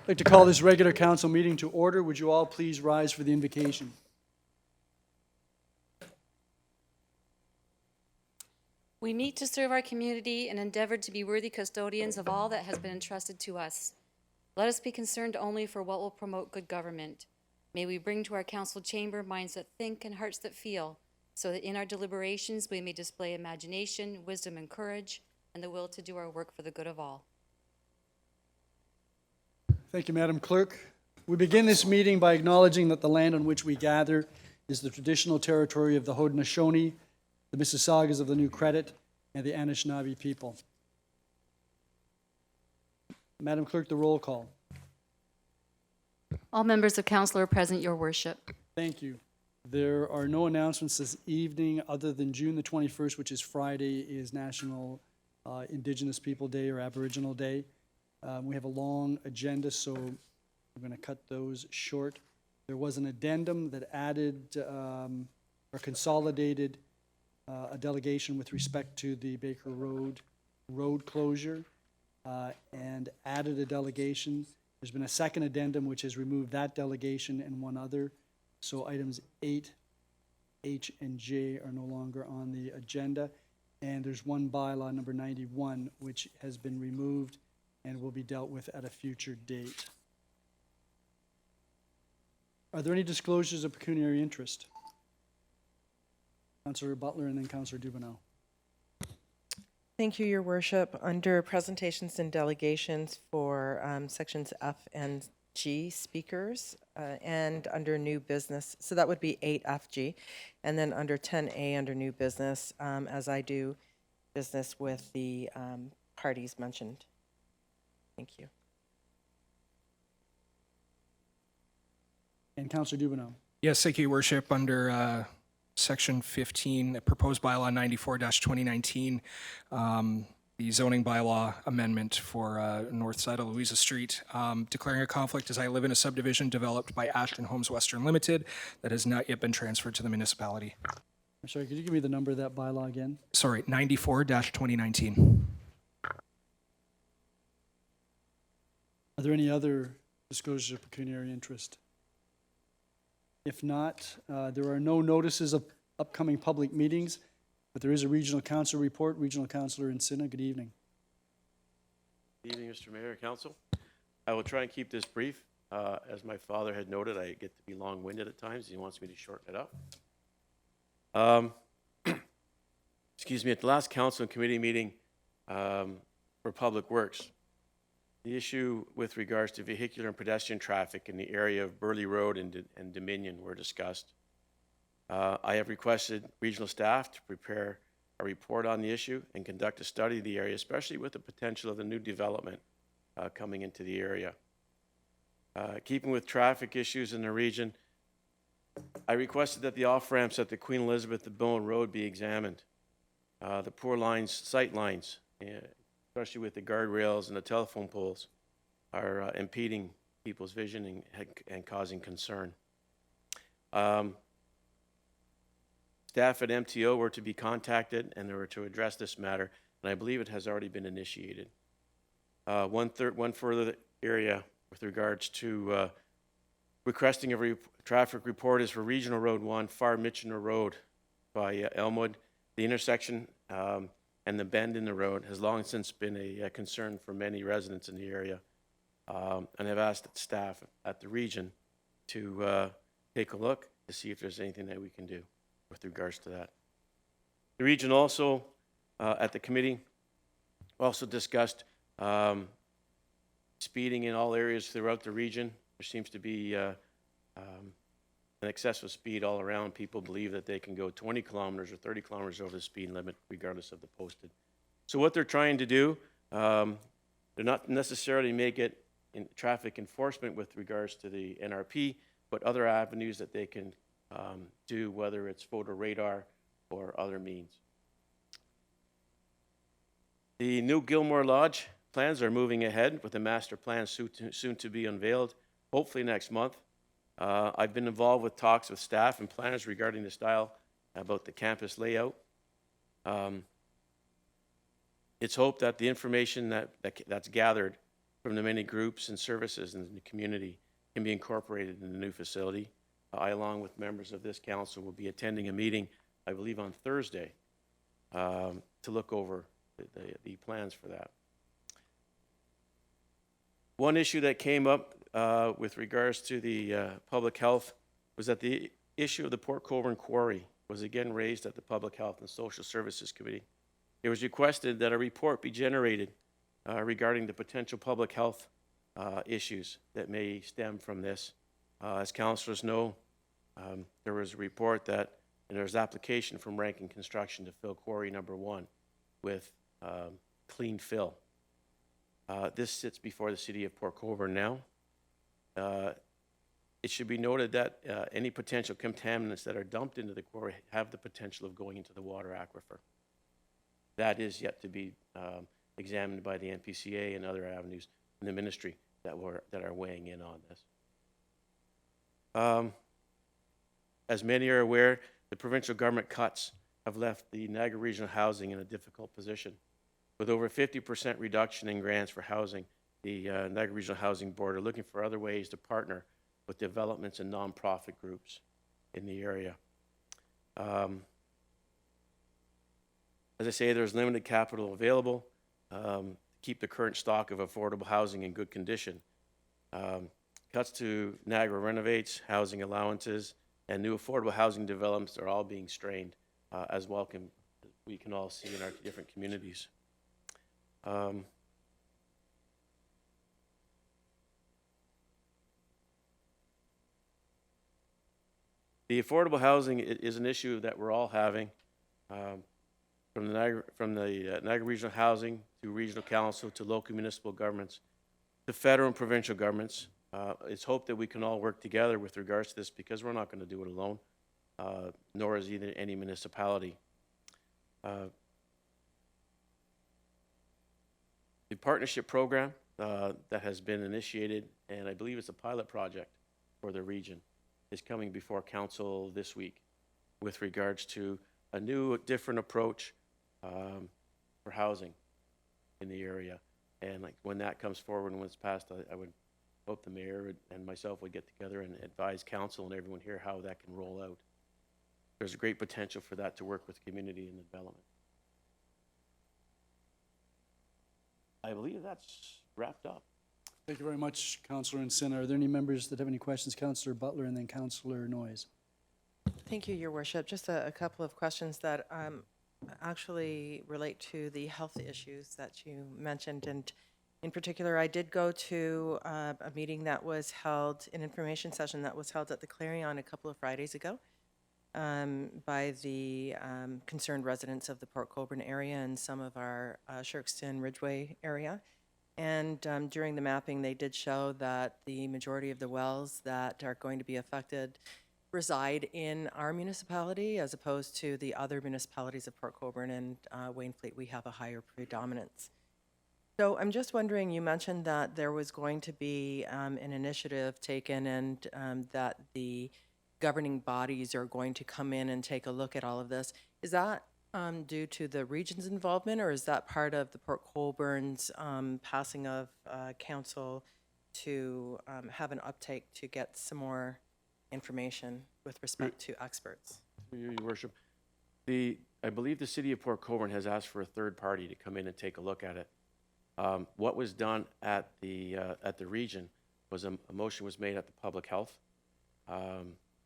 I'd like to call this regular council meeting to order. Would you all please rise for the invocation? We meet to serve our community and endeavor to be worthy custodians of all that has been entrusted to us. Let us be concerned only for what will promote good government. May we bring to our council chamber minds that think and hearts that feel, so that in our deliberations we may display imagination, wisdom, and courage, and the will to do our work for the good of all. Thank you, Madam Clerk. We begin this meeting by acknowledging that the land on which we gather is the traditional territory of the Haudenosaunee, the Mississaugas of the New Credit, and the Anishinaabe people. Madam Clerk, the roll call. All members of council are present, your worship. Thank you. There are no announcements this evening other than June the 21st, which is Friday, is National Indigenous People Day or Aboriginal Day. We have a long agenda, so we're going to cut those short. There was an addendum that added or consolidated a delegation with respect to the Baker Road closure and added a delegation. There's been a second addendum which has removed that delegation and one other. So items 8, H, and J are no longer on the agenda. And there's one bylaw, number 91, which has been removed and will be dealt with at a future date. Are there any disclosures of pecuniary interest? Councillor Butler and then Councillor Dubineau. Thank you, Your Worship. Under presentations and delegations for sections F and G speakers and under new business, so that would be 8FG, and then under 10A under new business, as I do business with the parties mentioned. Thank you. And Councillor Dubineau. Yes, thank you, Your Worship. Under Section 15, proposed bylaw 94-2019, the zoning bylaw amendment for north side of Louisa Street, declaring a conflict as I live in a subdivision developed by Ashton Homes Western Limited that has not yet been transferred to the municipality. I'm sorry, could you give me the number of that bylaw again? Sorry, 94-2019. Are there any other disclosures of pecuniary interest? If not, there are no notices of upcoming public meetings, but there is a regional council report. Regional Councillor Encina, good evening. Good evening, Mr. Mayor, Council. I will try and keep this brief. As my father had noted, I get to be long-winded at times. He wants me to shorten it up. Excuse me, at the last council and committee meeting for Public Works, the issue with regards to vehicular and pedestrian traffic in the area of Burley Road and Dominion were discussed. I have requested regional staff to prepare a report on the issue and conduct a study of the area, especially with the potential of the new development coming into the area. Keeping with traffic issues in the region, I requested that the off-ramps at the Queen Elizabeth to Bowen Road be examined. The poor lines, sight lines, especially with the guardrails and the telephone poles, are impeding people's vision and causing concern. Staff at MTO were to be contacted and they were to address this matter, and I believe it has already been initiated. One further area with regards to requesting a traffic report is for Regional Road 1, Far Michener Road by Elmwood. The intersection and the bend in the road has long since been a concern for many residents in the area. And I've asked staff at the region to take a look to see if there's anything that we can do with regards to that. The region also, at the committee, also discussed speeding in all areas throughout the region. There seems to be an excessive speed all around. People believe that they can go 20 kilometers or 30 kilometers over the speed limit regardless of the posted. So what they're trying to do, they're not necessarily make it in traffic enforcement with regards to the NRP, but other avenues that they can do, whether it's photo radar or other means. The new Gilmore Lodge plans are moving ahead with the master plan soon to be unveiled, hopefully next month. I've been involved with talks with staff and planners regarding the style about the campus layout. It's hoped that the information that's gathered from the many groups and services in the community can be incorporated in the new facility. I, along with members of this council, will be attending a meeting, I believe on Thursday, to look over the plans for that. One issue that came up with regards to the public health was that the issue of the Port Colborne Quarry was again raised at the Public Health and Social Services Committee. It was requested that a report be generated regarding the potential public health issues that may stem from this. As councilors know, there was a report that, and there was application from Rankin Construction to fill quarry number 1 with clean fill. This sits before the city of Port Colborne now. It should be noted that any potential contaminants that are dumped into the quarry have the potential of going into the water aquifer. That is yet to be examined by the NPCA and other avenues in the ministry that are weighing in on this. As many are aware, the provincial government cuts have left the Niagara Regional Housing in a difficult position. With over 50% reduction in grants for housing, the Niagara Regional Housing Board are looking for other ways to partner with developments and nonprofit groups in the area. As I say, there's limited capital available to keep the current stock of affordable housing in good condition. Cuts to Niagara Renovates, housing allowances, and new affordable housing developments are all being strained, as well we can all see in our different communities. The affordable housing is an issue that we're all having, from the Niagara Regional Housing to Regional Council to local municipal governments to federal and provincial governments. It's hoped that we can all work together with regards to this because we're not going to do it alone, nor is either any municipality. The partnership program that has been initiated, and I believe it's a pilot project for the region, is coming before council this week with regards to a new, different approach for housing in the area. And like when that comes forward and when it's passed, I would hope the mayor and myself would get together and advise council and everyone here how that can roll out. There's a great potential for that to work with community and development. I believe that's wrapped up. Thank you very much, Councillor Encina. Are there any members that have any questions? Councillor Butler and then Councillor Noyes. Thank you, Your Worship. Just a couple of questions that actually relate to the health issues that you mentioned. And in particular, I did go to a meeting that was held, an information session that was held at the Clarion a couple of Fridays ago by the concerned residents of the Port Colborne area and some of our Sherkston Ridgeway area. And during the mapping, they did show that the majority of the wells that are going to be affected reside in our municipality as opposed to the other municipalities of Port Colborne and Wainfleet. We have a higher predominance. So I'm just wondering, you mentioned that there was going to be an initiative taken and that the governing bodies are going to come in and take a look at all of this. Is that due to the region's involvement, or is that part of the Port Colborne's passing of council to have an uptake to get some more information with respect to experts? Your Worship, I believe the city of Port Colborne has asked for a third party to come in and take a look at it. What was done at the region was a motion was made at the Public Health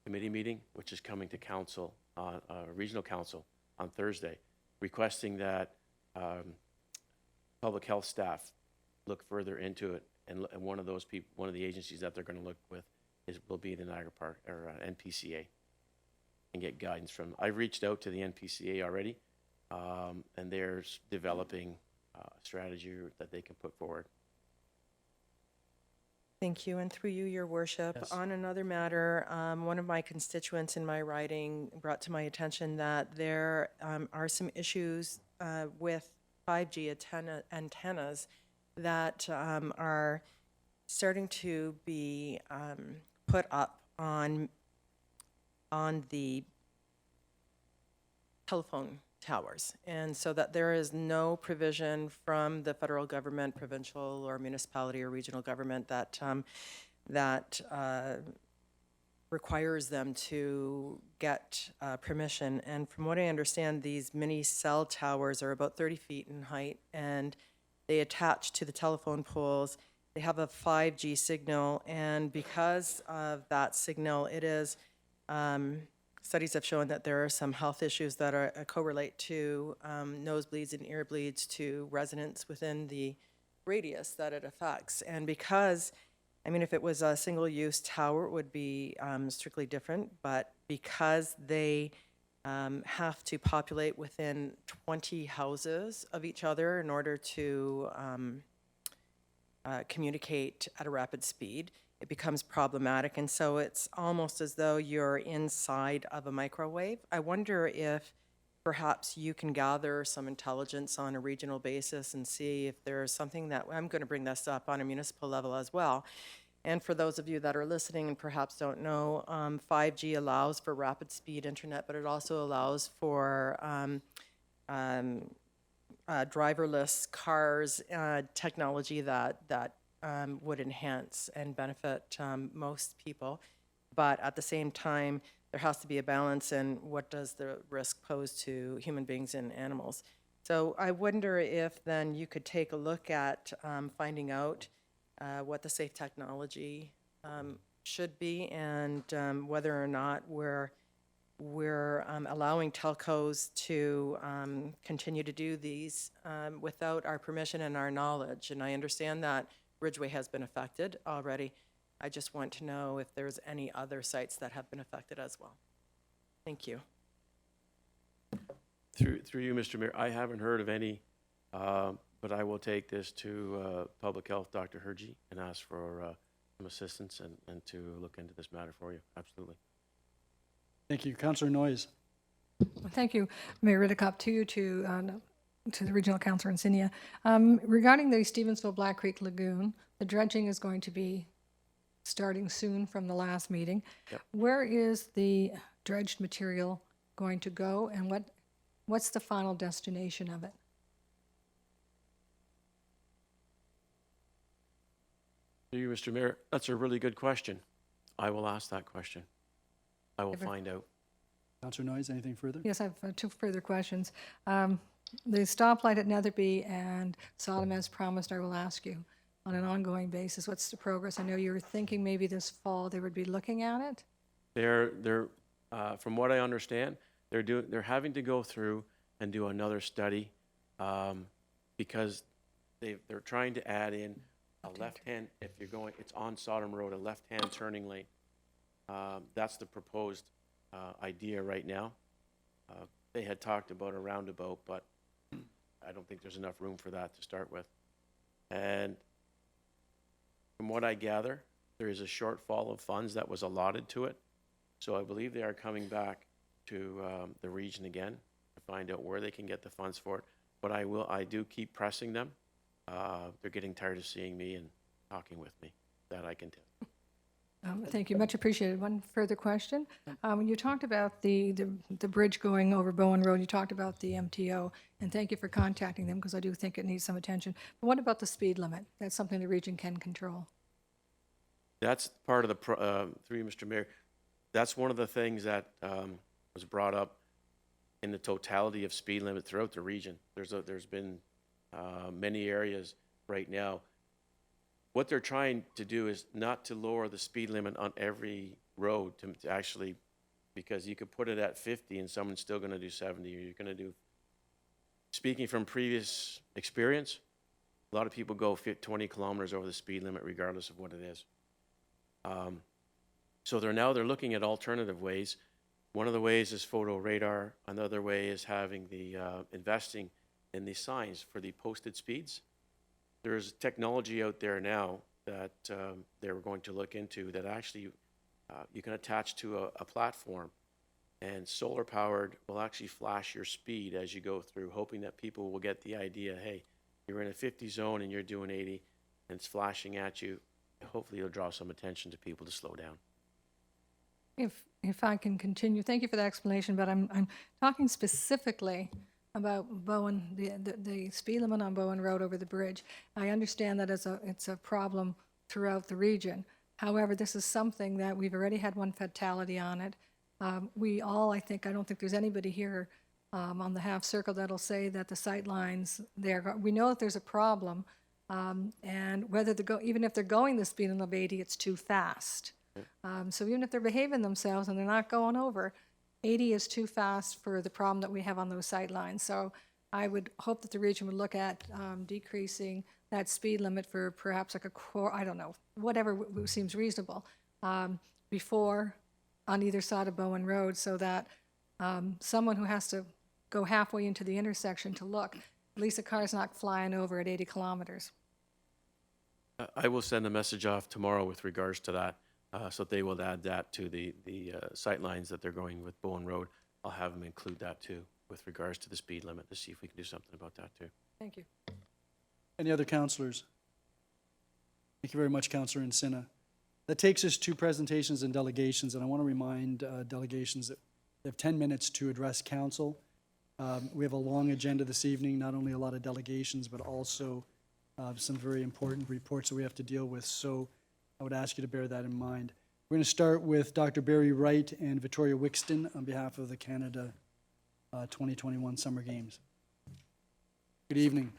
Committee meeting, which is coming to council, regional council, on Thursday, requesting that public health staff look further into it, and one of those people, one of the agencies that they're going to look with will be the Niagara Park or NPCA, and get guidance from. I've reached out to the NPCA already, and they're developing a strategy that they can put forward. Thank you, and through you, Your Worship. Yes. On another matter, one of my constituents in my riding brought to my attention that there are some issues with 5G antennas that are starting to be put up on the telephone towers. And so that there is no provision from the federal government, provincial or municipality or regional government that, requires them to get permission. And from what I understand, these mini cell towers are about 30 feet in height, and they attach to the telephone poles. They have a 5G signal, and because of that signal, it is, studies have shown that there are some health issues that are correlate to nosebleeds and ear bleeds to residents within the radius that it affects. And because, I mean, if it was a single-use tower, it would be strictly different, but because they have to populate within 20 houses of each other in order to communicate at a rapid speed, it becomes problematic. And so it's almost as though you're inside of a microwave. I wonder if perhaps you can gather some intelligence on a regional basis and see if there's something that, I'm going to bring this up on a municipal level as well. And for those of you that are listening and perhaps don't know, 5G allows for rapid speed internet, but it also allows for driverless cars, technology that would enhance and benefit most people. But at the same time, there has to be a balance in what does the risk pose to human beings and animals. So I wonder if then you could take a look at finding out what the safe technology should be, and whether or not we're allowing telcos to continue to do these without our permission and our knowledge. And I understand that Ridgeway has been affected already. I just want to know if there's any other sites that have been affected as well. Thank you. Through you, Mr. Mayor, I haven't heard of any, but I will take this to Public Health, Dr. Hergy, and ask for some assistance and to look into this matter for you. Absolutely. Thank you. Councillor Noyes. Thank you, Mayor Riddick, to you, to the Regional Councillor in Cinia. Regarding the Stevensville Black Creek Lagoon, the dredging is going to be starting soon from the last meeting. Yep. Where is the dredged material going to go, and what's the final destination of it? Through you, Mr. Mayor, that's a really good question. I will ask that question. I will find out. Councillor Noyes, anything further? Yes, I have two further questions. The stoplight at Netherby and Sodom, as promised, I will ask you on an ongoing basis, what's the progress? I know you were thinking maybe this fall they would be looking at it. They're from what I understand, they're having to go through and do another study because they're trying to add in a left-hand, if you're going, it's on Sodom Road, a left-hand turning lane. That's the proposed idea right now. They had talked about a roundabout, but I don't think there's enough room for that to start with. And from what I gather, there is a shortfall of funds that was allotted to it. So I believe they are coming back to the region again to find out where they can get the funds for it. But I do keep pressing them. They're getting tired of seeing me and talking with me. That I can tell. Thank you, much appreciated. One further question. When you talked about the bridge going over Bowen Road, you talked about the MTO, and thank you for contacting them because I do think it needs some attention. But what about the speed limit? That's something the region can control. That's part of the, through you, Mr. Mayor, that's one of the things that was brought up in the totality of speed limit throughout the region. There's been many areas right now. What they're trying to do is not to lower the speed limit on every road to actually, because you could put it at 50 and someone's still going to do 70, or you're going to do, speaking from previous experience, a lot of people go 20 kilometers over the speed limit regardless of what it is. So they're looking at alternative ways. One of the ways is photo radar. Another way is having the investing in the signs for the posted speeds. There's technology out there now that they were going to look into that actually you can attach to a platform, and solar powered will actually flash your speed as you go through, hoping that people will get the idea, hey, you're in a 50 zone and you're doing 80 and it's flashing at you. Hopefully it'll draw some attention to people to slow down. If I can continue, thank you for that explanation, but I'm talking specifically about Bowen, the speed limit on Bowen Road over the bridge. I understand that it's a problem throughout the region. However, this is something that we've already had one fatality on it. We all, I don't think there's anybody here on the half circle that'll say that the sight lines there, we know that there's a problem, and whether even if they're going the speed limit of 80, it's too fast. So even if they're behaving themselves and they're not going over, 80 is too fast for the problem that we have on those sight lines. So I would hope that the region would look at decreasing that speed limit for perhaps like I don't know, whatever seems reasonable, before on either side of Bowen Road, so that someone who has to go halfway into the intersection to look, at least the car's not flying over at 80 kilometers. I will send a message off tomorrow with regards to that, so they will add that to the sight lines that they're going with Bowen Road. I'll have them include that too, with regards to the speed limit, to see if we can do something about that too. Thank you. Any other counselors? Thank you very much, Councilor Encina. That takes us to presentations and delegations, and I want to remind delegations that they have 10 minutes to address council. We have a long agenda this evening, not only a lot of delegations, but also some very important reports that we have to deal with, so I would ask you to bear that in mind. We're going to start with Dr. Barry Wright and Victoria Wixton on behalf of the Canada 2021 Summer Games. Good evening.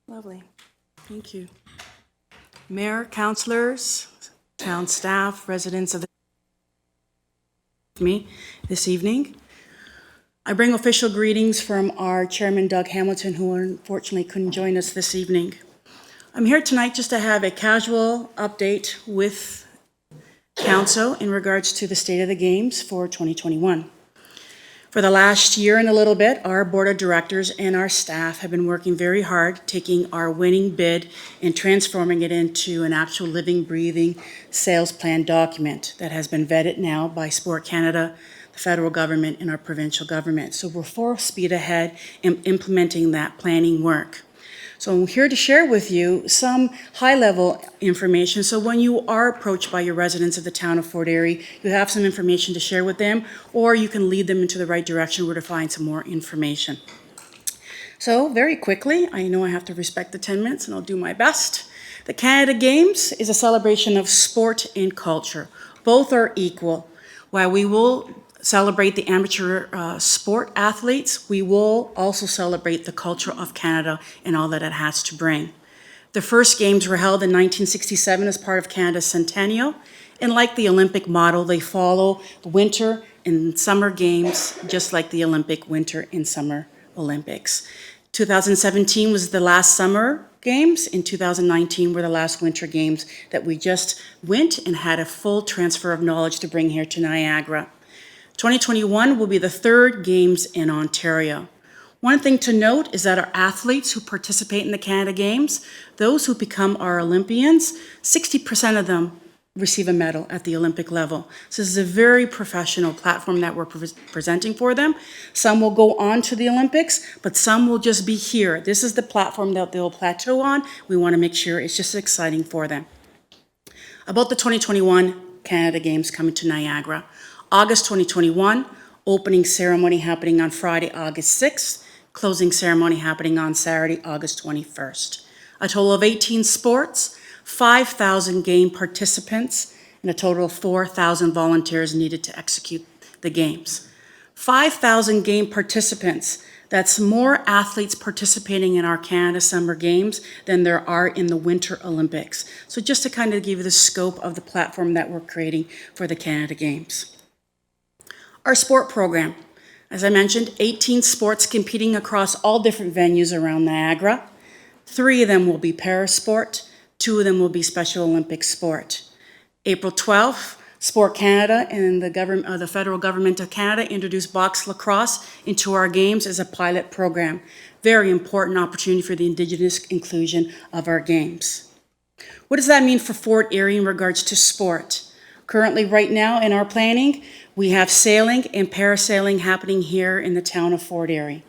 Lovely. Thank you. Mayor, councilors, town staff, residents of me this evening. I bring official greetings from our chairman, Doug Hamilton, who unfortunately couldn't join us this evening. I'm here tonight just to have a casual update with council in regards to the state of the games for 2021. For the last year and a little bit, our board of directors and our staff have been working very hard, taking our winning bid and transforming it into an actual living, breathing sales plan document that has been vetted now by Sport Canada, the federal government, and our provincial government. So we're full speed ahead in implementing that planning work. So I'm here to share with you some high-level information. So when you are approached by your residents of the town of Fort Erie, you have some information to share with them, or you can lead them into the right direction where to find some more information. So very quickly, I know I have to respect the 10 minutes and I'll do my best. The Canada Games is a celebration of sport and culture. Both are equal. While we will celebrate the amateur sport athletes, we will also celebrate the culture of Canada and all that it has to bring. The first games were held in 1967 as part of Canada's centennial, and like the Olympic model, they follow winter and summer games, just like the Olympic winter and summer Olympics. 2017 was the last summer games. In 2019 were the last winter games that we just went and had a full transfer of knowledge to bring here to Niagara. 2021 will be the third games in Ontario. One thing to note is that our athletes who participate in the Canada Games, those who become our Olympians, 60% of them receive a medal at the Olympic level. So this is a very professional platform that we're presenting for them. Some will go on to the Olympics, but some will just be here. This is the platform that they'll plateau on. We want to make sure it's just exciting for them. About the 2021 Canada Games coming to Niagara. August 2021, opening ceremony happening on Friday, August 6th, closing ceremony happening on Saturday, August 21st. A total of 18 sports, 5,000 game participants, and a total of 4,000 volunteers needed to execute the games. 5,000 game participants, that's more athletes participating in our Canada Summer Games than there are in the Winter Olympics. So just to kind of give you the scope of the platform that we're creating for the Canada Games. Our sport program, as I mentioned, 18 sports competing across all different venues around Niagara. 3 of them will be parasport, 2 of them will be Special Olympic sport. April 12th, Sport Canada and the federal government of Canada introduced box lacrosse into our games as a pilot program. Very important opportunity for the Indigenous inclusion of our games. What does that mean for Fort Erie in regards to sport? Currently, right now in our planning, we have sailing and parasailing happening here in the town of Fort Erie.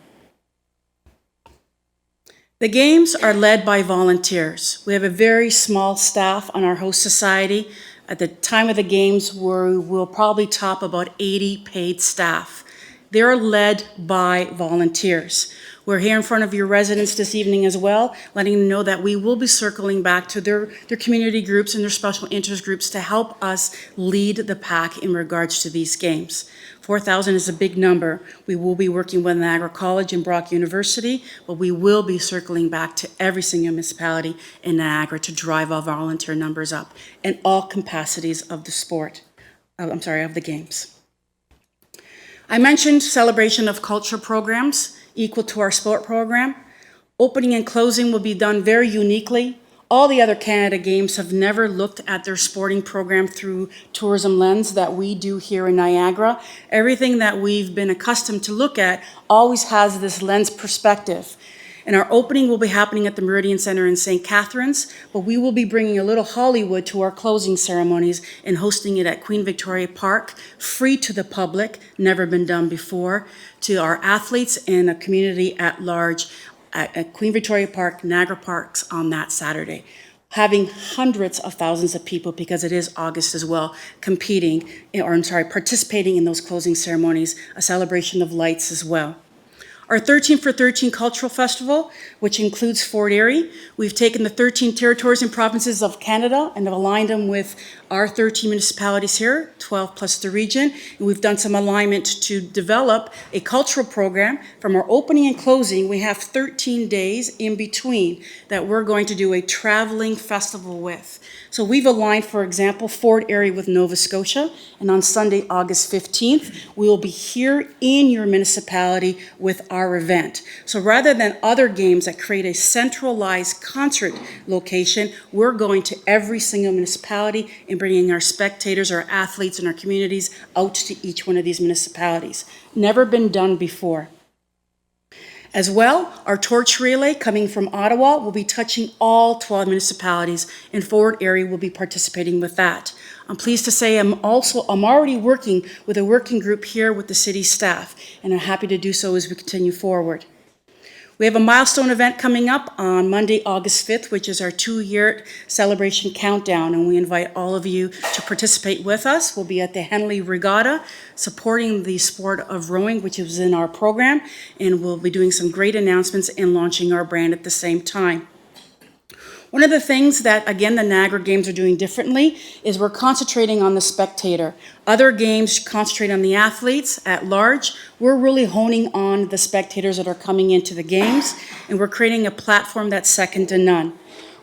The games are led by volunteers. We have a very small staff on our host society. At the time of the games, we will probably top about 80 paid staff. They're led by volunteers. We're here in front of your residents this evening as well, letting them know that we will be circling back to their community groups and their special interest groups to help us lead the pack in regards to these games. 4,000 is a big number. We will be working with Niagara College and Brock University, but we will be circling back to every single municipality in Niagara to drive our volunteer numbers up in all capacities of the sport, of the games. I mentioned celebration of culture programs equal to our sport program. Opening and closing will be done very uniquely. All the other Canada Games have never looked at their sporting program through tourism lens that we do here in Niagara. Everything that we've been accustomed to look at always has this lens perspective. And our opening will be happening at the Meridian Center in St. Catharines, but we will be bringing a little Hollywood to our closing ceremonies and hosting it at Queen Victoria Park, free to the public, never been done before, to our athletes and the community at large at Queen Victoria Park, Niagara Parks on that Saturday. Having hundreds of thousands of people, because it is August as well, participating in those closing ceremonies, a celebration of lights as well. Our 13 for 13 Cultural Festival, which includes Fort Erie, we've taken the 13 territories and provinces of Canada and have aligned them with our 13 municipalities here, 12 plus the region, and we've done some alignment to develop a cultural program. From our opening and closing, we have 13 days in between that we're going to do a traveling festival with. So we've aligned, for example, Fort Erie with Nova Scotia, and on Sunday, August 15th, we will be here in your municipality with our event. So rather than other games that create a centralized concert location, we're going to every single municipality and bringing our spectators, our athletes, and our communities out to each one of these municipalities. Never been done before. As well, our torch relay coming from Ottawa will be touching all 12 municipalities, and Fort Erie will be participating with that. I'm pleased to say I'm already working with a working group here with the city staff, and I'm happy to do so as we continue forward. We have a milestone event coming up on Monday, August 5th, which is our 2-year celebration countdown, and we invite all of you to participate with us. We'll be at the Henley Regatta, supporting the sport of rowing, which is in our program, and we'll be doing some great announcements and launching our brand at the same time. One of the things that, again, the Niagara Games are doing differently is we're concentrating on the spectator. Other games concentrate on the athletes at large. We're really honing on the spectators that are coming into the games, and we're creating a platform that's second to none.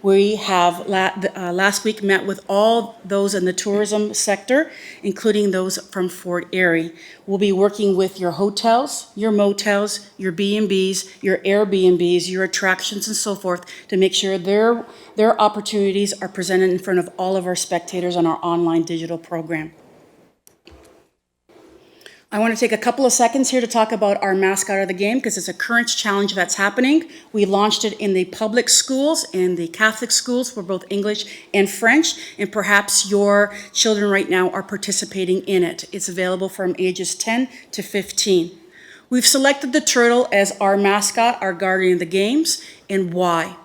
We have last week met with all those in the tourism sector, including those from Fort Erie. We'll be working with your hotels, your motels, your B&Bs, your Airbnbs, your attractions, and so forth to make sure their opportunities are presented in front of all of our spectators on our online digital program. I want to take a couple of seconds here to talk about our mascot of the game because it's a current challenge that's happening. We launched it in the public schools and the Catholic schools for both English and French, and perhaps your children right now are participating in it. It's available from ages 10 to 15. We've selected the turtle as our mascot, our guardian of the games, and why?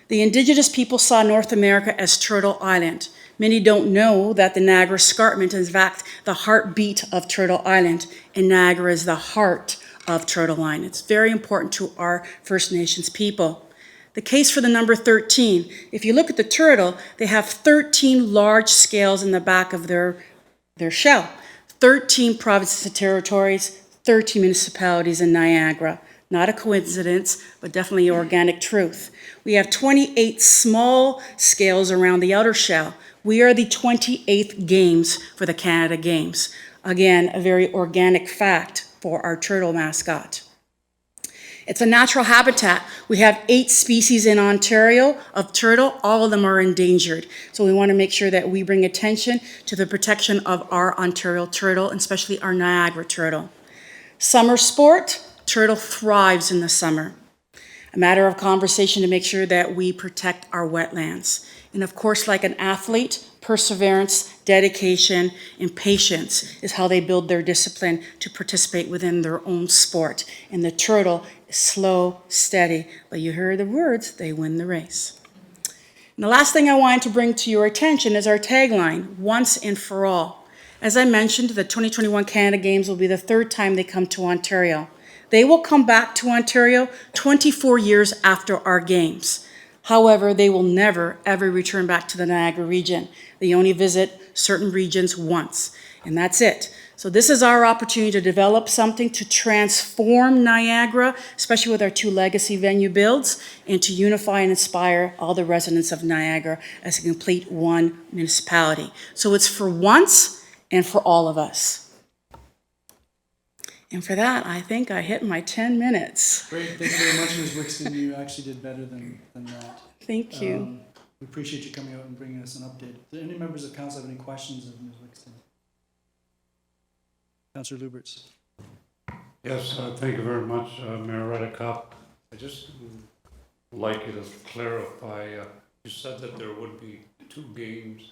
The Indigenous people saw North America as Turtle Island. Many don't know that the Niagara Escarpment is in fact the heartbeat of Turtle Island, and Niagara is the heart of Turtle Island. It's very important to our First Nations people. The case for the number 13, if you look at the turtle, they have 13 large scales in the back of their shell. 13 provinces and territories, 13 municipalities in Niagara. Not a coincidence, but definitely organic truth. We have 28 small scales around the outer shell. We are the 28th games for the Canada Games. Again, a very organic fact for our turtle mascot. It's a natural habitat. We have 8 species in Ontario of turtle. All of them are endangered. So we want to make sure that we bring attention to the protection of our Ontario turtle, and especially our Niagara turtle. Summer sport, turtle thrives in the summer. A matter of conversation to make sure that we protect our wetlands. And of course, like an athlete, perseverance dedication, and patience is how they build their discipline to participate within their own sport. And the turtle is slow, steady, but you hear the words, they win the race. And the last thing I wanted to bring to your attention is our tagline, once and for all. As I mentioned, the 2021 Canada Games will be the third time they come to Ontario. They will come back to Ontario 24 years after our games. However, they will never, ever return back to the Niagara region. They only visit certain regions once, and that's it. So this is our opportunity to develop something to transform Niagara, especially with our 2 legacy venue builds, and to unify and inspire all the residents of Niagara as a complete one municipality. So it's for once and for all of us. And for that, I think I hit my 10 minutes. Great, thank you very much, Ms. Wixton. You actually did better than that. Thank you. We appreciate you coming out and bringing us an update. Do any members of council have any questions of Ms. Wixton? Councillor Luberts. Yes, thank you very much, Mayor Redekop. I just would like you to clarify, you said that there would be 2 games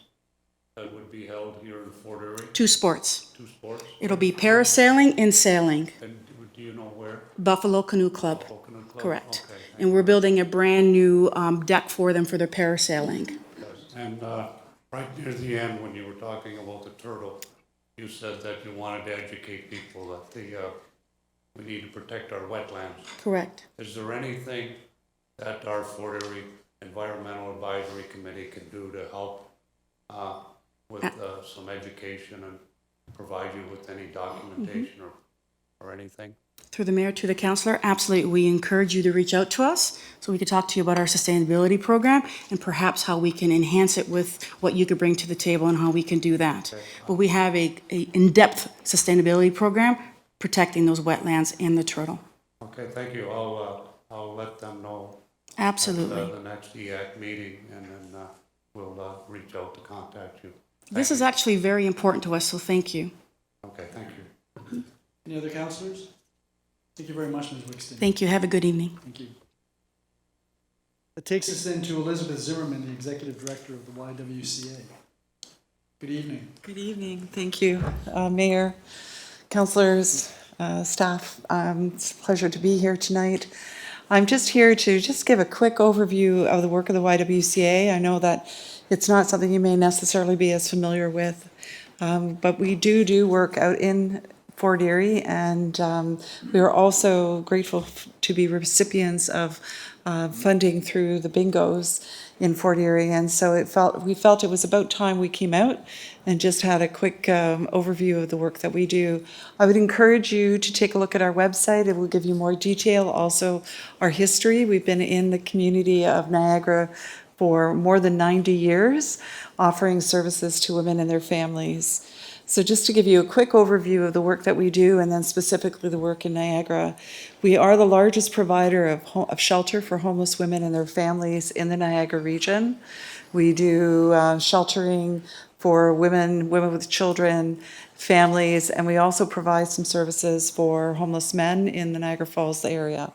that would be held here in Fort Erie, 2 sports. 2 sports, It'll be parasailing and sailing, and do you know where? Buffalo Canoe Club. Coconut Club? Correct. Okay, thank And we're building a brand-new deck for them for their parasailing. you. And right near the end, when you were talking about the turtle, you said that you wanted to educate people that we need to protect our wetlands. Correct. Is there anything that our Fort Erie Environmental Advisory Committee can do to help with some education and provide you with any documentation or anything? Through the mayor to the councillor, absolutely. We encourage you to reach out to us so we could talk to you about our sustainability program and perhaps how we can enhance it with what you could bring to the table and how we can do that. Okay. But we have a in-depth sustainability program protecting those wetlands and the turtle. Okay, thank you. I'll let them know Absolutely. at the next EAC meeting, and then we'll reach out to contact you. This is actually very important to us, so thank you. Okay, thank you. Any other councillors? Thank you very much, Ms. Wixton. Thank you. Have a good evening. Thank you. That takes us then to Elizabeth Zimmerman, the Executive Director of the YWCA. Good evening. Good evening. Thank you, Mayor, councilors, staff. It's a pleasure to be here tonight. I'm just here to just give a quick overview of the work of the YWCA. I know that it's not something you may necessarily be as familiar with, but we do work out in Fort Erie, and we are also grateful to be recipients of funding through the bingos in Fort Erie, and so we felt it was about time we came out and just had a quick overview of the work that we do. I would encourage you to take a look at our website. It will give you more detail, also our history. We've been in the community of Niagara for more than 90 years, offering services to women and their families. So just to give you a quick overview of the work that we do, and then specifically the work in Niagara, we are the largest provider of shelter for homeless women and their families in the Niagara region. We do sheltering for women with children, families, and we also provide some services for homeless men in the Niagara Falls area.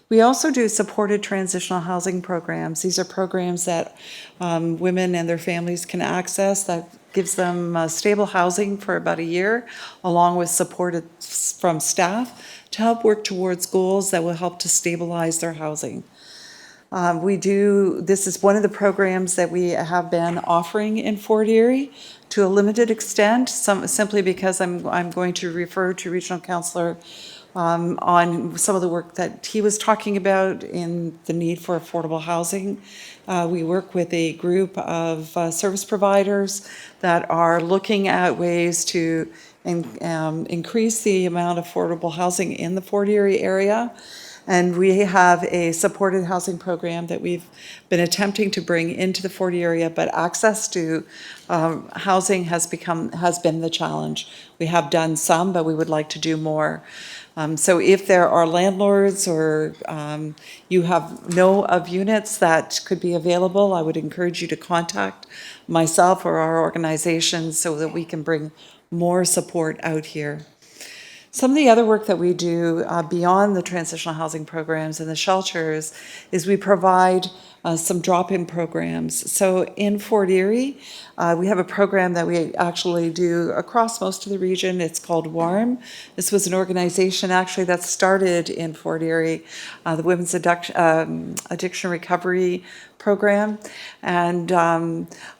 We also do supported transitional housing programs. These are programs that women and their families can access that gives them stable housing for about a year, along with support from staff to help work towards goals that will help to stabilize their housing. This is one of the programs that we have been offering in Fort Erie to a limited extent, simply because I'm going to refer to Regional Councillor on some of the work that he was talking about in the need for affordable housing. We work with a group of service providers that are looking at ways to increase the amount of affordable housing in the Fort Erie area. And we have a supported housing program that we've been attempting to bring into the Fort Erie area, but access to housing has been the challenge. We have done some, but we would like to do more. So if there are landlords or you know of units that could be available, I would encourage you to contact myself or our organization so that we can bring more support out here. Some of the other work that we do beyond the transitional housing programs and the shelters is we provide some drop-in programs. So in Fort Erie, we have a program that we actually do across most of the region. It's called WARM. This was an organization actually that started in Fort Erie, the Women's Addiction Recovery Program. And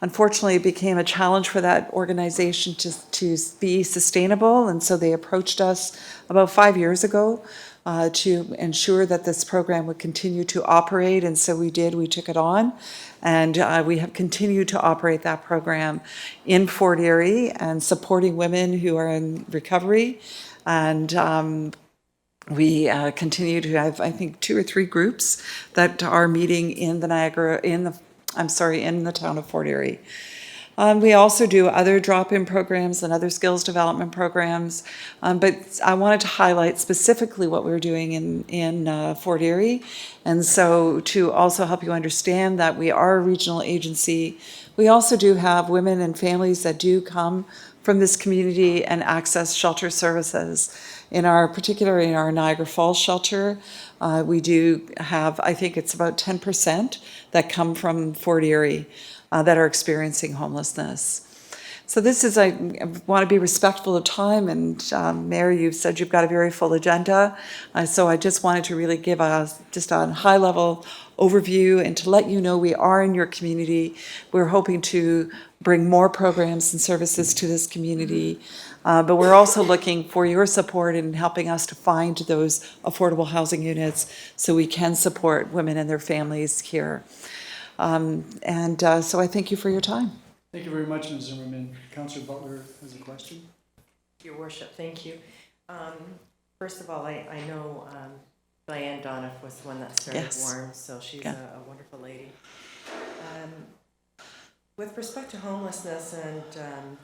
unfortunately, it became a challenge for that organization to be sustainable. And so they approached us about 5 years ago to ensure that this program would continue to operate. And so we did, we took it on. And we have continued to operate that program in Fort Erie and supporting women who are in recovery. And we continue to have, I think, 2 or 3 groups that are meeting in the in the town of Fort Erie. We also do other drop-in programs and other skills development programs, but I wanted to highlight specifically what we're doing in Fort Erie. And so to also help you understand that we are a regional agency, we also do have women and families that do come from this community and access shelter services. Particularly in our Niagara Falls shelter, we do have, I think it's about 10% that come from Fort Erie that are experiencing homelessness. So this is, I want to be respectful of time, and Mayor, you've said you've got a very full agenda. So I just wanted to really give just a high-level overview and to let you know we are in your community. We're hoping to bring more programs and services to this community. But we're also looking for your support in helping us to find those affordable housing units so we can support women and their families here. So I thank you for your time. Thank you very much, Ms. Zimmerman. Councillor Butler has a question. Your worship, thank you. First of all, I know Diane Donoff was the one that started Yes. WARM, so she's Yeah. a wonderful lady. With respect to homelessness and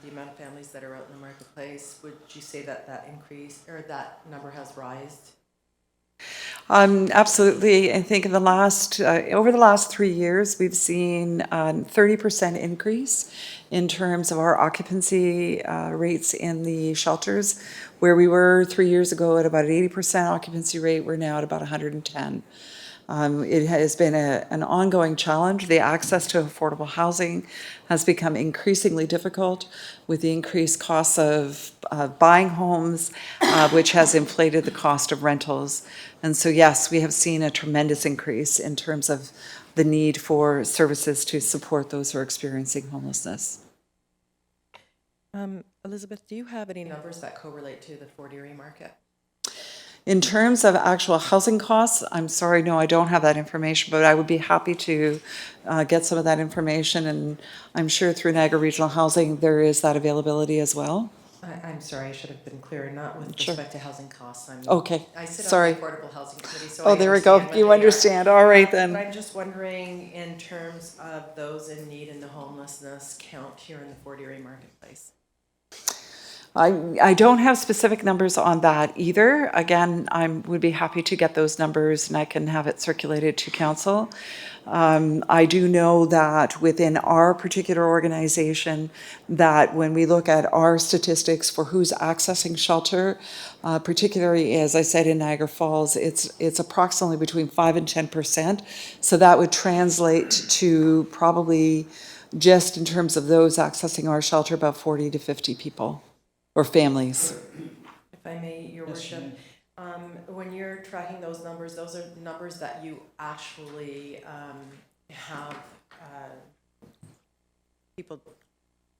the amount of families that are out in the marketplace, would you say that increase or that number has risen? Absolutely. I think in the over the last 3 years, we've seen a 30% increase in terms of our occupancy rates in the shelters. Where we were 3 years ago at about an 80% occupancy rate, we're now at about 110. It has been an ongoing challenge. The access to affordable housing has become increasingly difficult with the increased costs of buying homes, which has inflated the cost of rentals. And so, yes, we have seen a tremendous increase in terms of the need for services to support those who are experiencing homelessness. Elizabeth, do you have any numbers that correlate to the Fort Erie market? In terms of actual housing costs, I'm sorry, no, I don't have that information, but I would be happy to get some of that information, and I'm sure through Niagara Regional Housing there is that availability as well. I'm sorry, I should have been clearer, not with Sure. respect to housing costs. Okay, I sit sorry. on the Affordable Housing Committee, so Oh, I there we go. understand what You they are. understand. All right But then. I'm just wondering, in terms of those in need in the homelessness count here in the Fort Erie marketplace. I don't have specific numbers on that either. Again, I would be happy to get those numbers and I can have it circulated to council. I do know that within our particular organization, that when we look at our statistics for who's accessing shelter, particularly as I said in Niagara Falls, it's approximately between 5 and 10%. So that would translate to probably just in terms of those accessing our shelter, about 40 to 50 people. Or families. If I may, Your Worship, when you're tracking those numbers are numbers that you actually have people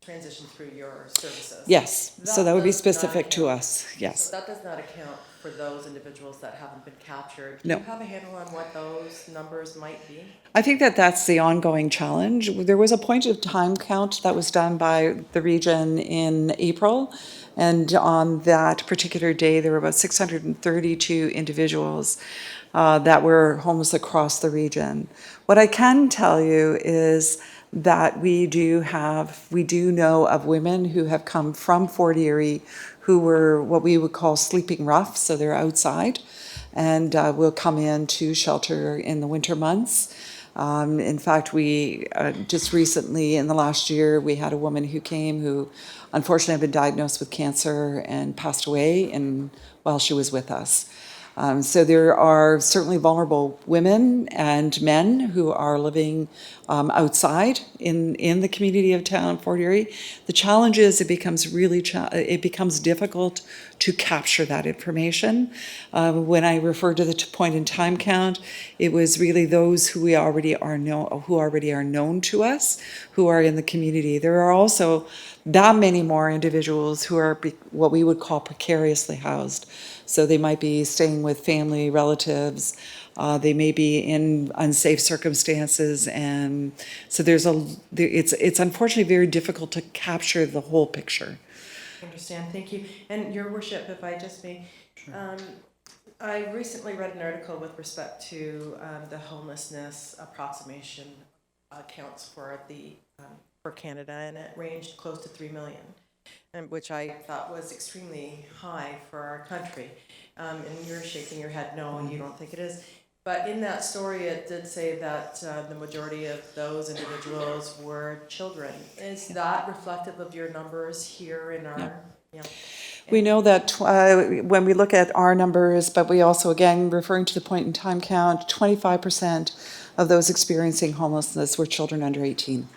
transition through your services. Yes, so that would be does not specific to account- us, yes. So that does not account for those individuals that haven't been captured. No. Do you have a handle on what those numbers might be? I think that that's the ongoing challenge. There was a point of time count that was done by the region in April, and on that particular day, there were about 632 individuals that were homeless across the region. What I can tell you is that we do know of women who have come from Fort Erie who were what we would call sleeping rough, so they're outside, and will come in to shelter in the winter months. In fact, we just recently, in the last year, we had a woman who came who unfortunately had been diagnosed with cancer and passed away in while she was with us. So there are certainly vulnerable women and men who are living outside in the community of town, Fort Erie. The challenge is it becomes it becomes difficult to capture that information. When I referred to the point in time count, it was really those who already are known to us, who are in the community. There are also that many more individuals who are what we would call precariously housed. So they might be staying with family, relatives, they may be in unsafe circumstances, and so it's unfortunately very difficult to capture the whole picture. I understand, thank you. And Your Worship, if I just may, I recently read an article with respect to the homelessness approximation counts for for Canada, and it ranged close to 3 million. Which I thought was extremely high for our country. And you're shaking your head, no, you don't think it is. But in that story, it did say that the majority of those individuals were children. Is that reflective of your numbers here in our? Yeah. We know that when we look at our numbers, but we also, again, referring to the point in time count, 25% of those experiencing homelessness were children under 18.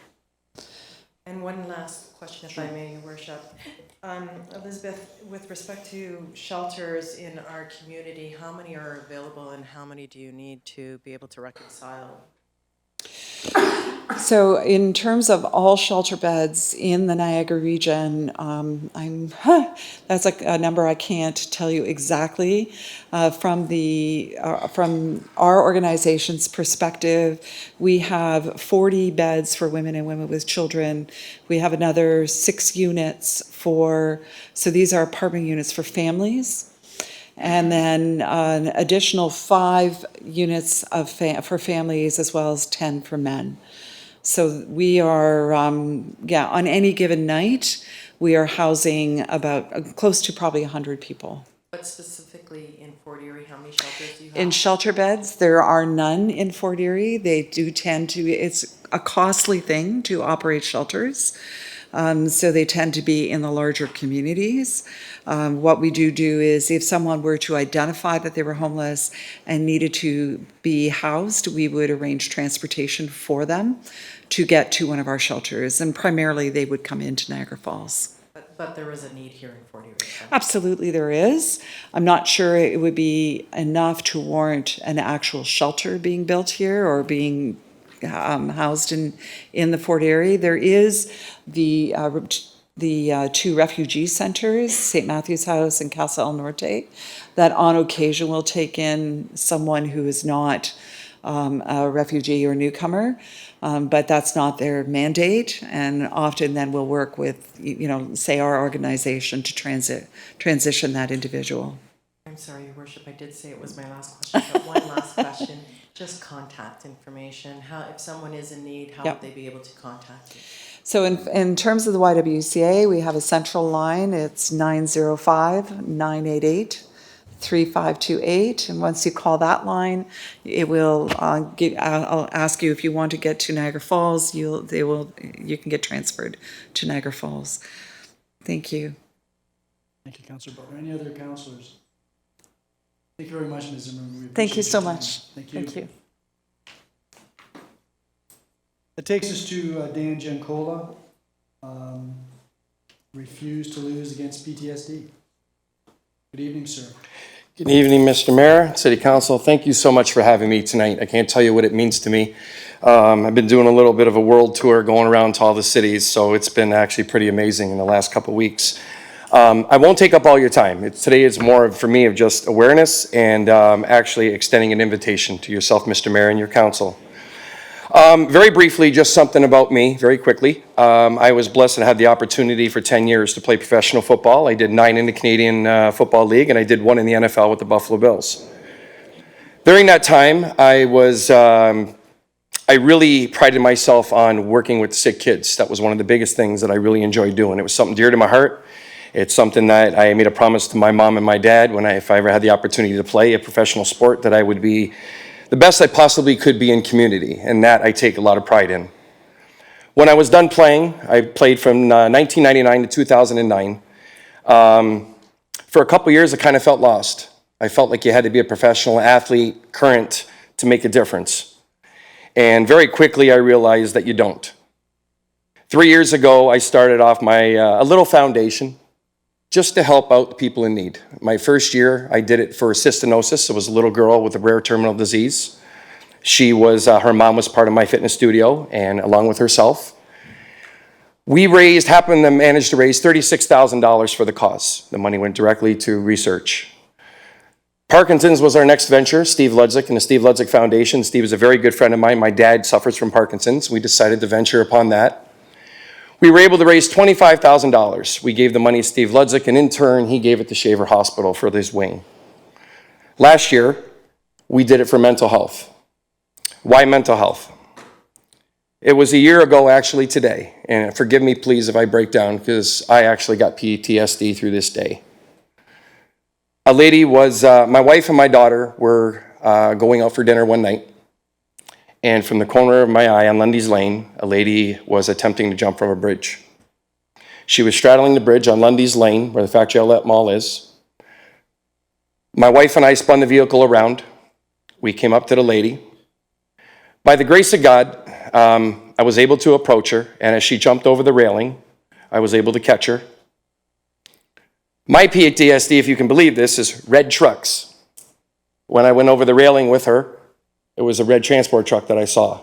And one last question, if I may, Your Worship. Elizabeth, with respect to shelters in our community, how many are available and how many do you need to be able to reconcile? So in terms of all shelter beds in the Niagara region, that's a number I can't tell you exactly. From our organization's perspective, we have 40 beds for women and women with children. We have another 6 units so these are apartment units for families. And then an additional 5 units for families, as well as 10 for men. So we are, on any given night, we are housing about close to probably 100 people. But specifically in Fort Erie, how many shelters do you have? In shelter beds, there are none in Fort Erie. They do tend to, it's a costly thing to operate shelters. So they tend to be in the larger communities. What we do is if someone were to identify that they were homeless and needed to be housed, we would arrange transportation for them to get to one of our shelters. And primarily they would come into Niagara Falls. But there is a need here in Fort Erie. Right? Absolutely there is. I'm not sure it would be enough to warrant an actual shelter being built here or being housed in the Fort Erie. There is the 2 refugee centers, St. Matthew's House and Casa El Norte, that on occasion will take in someone who is not a refugee or newcomer, but that's not their mandate, and often then we'll work with, say our organization to transition that individual. I'm sorry, Your Worship, I did say it was my last question, but one last question. Just contact information. If someone is in need, how would they be able to contact you? So in terms of the YWCA, we have a central line. It's 905-988-3528. And once you call that line, it will I'll ask you if you want to get to Niagara Falls. You can get transferred to Niagara Falls. Thank you. Thank you, Councilor Butler. Any other councilors? Thank you very much, Ms. Zimmerman. Thank you so much. Thank you. Thank you. That takes us to Dan Giancola. Refuse to lose against PTSD. Good evening, sir. Good evening, Mr. Mayor, City Council. Thank you so much for having me tonight. I can't tell you what it means to me. I've been doing a little bit of a world tour going around to all the cities, so it's been actually pretty amazing in the last couple of weeks. I won't take up all your time. Today is more for me of just awareness and actually extending an invitation to yourself, Mr. Mayor, and your council. Very briefly, just something about me, very quickly. I was blessed to have the opportunity for 10 years to play professional football. I did 9 in the Canadian Football League, and I did 1 in the NFL with the Buffalo Bills. During that time, I really prided myself on working with sick kids. That was one of the biggest things that I really enjoyed doing. It was something dear to my heart. It's something that I made a promise to my mom and my dad if I ever had the opportunity to play a professional sport, that I would be the best I possibly could be in community, and that I take a lot of pride in. When I was done playing, I played from 1999 to 2009. For a couple years, I kind of felt lost. I felt like you had to be a professional athlete, current, to make a difference. And very quickly, I realized that you don't. 3 years ago, I started off my a little foundation just to help out the people in need. My first year, I did it for cystinosis. It was a little girl with a rare terminal disease. She was, her mom was part of my fitness studio, and along with herself, we happened to manage to raise $36,000 for the cause. The money went directly to research. Parkinson's was our next venture, Steve Ludzik and the Steve Ludzik Foundation. Steve is a very good friend of mine. My dad suffers from Parkinson's. We decided to venture upon that. We were able to raise $25,000. We gave the money to Steve Ludzik, and in turn, he gave it to Shaver Hospital for this wing. Last year, we did it for mental health. Why mental health? It was a year ago, actually, today, and forgive me, please, if I break down, because I actually got PTSD through this day. A lady was, my wife and my daughter were going out for dinner one night, and from the corner of my eye on Lundy's Lane, a lady was attempting to jump from a bridge. She was straddling the bridge on Lundy's Lane, where the Factory Outlet Mall is. My wife and I spun the vehicle around. We came up to the lady. By the grace of God, I was able to approach her, and as she jumped over the railing, I was able to catch her. My PTSD, if you can believe this, is red trucks. When I went over the railing with her, it was a red transport truck that I saw.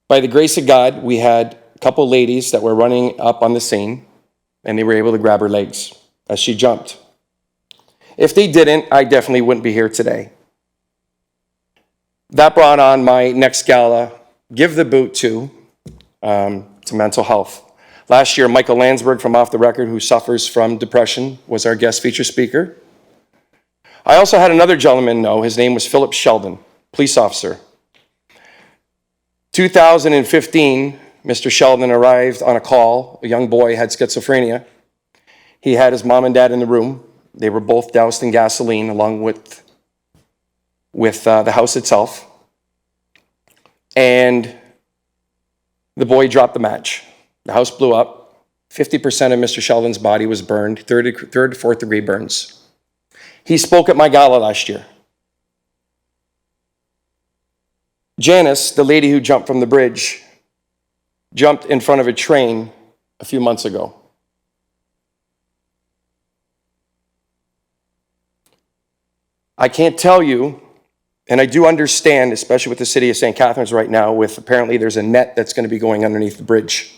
By the grace of God, we had a couple ladies that were running up on the scene, and they were able to grab her legs as she jumped. If they didn't, I definitely wouldn't be here today. That brought on my next gala, Give the Boot to mental health. Last year, Michael Landsberg from Off the Record, who suffers from depression, was our guest feature speaker. I also had another gentleman know. His name was Philip Sheldon, police officer. 2015, Mr. Sheldon arrived on a call. A young boy had schizophrenia. He had his mom and dad in the room. They were both doused in gasoline along with the house itself. And the boy dropped the match. The house blew up. 50% of Mr. Sheldon's body was burned, third to fourth degree burns. He spoke at my gala last year. Janice, the lady who jumped from the bridge, jumped in front of a train a few months ago. I can't tell you, and I do understand, especially with the city of St. Catharines right now, with apparently there's a net that's going to be going underneath the bridge.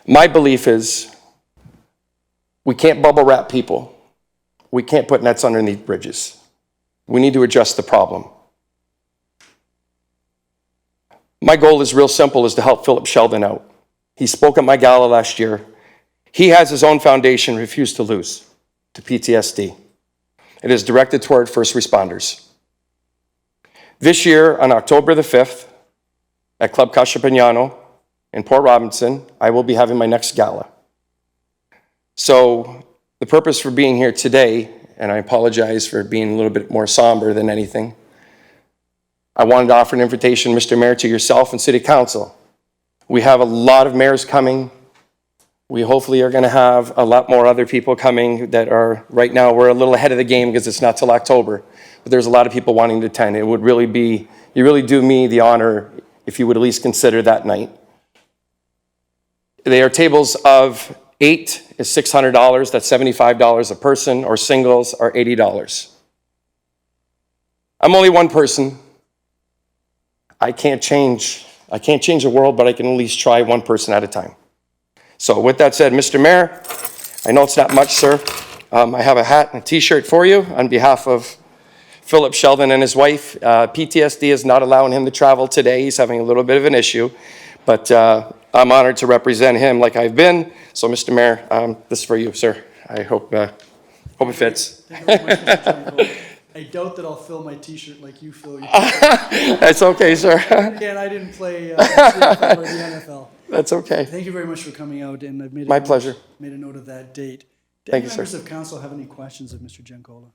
My belief is we can't bubble wrap people. We can't put nets underneath bridges. We need to address the problem. My goal is real simple, is to help Philip Sheldon out. He spoke at my gala last year. He has his own foundation, Refuse to Lose, to PTSD. It is directed toward first responders. This year, on October the 5th, at Club Cachapignano in Port Robinson, I will be having my next gala. So the purpose for being here today, and I apologize for being a little bit more somber than anything, I wanted to offer an invitation, Mr. Mayor, to yourself and City Council. We have a lot of mayors coming. We hopefully are going to have a lot more other people coming that are, right now, we're a little ahead of the game because it's not till October. But there's a lot of people wanting to attend. It would really be, you really do me the honor if you would at least consider that night. They are tables of 8 is $600. That's $75 a person, or singles are $80. I'm only one person. I can't change the world, but I can at least try one person at a time. So with that said, Mr. Mayor, I know it's not much, sir. I have a hat and a t-shirt for you on behalf of Philip Sheldon and his wife. PTSD is not allowing him to travel today. He's having a little bit of an issue, but I'm honored to represent him like I've been. So Mr. Mayor, this is for you, sir. I hope it fits. Thank you very much, Mr. Giancarlo. I doubt that I'll fill my t-shirt like you fill your That's okay, sir. Again, I didn't play CFL or the NFL. That's okay. Thank you very much for coming out, and I've made My pleasure. Made a note of that date. Do Thank any you, sir. members of council have any questions of Mr. Giancola?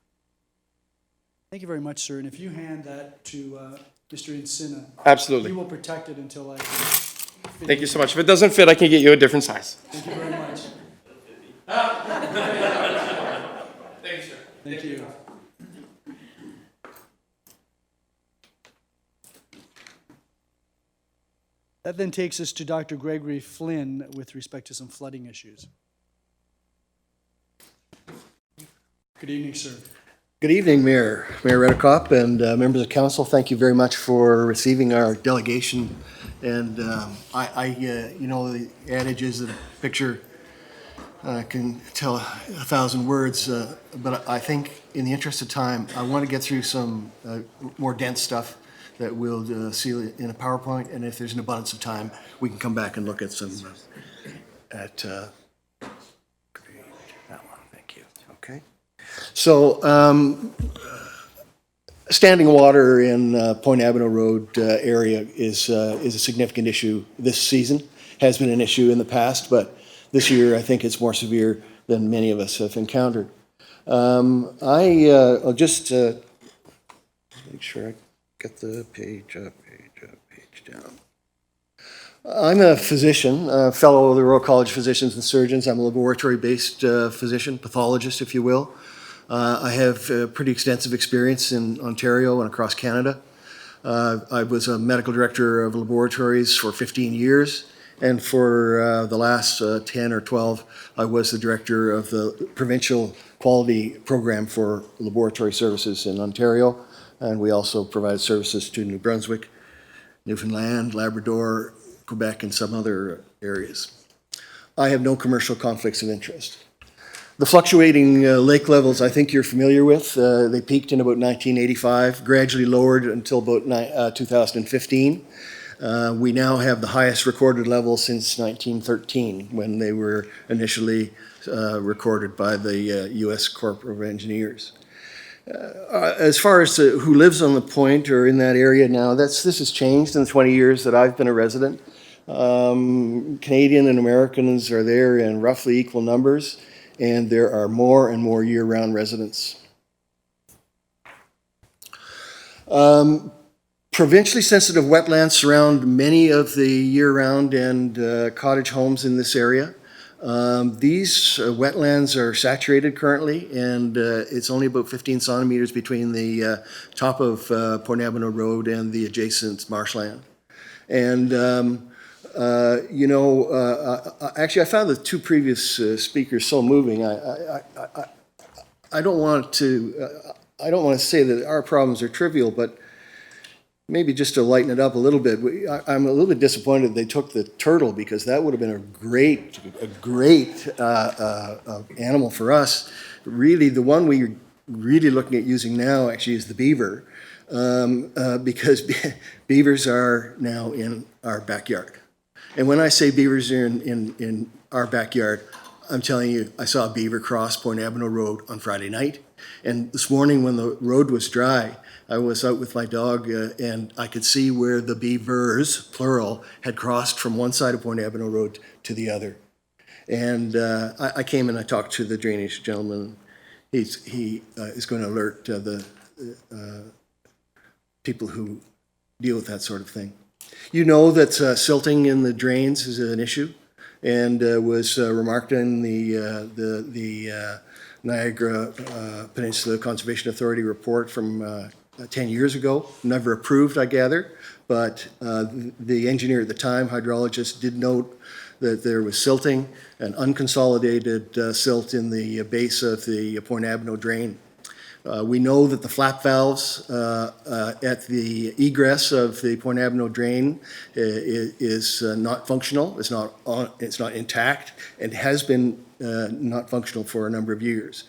Thank you very much, sir. And if you hand that to Mr. Encina, Absolutely. he will protect it until I can fit Thank you so much. If it doesn't fit, I can get you a different size. Thank you very much. That then takes us to Dr. Gregory Flynn with respect to some flooding issues. Good evening, sir. Good evening, Mayor Redekop and members of council. Thank you very much for receiving our delegation. And you know, the adage is that a picture can tell 1,000 words, but I think in the interest of time, I want to get through some more dense stuff that we'll see in a PowerPoint. And if there's an abundance of time, we can come back and look at some, that one, thank you, okay. So, standing water in Point Avenue Road area is a significant issue this season. Has been an issue in the past, but this year I think it's more severe than many of us have encountered. I'll just make sure I get the page up, page down. I'm a physician, a fellow of the Royal College of Physicians and Surgeons. I'm a laboratory-based physician, pathologist, if you will. I have pretty extensive experience in Ontario and across Canada. I was a medical director of laboratories for 15 years, and for the last 10 or 12, I was the director of the provincial quality program for laboratory services in Ontario, and we also provided services to New Brunswick, Newfoundland, Labrador, Quebec, and some other areas. I have no commercial conflicts of interest. The fluctuating lake levels I think you're familiar with. They peaked in about 1985, gradually lowered until about 2015. We now have the highest recorded level since 1913, when they were initially recorded by the U.S. Corps of Engineers. As far as who lives on the point or in that area now, this has changed in the 20 years that I've been a resident. Canadian and Americans are there in roughly equal numbers, and there are more and more year-round residents. Provincially sensitive wetlands surround many of the year-round and cottage homes in this area. These wetlands are saturated currently, and it's only about 15 centimeters between the top of Point Avenue Road and the adjacent marshland. And you know, actually, I found the two previous speakers so moving. I don't want to say that our problems are trivial, but maybe just to lighten it up a little bit, I'm a little bit disappointed they took the turtle, because that would have been a great animal for us. Really, the one we're really looking at using now actually is the beaver, because beavers are now in our backyard. And when I say beavers are in our backyard, I'm telling you, I saw a beaver cross Point Avenue Road on Friday night. And this morning when the road was dry, I was out with my dog and I could see where the beavers, plural, had crossed from one side of Point Avenue Road to the other. And I came and I talked to the drainage gentleman. He is going to alert the people who deal with that sort of thing. You know that silting in the drains is an issue, and was remarked in the Niagara Peninsula Conservation Authority report from 10 years ago. Never approved, I gather, but the engineer at the time, hydrologist, did note that there was silting, an unconsolidated silt in the base of the Point Avenue drain. We know that the flap valves at the egress of the Point Avenue drain is not functional. It's not intact, and has been not functional for a number of years.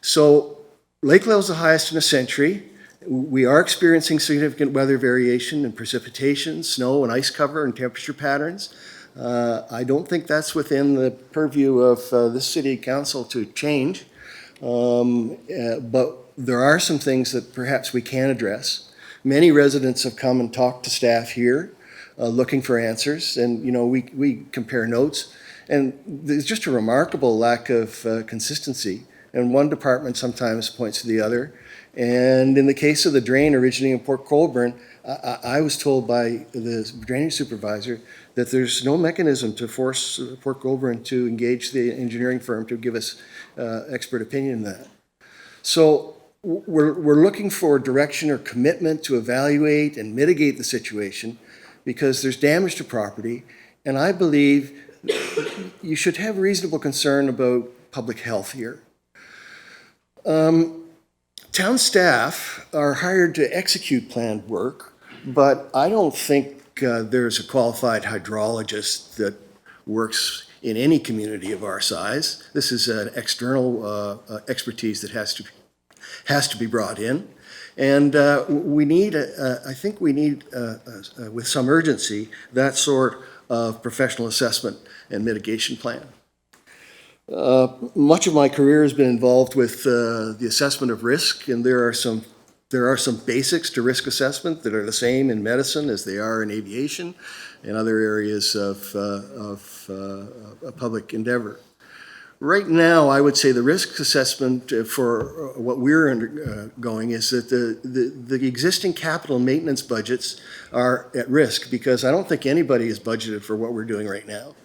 So lake level is the highest in a century. We are experiencing significant weather variation in precipitation, snow and ice cover and temperature patterns. I don't think that's within the purview of this city council to change. But there are some things that perhaps we can address. Many residents have come and talked to staff here looking for answers, and you know, we compare notes, and there's just a remarkable lack of consistency, and one department sometimes points to the other. And in the case of the drain originating in Port Colborne, I was told by the drainage supervisor that there's no mechanism to force Port Colborne to engage the engineering firm to give us expert opinion on that. So we're looking for direction or commitment to evaluate and mitigate the situation. because there's damage to property, and I believe you should have reasonable concern about public health here. Town staff are hired to execute planned work, but I don't think there's a qualified hydrologist that works in any community of our size. This is an external expertise that has to be brought in. And we need, I think we need, with some urgency, that sort of professional assessment and mitigation plan. Much of my career has been involved with the assessment of risk, and there are some basics to risk assessment that are the same in medicine as they are in aviation and other areas of public endeavor. Right now, I would say the risk assessment for what we're undergoing is that the existing capital maintenance budgets are at risk, because I don't think anybody is budgeted for what we're doing right now.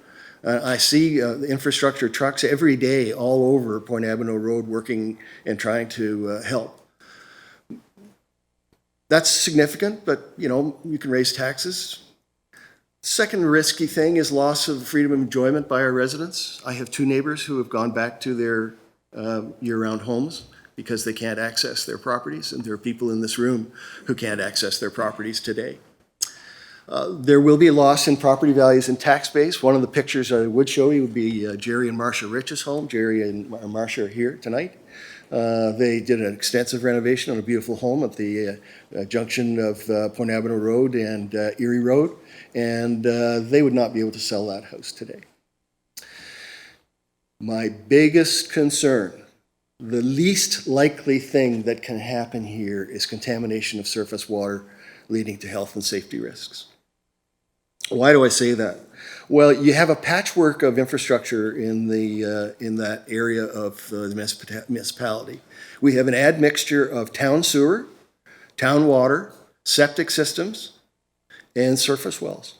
I see the infrastructure trucks every day all over Point Avenue Road working and trying to help. That's significant, but you can raise taxes. Second risky thing is loss of freedom of enjoyment by our residents. I have 2 neighbors who have gone back to their year-round homes because they can't access their properties, and there are people in this room who can't access their properties today. There will be a loss in property values and tax base. One of the pictures I would show you would be Jerry and Marcia Rich's home. Jerry and Marcia are here tonight. They did an extensive renovation on a beautiful home at the junction of Point Avenue Road and Erie Road, and they would not be able to sell that house today. My biggest concern, the least likely thing that can happen here, is contamination of surface water leading to health and safety risks. Why do I say that? Well, you have a patchwork of infrastructure in that area of the municipality. We have an admixture of town sewer, town water, septic systems, and surface wells.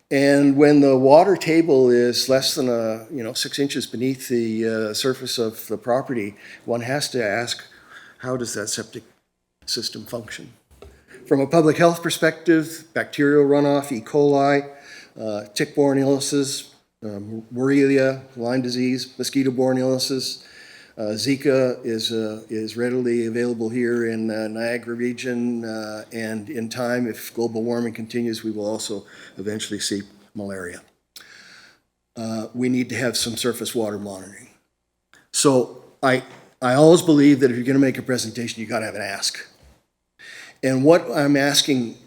And when the water table is less than 6 inches beneath the surface of the property, one has to ask, how does that septic system function? From a public health perspective, bacterial runoff, E. coli, tick-borne illnesses, Borrelia, Lyme disease, mosquito-borne illnesses. Zika is readily available here in Niagara region, and in time, if global warming continues, we will also eventually see malaria. We need to have some surface water monitoring. So I always believe that if you're going to make a presentation, you got to have an ask. And what I'm asking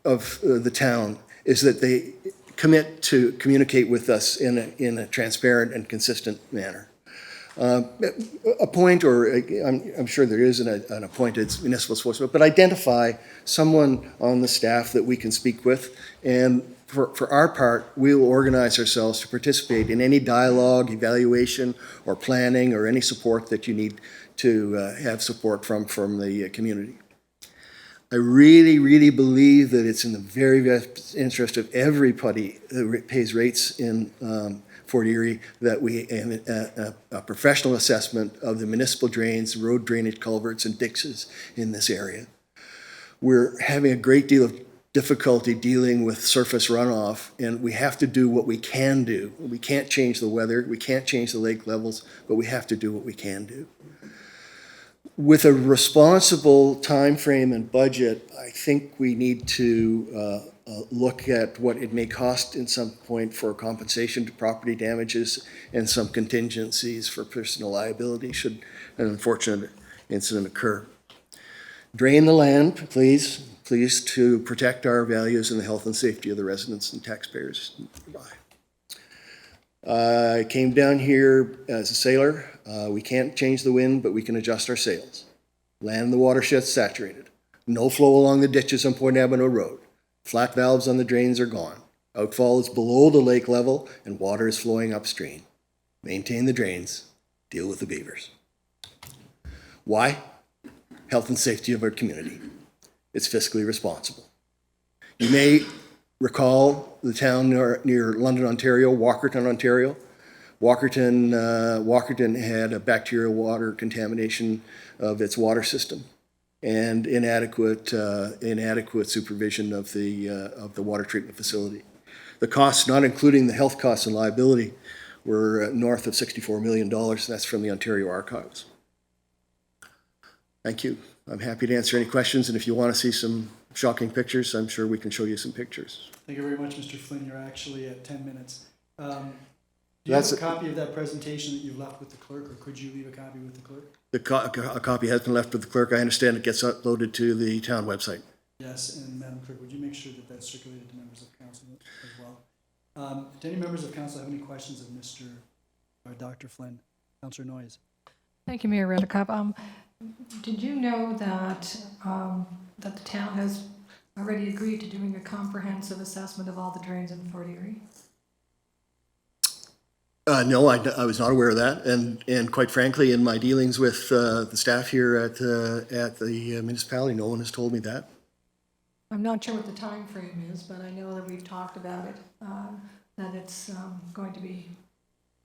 of the town is that they commit to communicate with us in a transparent and consistent manner. Appoint, or I'm sure there is an appointed municipal spokesman, but identify someone on the staff that we can speak with. And for our part, we will organize ourselves to participate in any dialogue, evaluation, or planning, or any support that you need to have support from the community. I really, really believe that it's in the very best interest of everybody that pays rates in Fort Erie that we have a professional assessment of the municipal drains, road drainage culverts, and ditches in this area. We're having a great deal of difficulty dealing with surface runoff, and we have to do what we can do. We can't change the weather, we can't change the lake levels, but we have to do what we can do. With a responsible time frame and budget, I think we need to look at what it may cost in some point for compensation to property damages and some contingencies for personal liability should an unfortunate incident occur. Drain the land, please, to protect our values and the health and safety of the residents and taxpayers nearby. I came down here as a sailor. We can't change the wind, but we can adjust our sails. Land in the watershed saturated. No flow along the ditches on Point Avenue Road. Flat valves on the drains are gone. Outfall is below the lake level and water is flowing upstream. Maintain the drains. Deal with the beavers. Why? Health and safety of our community. It's fiscally responsible. You may recall the town near London, Ontario, Walkerton, Ontario. Walkerton had a bacterial water contamination of its water system. and inadequate supervision of the water treatment facility. The costs, not including the health costs and liability, were north of $64 million. That's from the Ontario Archives. Thank you. I'm happy to answer any questions, and if you want to see some shocking pictures, I'm sure we can show you some pictures. Thank you very much, Mr. Flynn. You're actually at 10 minutes. Do you have a copy of that presentation that you've left with the clerk, or could you leave a copy with the clerk? A copy has been left with the clerk. I understand it gets uploaded to the town website. Yes, and Madam Clerk, would you make sure that that's circulated to members of council as well? Do any members of council have any questions of Mr. or Dr. Flynn? Councillor Noyes. Thank you, Mayor Redekop. Did you know that, that the town has already agreed to doing a comprehensive assessment of all the drains in Fort Erie? No, I was not aware of that, and quite frankly, in my dealings with the staff here at the municipality, no one has told me that. I'm not sure what the time frame is, but I know that we've talked about it, that it's going to be,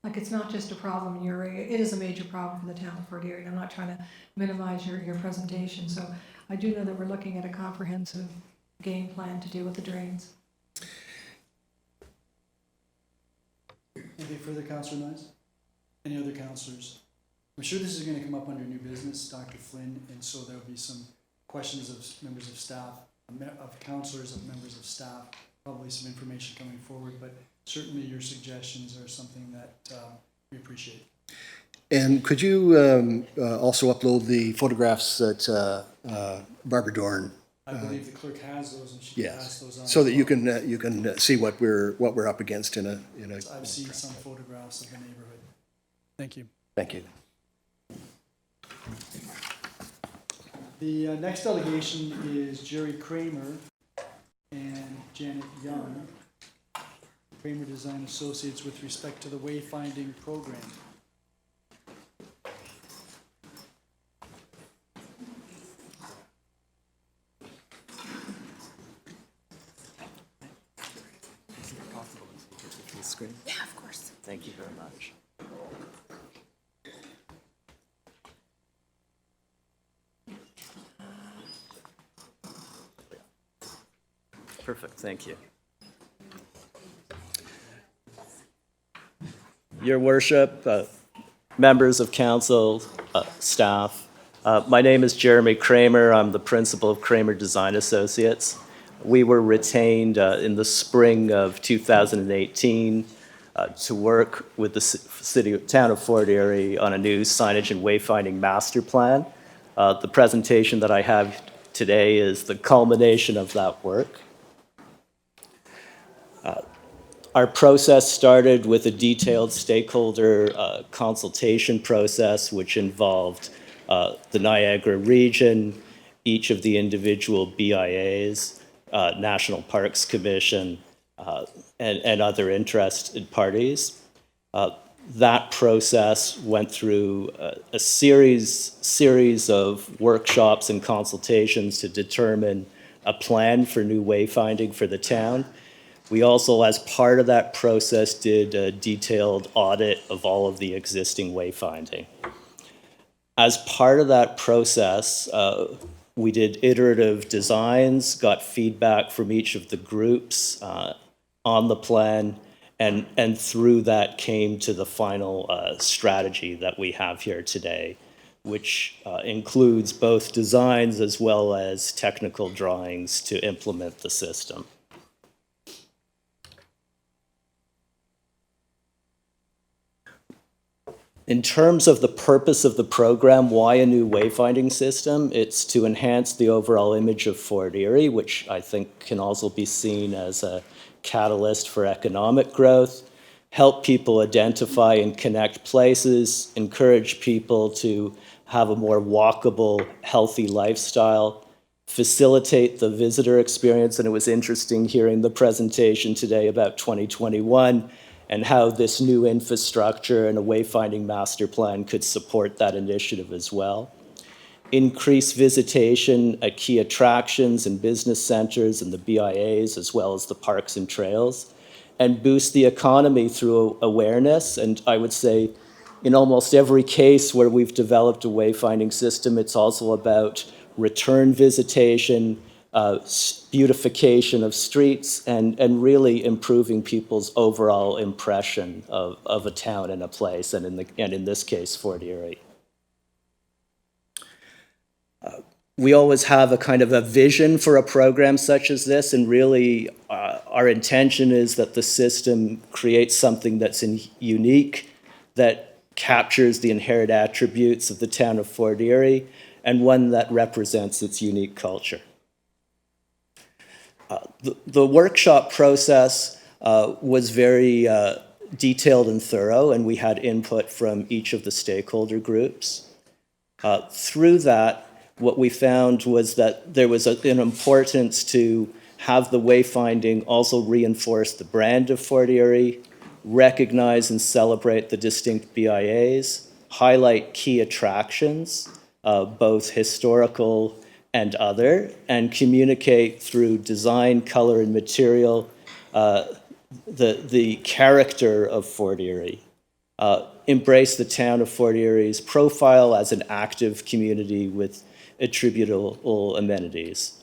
like, it's not just a problem in your area, it is a major problem for the town of Fort Erie. I'm not trying to minimize your presentation, so I do know that we're looking at a comprehensive game plan to deal with the drains. Anything further, Councillor Noyes? Any other councillors? I'm sure this is going to come up under new business, Dr. Flynn, and so there'll be some questions of members of staff, of councillors, of members of staff, probably some information coming forward, but certainly your suggestions are something that we appreciate. And could you also upload the photographs that Barbara Dorn? I believe the clerk has those, and she can pass Yes, those on. so as that you well. can see what we're up against in a. I've seen some photographs of the neighborhood. Thank you. Thank you. The next delegation is Jerry Kramer and Janet Young, Kramer Design Associates, with respect to the wayfinding program. Yeah, of course. Thank you very much. Perfect, thank you. Your Worship, members of council, staff, my name is Jeremy Kramer. I'm the principal of Kramer Design Associates. We were retained in the spring of 2018 to work with the town of Fort Erie on a new signage and wayfinding master plan. The presentation that I have today is the culmination of that work. Our process started with a detailed stakeholder consultation process, which involved the Niagara region, each of the individual BIAs, National Parks Commission, and other interested parties. That process went through a series of workshops and consultations to determine a plan for new wayfinding for the town. We also, as part of that process, did a detailed audit of all of the existing wayfinding. As part of that process, we did iterative designs, got feedback from each of the groups on the plan, and through that came to the final strategy that we have here today, which includes both designs as well as technical drawings to implement the system. In terms of the purpose of the program, why a new wayfinding system? It's to enhance the overall image of Fort Erie, which I think can also be seen as a catalyst for economic growth, help people identify and connect places, encourage people to have a more walkable, healthy lifestyle, facilitate the visitor experience. And it was interesting hearing the presentation today about 2021 and how this new infrastructure and a wayfinding master plan could support that initiative as well. Increase visitation at key attractions and business centers and the BIAs, as well as the parks and trails, and boost the economy through awareness. And I would say In almost every case where we've developed a wayfinding system, it's also about return visitation, beautification of streets, and really improving people's overall impression of a town and a place, and in this case, Fort Erie. We always have a kind of a vision for a program such as this, and really our intention is that the system creates something that's unique, that captures the inherent attributes of the town of Fort Erie, and one that represents its unique culture. The workshop process was very detailed and thorough, and we had input from each of the stakeholder groups. Through that, what we found was that there was an importance to have the wayfinding also reinforce the brand of Fort Erie, recognize and celebrate the distinct BIAs, highlight key attractions, both historical and other, and communicate through design, color, and material the character of Fort Erie. Embrace the town of Fort Erie's profile as an active community with attributable amenities.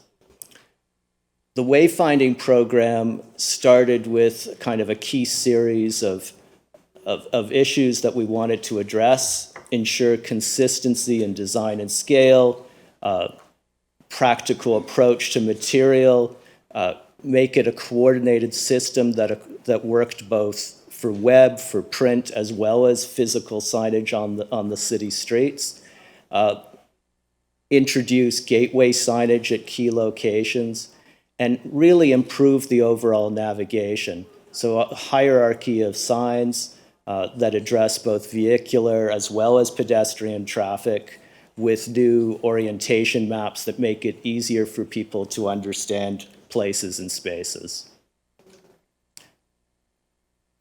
The wayfinding program started with kind of a key series of issues that we wanted to address, ensure consistency in design and scale, practical approach to material, make it a coordinated system that worked both for web, for print, as well as physical signage on the city streets. Introduce gateway signage at key locations, and really improve the overall navigation. So a hierarchy of signs that address both vehicular as well as pedestrian traffic, with new orientation maps that make it easier for people to understand places and spaces.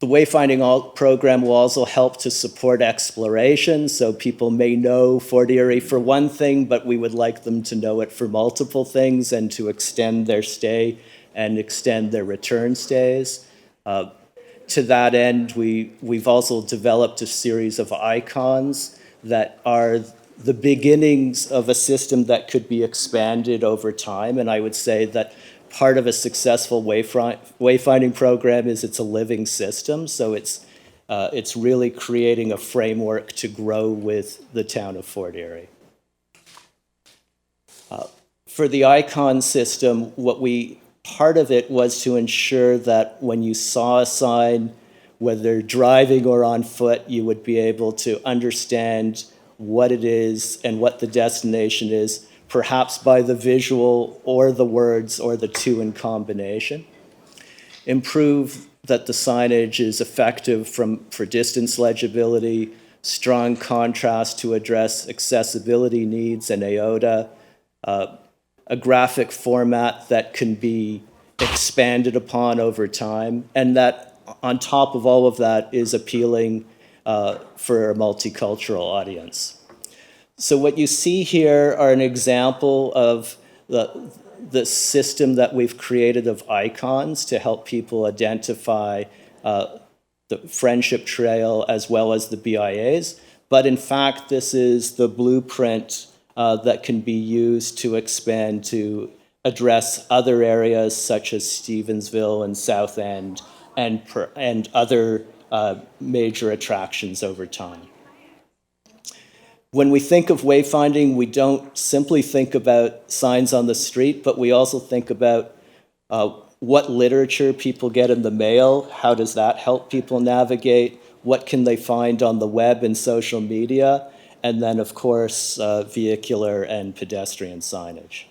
The wayfinding program will also help to support exploration, so people may know Fort Erie for one thing, but we would like them to know it for multiple things and to extend their stay and extend their return stays. To that end, we've also developed a series of icons that are the beginnings of a system that could be expanded over time, and I would say that part of a successful wayfinding program is it's a living system, so it's really creating a framework to grow with the town of Fort Erie. For the icon system, part of it was to ensure that when you saw a sign, whether driving or on foot, you would be able to understand what it is and what the destination is, perhaps by the visual or the words or the two in combination. Improve that the signage is effective for distance legibility, strong contrast to address accessibility needs and AOTA, a graphic format that can be expanded upon over time, and that on top of all of that is appealing for a multicultural audience. So what you see here are an example of the system that we've created of icons to help people identify the Friendship Trail as well as the BIAs. But in fact, this is the blueprint that can be used to expand to address other areas such as Stevensville and South End and other major attractions over time. When we think of wayfinding, we don't simply think about signs on the street, but we also think about what literature people get in the mail, how does that help people navigate, what can they find on the web and social media, and then, of course, vehicular and pedestrian signage.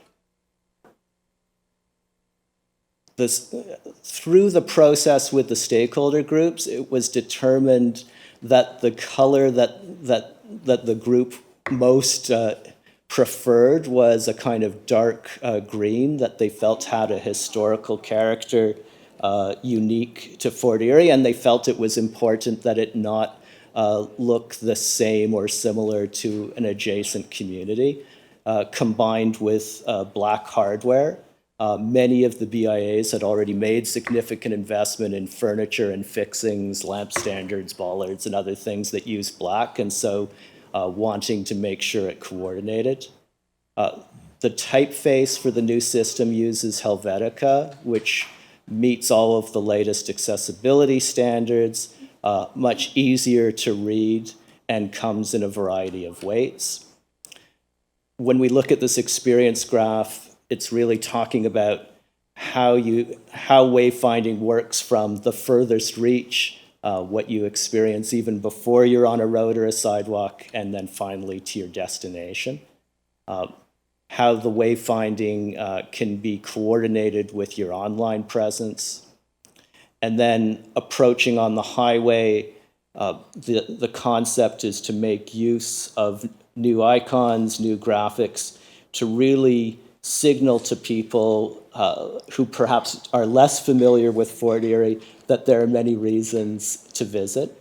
Through the process with the stakeholder groups, it was determined that the color that the group most preferred was a kind of dark green that they felt had a historical character unique to Fort Erie, and they felt it was important that it not look the same or similar to an adjacent community, combined with black hardware. Many of the BIAs had already made significant investment in furniture and fixings, lamp standards, bollards, and other things that use black, and so wanting to make sure it coordinated. The typeface for the new system uses Helvetica, which meets all of the latest accessibility standards, much easier to read, and comes in a variety of weights. When we look at this experience graph, it's really talking about how wayfinding works from the furthest reach, what you experience even before you're on a road or a sidewalk, and then finally to your destination. How the wayfinding can be coordinated with your online presence. And then approaching on the highway, the concept is to make use of new icons, new graphics, to really signal to people who perhaps are less familiar with Fort Erie that there are many reasons to visit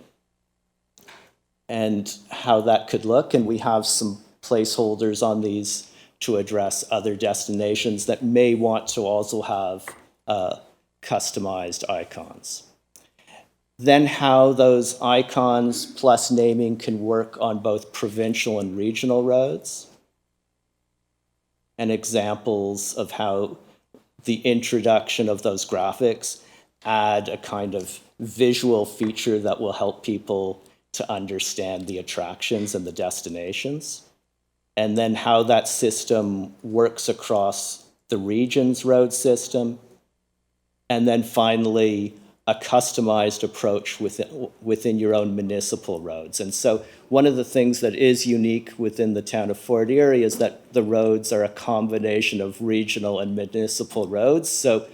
and how that could look. And we have some placeholders on these to address other destinations that may want to also have customized icons. Then how those icons plus naming can work on both provincial and regional roads, and examples of how the introduction of those graphics add a kind of visual feature that will help people to understand the attractions and the destinations, and then how that system works across the region's road system, and then finally a customized approach within your own municipal roads. And so one of the things that is unique within the town of Fort Erie is that the roads are a combination of regional and municipal roads. So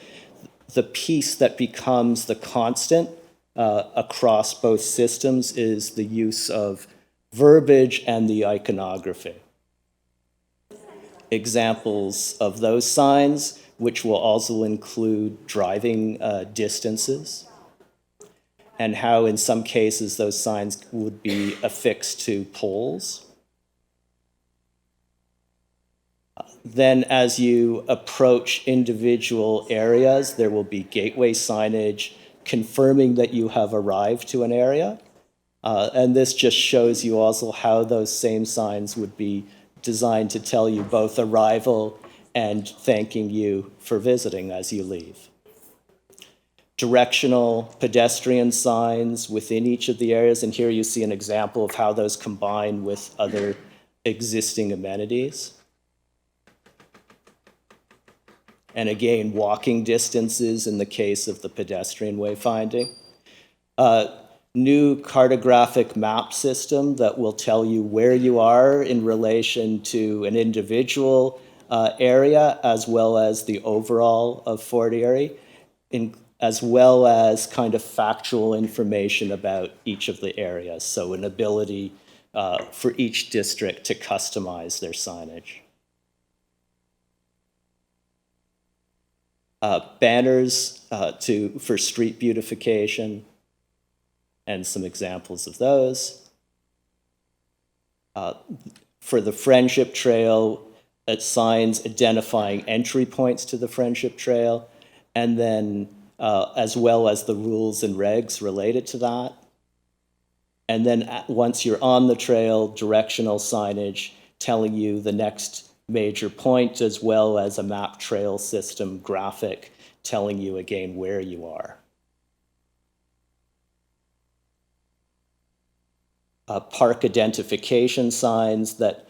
the piece that becomes the constant across both systems is the use of verbiage and the iconography. Examples of those signs, which will also include driving distances, and how in some cases those signs would be affixed to poles. Then as you approach individual areas, there will be gateway signage confirming that you have arrived to an area. And this just shows you also how those same signs would be designed to tell you both arrival and thanking you for visiting as you leave. Directional pedestrian signs within each of the areas, and here you see an example of how those combine with other existing amenities. And again, walking distances in the case of the pedestrian wayfinding. New cartographic map system that will tell you where you are in relation to an individual area, as well as the overall of Fort Erie, as well as kind of factual information about each of the areas. So an ability for each district to customize their signage. Banners for street beautification, and some examples of those. For the Friendship Trail, signs identifying entry points to the Friendship Trail, and then as well as the rules and regs related to that. And then once you're on the trail, directional signage telling you the next major point, as well as a map trail system graphic telling you again where you are. Park identification signs that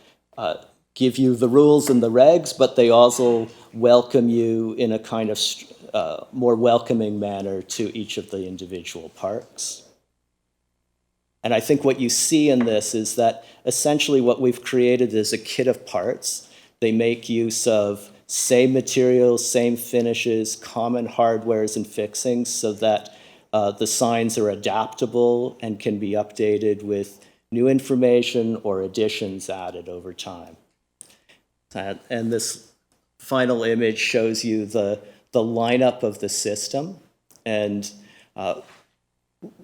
give you the rules and the regs, but they also welcome you in a kind of more welcoming manner to each of the individual parks. And I think what you see in this is that essentially what we've created is a kit of parts. They make use of same materials, same finishes, common hardwares and fixings so that the signs are adaptable and can be updated with new information or additions added over time. And this final image shows you the lineup of the system. And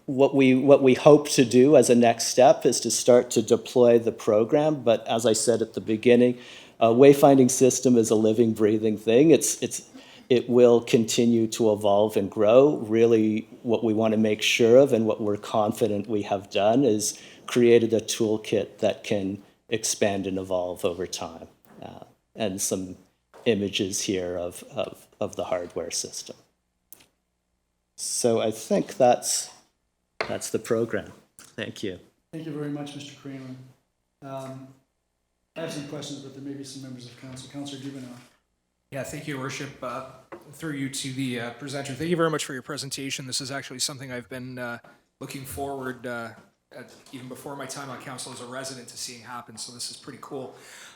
what we hope to do as a next step is to start to deploy the program. But as I said at the beginning, a wayfinding system is a living, breathing thing. It's it will continue to evolve and grow. Really, what we want to make sure of and what we're confident we have done is created a toolkit that can expand and evolve over time. And some images here of the hardware system. So I think that's the program. Thank you. Thank you very much, Mr. Kramer. I have some questions, but there may be some members of council. Councilor Dubenow. Yeah, thank you, Your Worship. Through you to the presenter. Thank you very much for your presentation. This is actually something I've been looking forward, even before my time on council as a resident, to seeing happen, so this is pretty cool.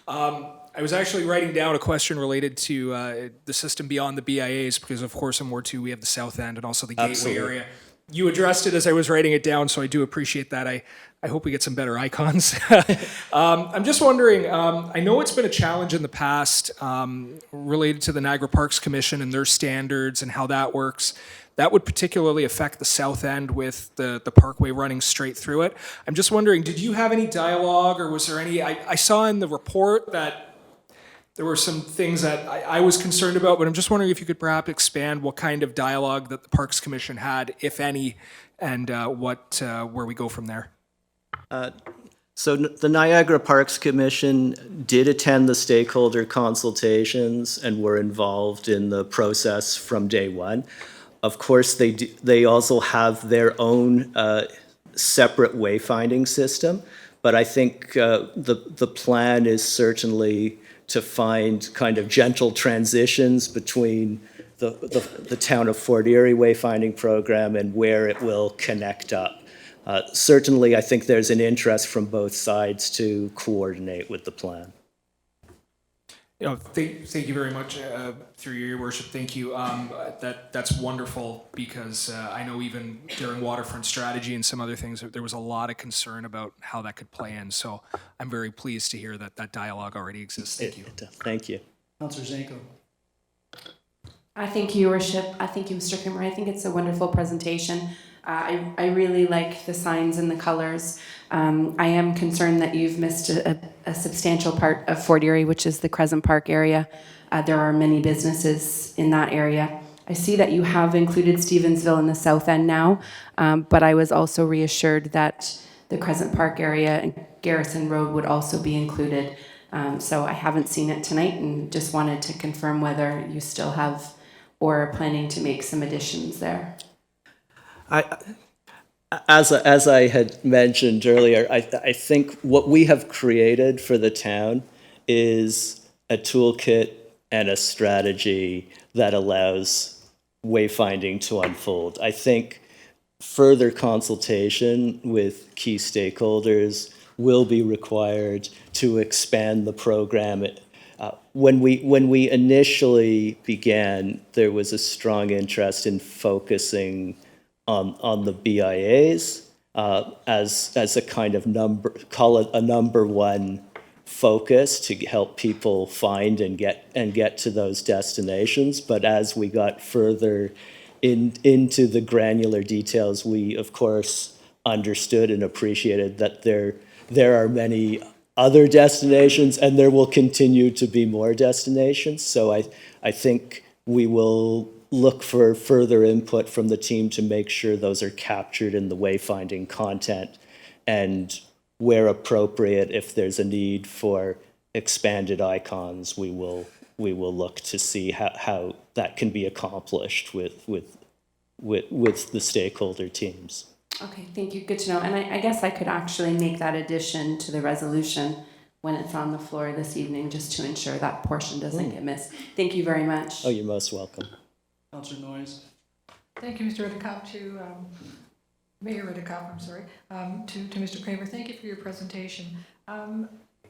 I was actually writing down a question related to the system beyond the BIAs, because of course in Ward 2 we have the South End and also the Gateway Absolutely. area. You addressed it as I was writing it down, so I do appreciate that. I hope we get some better icons. I'm just wondering, I know it's been a challenge in the past related to the Niagara Parks Commission and their standards and how that works. That would particularly affect the South End with the parkway running straight through it. I'm just wondering, did you have any dialogue, or was there any, I saw in the report that there were some things that I was concerned about, but I'm just wondering if you could perhaps expand what kind of dialogue that the Parks Commission had, if any, and where we go from there. So the Niagara Parks Commission did attend the stakeholder consultations and were involved in the process from day one. Of course, they also have their own separate wayfinding system, but I think the plan is certainly to find kind of gentle transitions between the town of Fort Erie wayfinding program and where it will connect up. Certainly, I think there's an interest from both sides to coordinate with the plan. Thank you very much, through your worship. Thank you. That's wonderful, because I know even during waterfront strategy and some other things, there was a lot of concern about how that could play in. So I'm very pleased to hear that that dialogue already exists. Thank you. Thank you. Councilor Zanko. I thank you, Your Worship. I thank you, Mr. Kramer. I think it's a wonderful presentation. I really like the signs and the colors. I am concerned that you've missed a substantial part of Fort Erie, which is the Crescent Park area. There are many businesses in that area. I see that you have included Stevensville in the South End now, but I was also reassured that the Crescent Park area and Garrison Road would also be included. So I haven't seen it tonight and just wanted to confirm whether you still have or are planning to make some additions there. As I had mentioned earlier, I think what we have created for the town is a toolkit and a strategy that allows wayfinding to unfold. I think further consultation with key stakeholders will be required to expand the program. When we initially began, there was a strong interest in focusing on the BIAs as a kind of call it a number one focus to help people find and get to those destinations. But as we got further into the granular details, we of course understood and appreciated that there are many other destinations, and there will continue to be more destinations. So I think we will look for further input from the team to make sure those are captured in the wayfinding content, and where appropriate, if there's a need for expanded icons, we will look to see how that can be accomplished with the stakeholder teams. Okay, thank you. Good to know. And I guess I could actually make that addition to the resolution when it's on the floor this evening, just to ensure that portion doesn't get missed. Thank you very much. Oh, you're most welcome. Councilor Noyes. Thank you, Mr. Redekop, to Mayor Redekop, I'm sorry, to Mr. Kramer. Thank you for your presentation.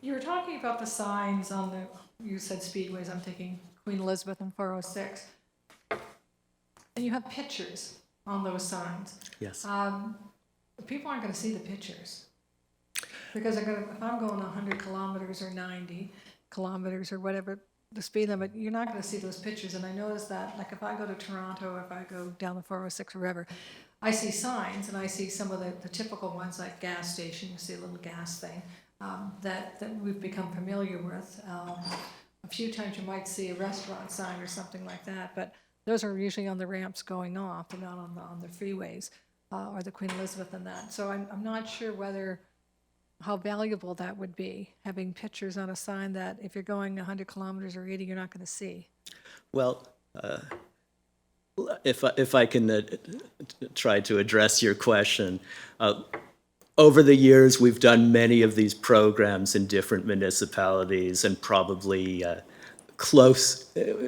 You were talking about the signs on you said speedways, I'm thinking Queen Elizabeth and 406. And you have pictures on those signs. Yes. People aren't going to see the pictures. Because if I'm going 100 kilometers or 90 kilometers or whatever the speed limit, you're not going to see those pictures. And I noticed that, like if I go to Toronto, if I go down the 406 or wherever, I see signs, and I see some of the typical ones like gas station, you see a little gas thing, that we've become familiar with. a few times you might see a restaurant sign or something like that, but those are usually on the ramps going off, they're not on the freeways, or the Queen Elizabeth and that. So I'm not sure how valuable that would be, having pictures on a sign that if you're going 100 kilometers or 80, you're not going to see. Well, if I can try to address your question, over the years, we've done many of these programs in different municipalities and probably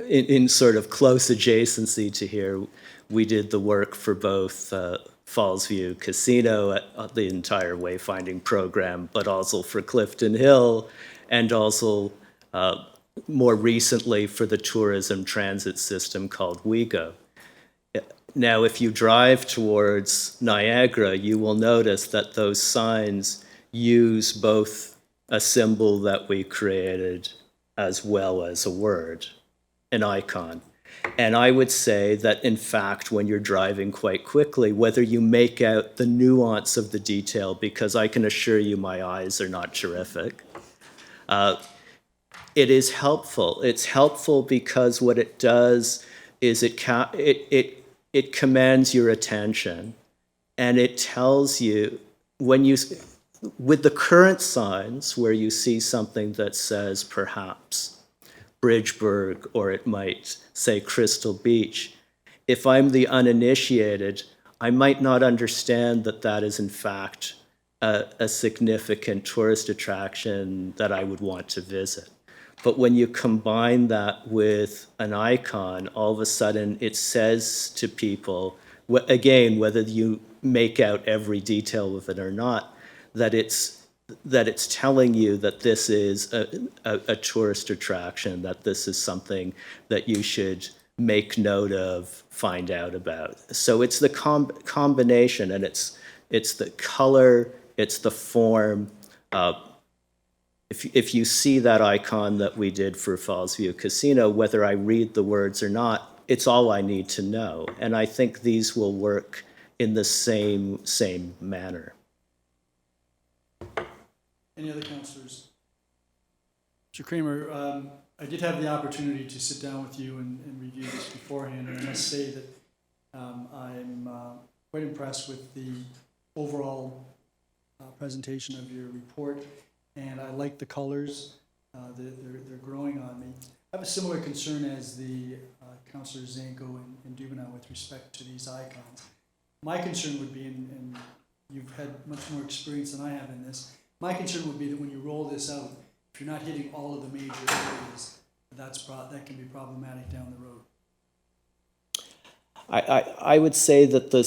in sort of close adjacency to here. We did the work for both Fallsview Casino, the entire wayfinding program, but also for Clifton Hill, and also more recently for the tourism transit system called WeGo. Now, if you drive towards Niagara, you will notice that those signs use both a symbol that we created as well as a word, an icon. And I would say that, in fact, when you're driving quite quickly, whether you make out the nuance of the detail, because I can assure you my eyes are not terrific, it is helpful. It's helpful because what it does is it commands your attention, and it tells you with the current signs where you see something that says perhaps Bridgeburg, or it might say Crystal Beach, if I'm the uninitiated, I might not understand that that is in fact a significant tourist attraction that I would want to visit. But when you combine that with an icon, all of a sudden it says to people, again, whether you make out every detail of it or not, that it's telling you that this is a tourist attraction, that this is something that you should make note of, find out about. So it's the combination, and it's the color, it's the form. If you see that icon that we did for Fallsview Casino, whether I read the words or not, it's all I need to know. And I think these will work in the same manner. Any other councilors? Mr. Kramer, I did have the opportunity to sit down with you and review this beforehand, and I must say that I'm quite impressed with the overall presentation of your report, and I like the colors. They're growing on me. I have a similar concern as the Councilors Zanko and Dubenow with respect to these icons. My concern would be, and you've had much more experience than I have in this, my concern would be that when you roll this out, if you're not hitting all of the major areas, that can be problematic down the road. I would say that the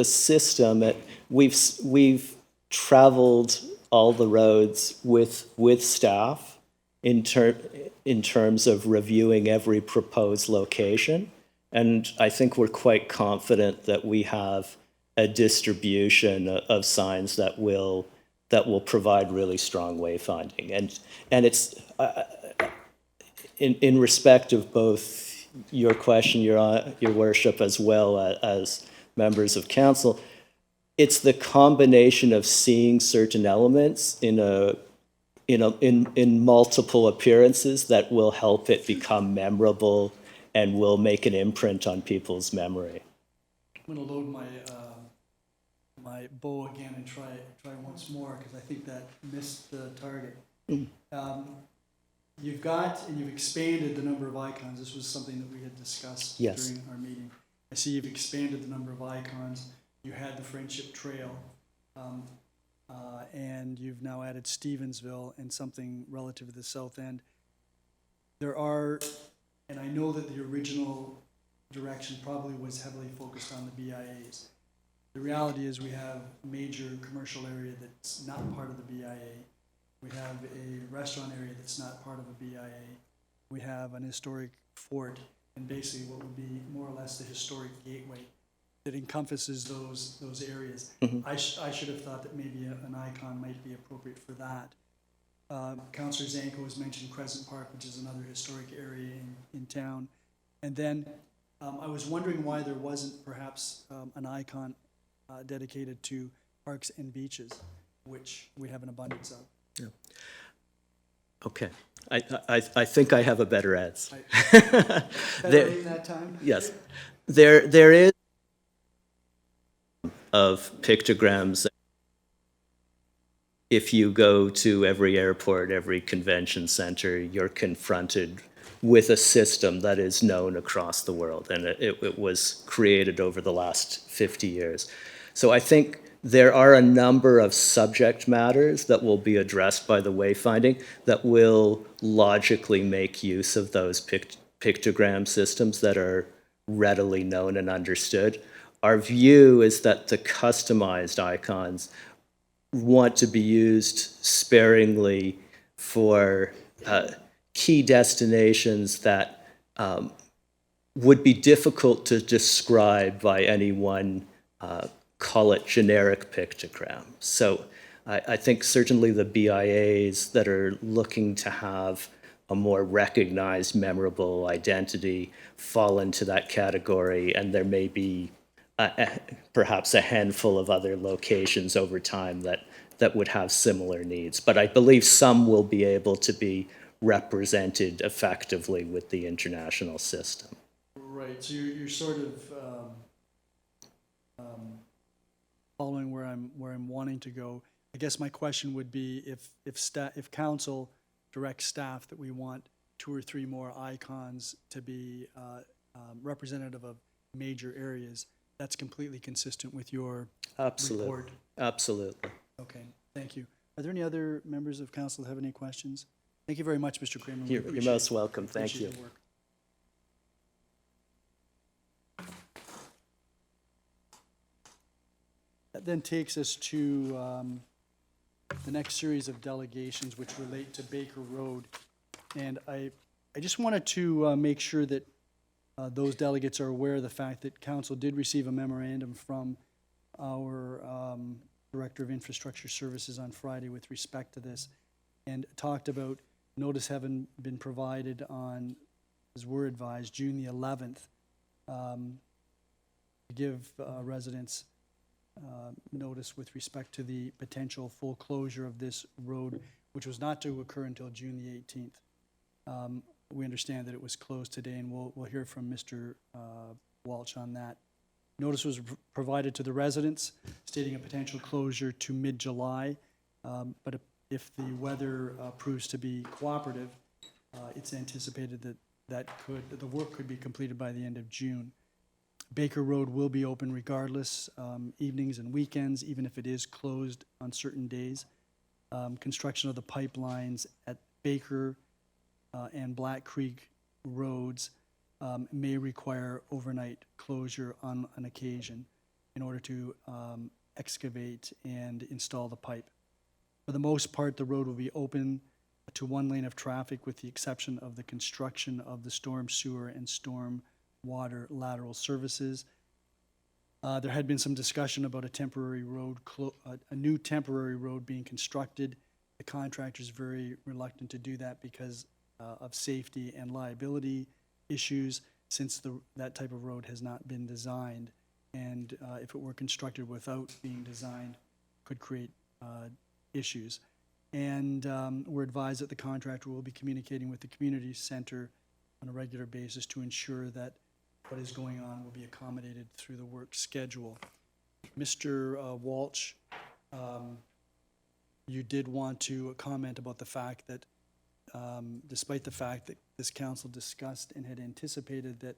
system, we've traveled all the roads with staff in terms of reviewing every proposed location, and I think we're quite confident that we have a distribution of signs that will provide really strong wayfinding, and it's in respect of both your question, your worship, as well as members of council. It's the combination of seeing certain elements in multiple appearances that will help it become memorable and will make an imprint on people's memory. I'm going to load my bow again and try once more, because I think that missed the target. You've expanded the number of icons. This was something that we had discussed during our meeting. I see you've expanded the number of icons. You had the Friendship Trail, and you've now added Stevensville and something relative to the south end. There are, and I know that the original direction probably was heavily focused on the BIAs. The reality is we have a major commercial area that's not part of the BIA. We have a restaurant area that's not part of a BIA. We have an historic fort, and basically what would be more or less the historic gateway that encompasses those areas. I should have thought that maybe an icon might be appropriate for that. Councilor Zanko has mentioned Crescent Park, which is another historic area in town. And then I was wondering why there wasn't perhaps an icon dedicated to parks and beaches, which we have an abundance of. Okay. I think I have a better answer. Better in that time? Yes. There is of pictograms. If you go to every airport, every convention center, you're confronted with a system that is known across the world, and it was created over the last 50 years. So I think there are a number of subject matters that will be addressed by the wayfinding that will logically make use of those pictogram systems that are readily known and understood. Our view is that the customized icons want to be used sparingly for key destinations that would be difficult to describe by any one, call it generic pictogram. So I think certainly the BIAs that are looking to have a more recognized, memorable identity fall into that category, and there may be perhaps a handful of other locations over time that would have similar needs. But I believe some will be able to be represented effectively with the international system. Right, so you're sort of following where I'm wanting to go. I guess my question would be if council directs staff that we want 2 or 3 more icons to be representative of major areas, that's completely consistent with your Absolutely. report? Absolutely. Okay, thank you. Are there any other members of council that have any questions? Thank you very much, Mr. Kramer. We You're appreciate- most welcome. Thank appreciate you. your work. That then takes us to the next series of delegations which relate to Baker Road. And I just wanted to make sure that those delegates are aware of the fact that council did receive a memorandum from our Director of Infrastructure Services on Friday with respect to this, and talked about notice having been provided on, as we're advised, June the 11th, to give residents notice with respect to the potential full closure of this road, which was not to occur until June the 18th. We understand that it was closed today, and we'll hear from Mr. Walsh on that. Notice was provided to the residents stating a potential closure to mid-July, but if the weather proves to be cooperative, it's anticipated that the work could be completed by the end of June. Baker Road will be open regardless, evenings and weekends, even if it is closed on certain days. Construction of the pipelines at Baker and Black Creek roads may require overnight closure on an occasion in order to excavate and install the pipe. For the most part, the road will be open to one lane of traffic with the exception of the construction of the storm sewer and storm water lateral services. There had been some discussion about a temporary road, a new temporary road being constructed. The contractor is very reluctant to do that because of safety and liability issues, since that type of road has not been designed, and if it were constructed without being designed, could create issues. And we're advised that the contractor will be communicating with the community center on a regular basis to ensure that what is going on will be accommodated through the work schedule. Mr. Walsh, you did want to comment about the fact that despite the fact that this council discussed and had anticipated that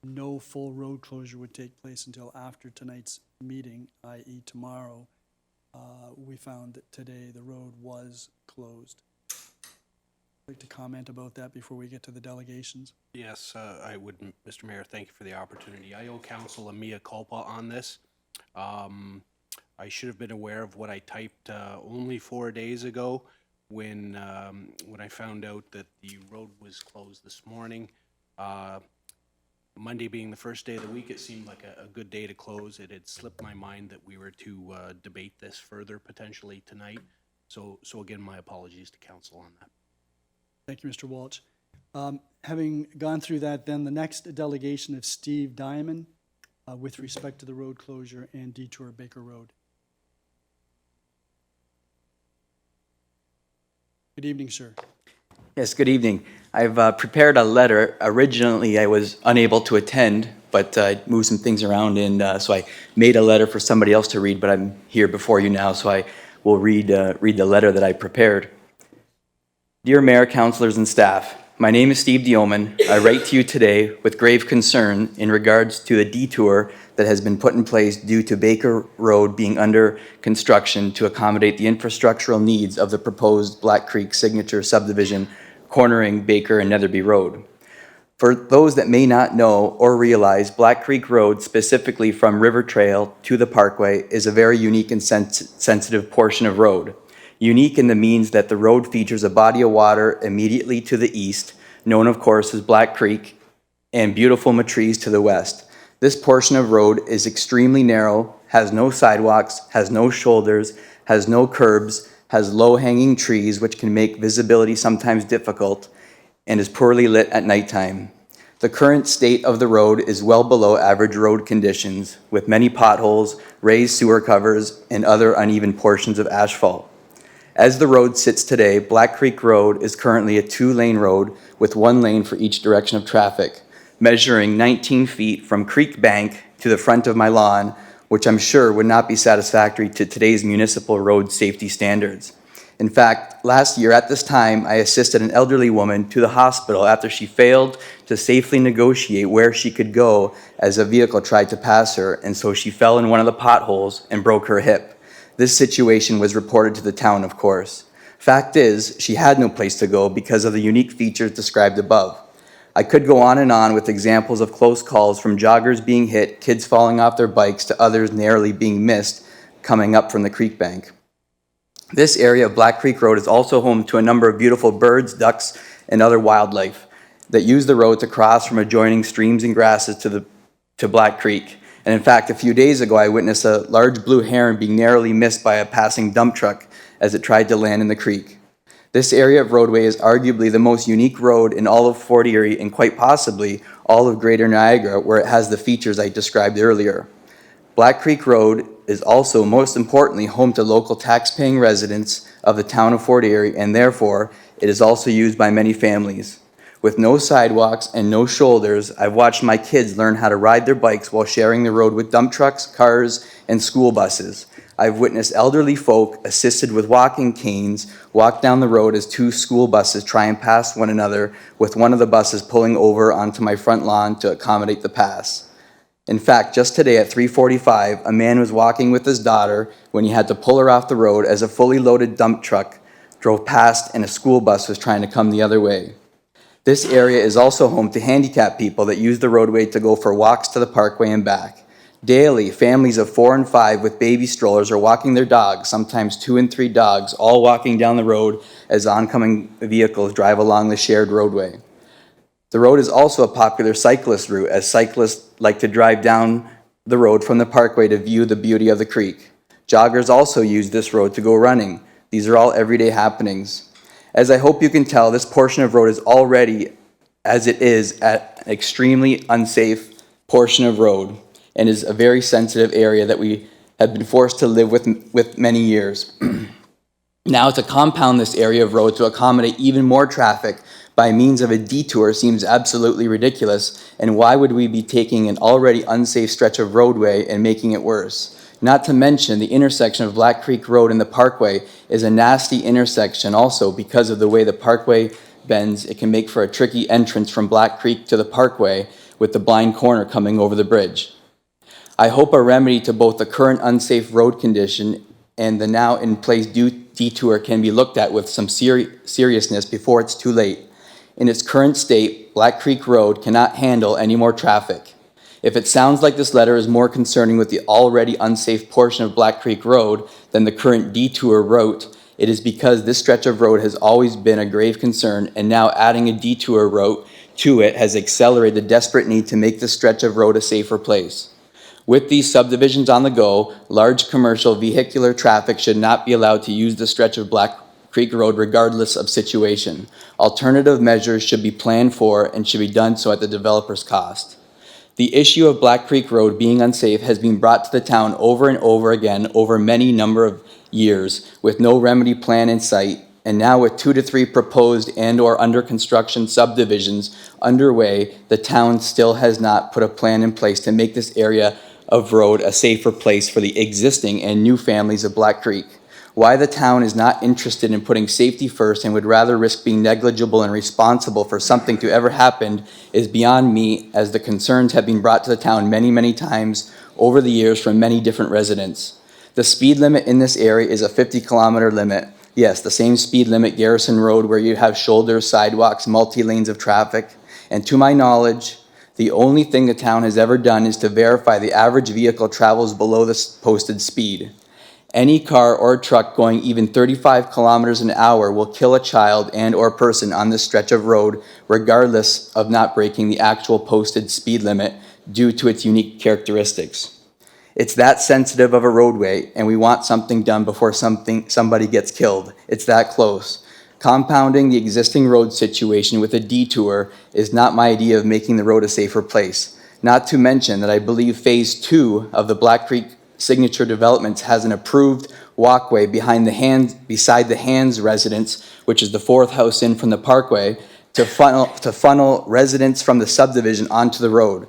no full road closure would take place until after tonight's meeting, i.e. tomorrow, we found that today the road was closed. I'd like to comment about that before we get to the delegations. Yes, I would, Mr. Mayor, thank you for the opportunity. I owe council a mea culpa on this. I should have been aware of what I typed only 4 days ago when I found out that the road was closed this morning. Monday being the first day of the week, it seemed like a good day to close. It had slipped my mind that we were to debate this further potentially tonight. So again, my apologies to council on that. Thank you, Mr. Walsh. Having gone through that, then the next delegation of Steve Diamond with respect to the road closure and detour Baker Road. Good evening, sir. Yes, good evening. I've prepared a letter. Originally, I was unable to attend, but I moved some things around, and so I made a letter for somebody else to read, but I'm here before you now, so I will read the letter that I prepared. Dear Mayor, councilors, and staff, my name is Steve Dioman. I write to you today with grave concern in regards to the detour that has been put in place due to Baker Road being under construction to accommodate the infrastructural needs of the proposed Black Creek Signature subdivision cornering Baker and Netherby Road. For those that may not know or realize, Black Creek Road, specifically from River Trail to the Parkway, is a very unique and sensitive portion of road. Unique in the means that the road features a body of water immediately to the east, known of course as Black Creek, and beautiful Matrice to the west. This portion of road is extremely narrow, has no sidewalks, has no shoulders, has no curbs, has low-hanging trees which can make visibility sometimes difficult, and is poorly lit at nighttime. The current state of the road is well below average road conditions, with many potholes, raised sewer covers, and other uneven portions of asphalt. As the road sits today, Black Creek Road is currently a 2-lane road with 1 lane for each direction of traffic, measuring 19 feet from creek bank to the front of my lawn, which I'm sure would not be satisfactory to today's municipal road safety standards. In fact, last year at this time, I assisted an elderly woman to the hospital after she failed to safely negotiate where she could go as a vehicle tried to pass her, and so she fell in one of the potholes and broke her hip. This situation was reported to the town, of course. Fact is, she had no place to go because of the unique features described above. I could go on with examples of close calls from joggers being hit, kids falling off their bikes, to others narrowly being missed coming up from the creek bank. This area of Black Creek Road is also home to a number of beautiful birds, ducks, and other wildlife that use the road to cross from adjoining streams and grasses to Black Creek. And in fact, a few days ago, I witnessed a large blue heron being narrowly missed by a passing dump truck as it tried to land in the creek. This area of roadway is arguably the most unique road in all of Fort Erie and quite possibly all of Greater Niagara, where it has the features I described earlier. Black Creek Road is also, most importantly, home to local tax-paying residents of the town of Fort Erie, and therefore, it is also used by many families. With no sidewalks and no shoulders, I've watched my kids learn how to ride their bikes while sharing the road with dump trucks, cars, and school buses. I've witnessed elderly folk assisted with walking canes walk down the road as 2 school buses try and pass one another, with one of the buses pulling over onto my front lawn to accommodate the pass. In fact, just today at 3:45, a man was walking with his daughter when he had to pull her off the road as a fully loaded dump truck drove past and a school bus was trying to come the other way. This area is also home to handicapped people that use the roadway to go for walks to the Parkway and back. Daily, families of 4 and 5 with baby strollers are walking their dogs, sometimes 2 and 3 dogs, all walking down the road as oncoming vehicles drive along the shared roadway. The road is also a popular cyclist route, as cyclists like to drive down the road from the Parkway to view the beauty of the creek. Joggers also use this road to go running. These are all everyday happenings. As I hope you can tell, this portion of road is already, as it is, at an extremely unsafe portion of road, and is a very sensitive area that we have been forced to live with many years. Now, to compound this area of road to accommodate even more traffic by means of a detour seems absolutely ridiculous, and why would we be taking an already unsafe stretch of roadway and making it worse? Not to mention, the intersection of Black Creek Road and the Parkway is a nasty intersection also because of the way the Parkway bends. It can make for a tricky entrance from Black Creek to the Parkway with the blind corner coming over the bridge. I hope a remedy to both the current unsafe road condition and the now in place detour can be looked at with some seriousness before it's too late. In its current state, Black Creek Road cannot handle any more traffic. If it sounds like this letter is more concerning with the already unsafe portion of Black Creek Road than the current detour route, it is because this stretch of road has always been a grave concern, and now adding a detour route to it has accelerated the desperate need to make this stretch of road a safer place. With these subdivisions on the go, large commercial vehicular traffic should not be allowed to use the stretch of Black Creek Road regardless of situation. Alternative measures should be planned for and should be done so at the developer's cost. The issue of Black Creek Road being unsafe has been brought to the town over and over again over many number of years with no remedy plan in sight, And now with 2 to 3 proposed and/or under construction subdivisions underway, the town still has not put a plan in place to make this area of road a safer place for the existing and new families of Black Creek. Why the town is not interested in putting safety first and would rather risk being negligible and responsible for something to ever happen is beyond me, as the concerns have been brought to the town many, many times over the years from many different residents. The speed limit in this area is a 50-kilometer limit. Yes, the same speed limit Garrison Road, where you have shoulders, sidewalks, multi-lanes of traffic. And to my knowledge, the only thing the town has ever done is to verify the average vehicle travels below the posted speed. Any car or truck going even 35 kilometers an hour will kill a child and/or person on this stretch of road, regardless of not breaking the actual posted speed limit due to its unique characteristics. It's that sensitive of a roadway, and we want something done before somebody gets killed. It's that close. Compounding the existing road situation with a detour is not my idea of making the road a safer place. Not to mention that I believe Phase 2 of the Black Creek Signature Developments has an approved walkway beside the Hands residence, which is the fourth house in from the parkway, to funnel residents from the subdivision onto the road.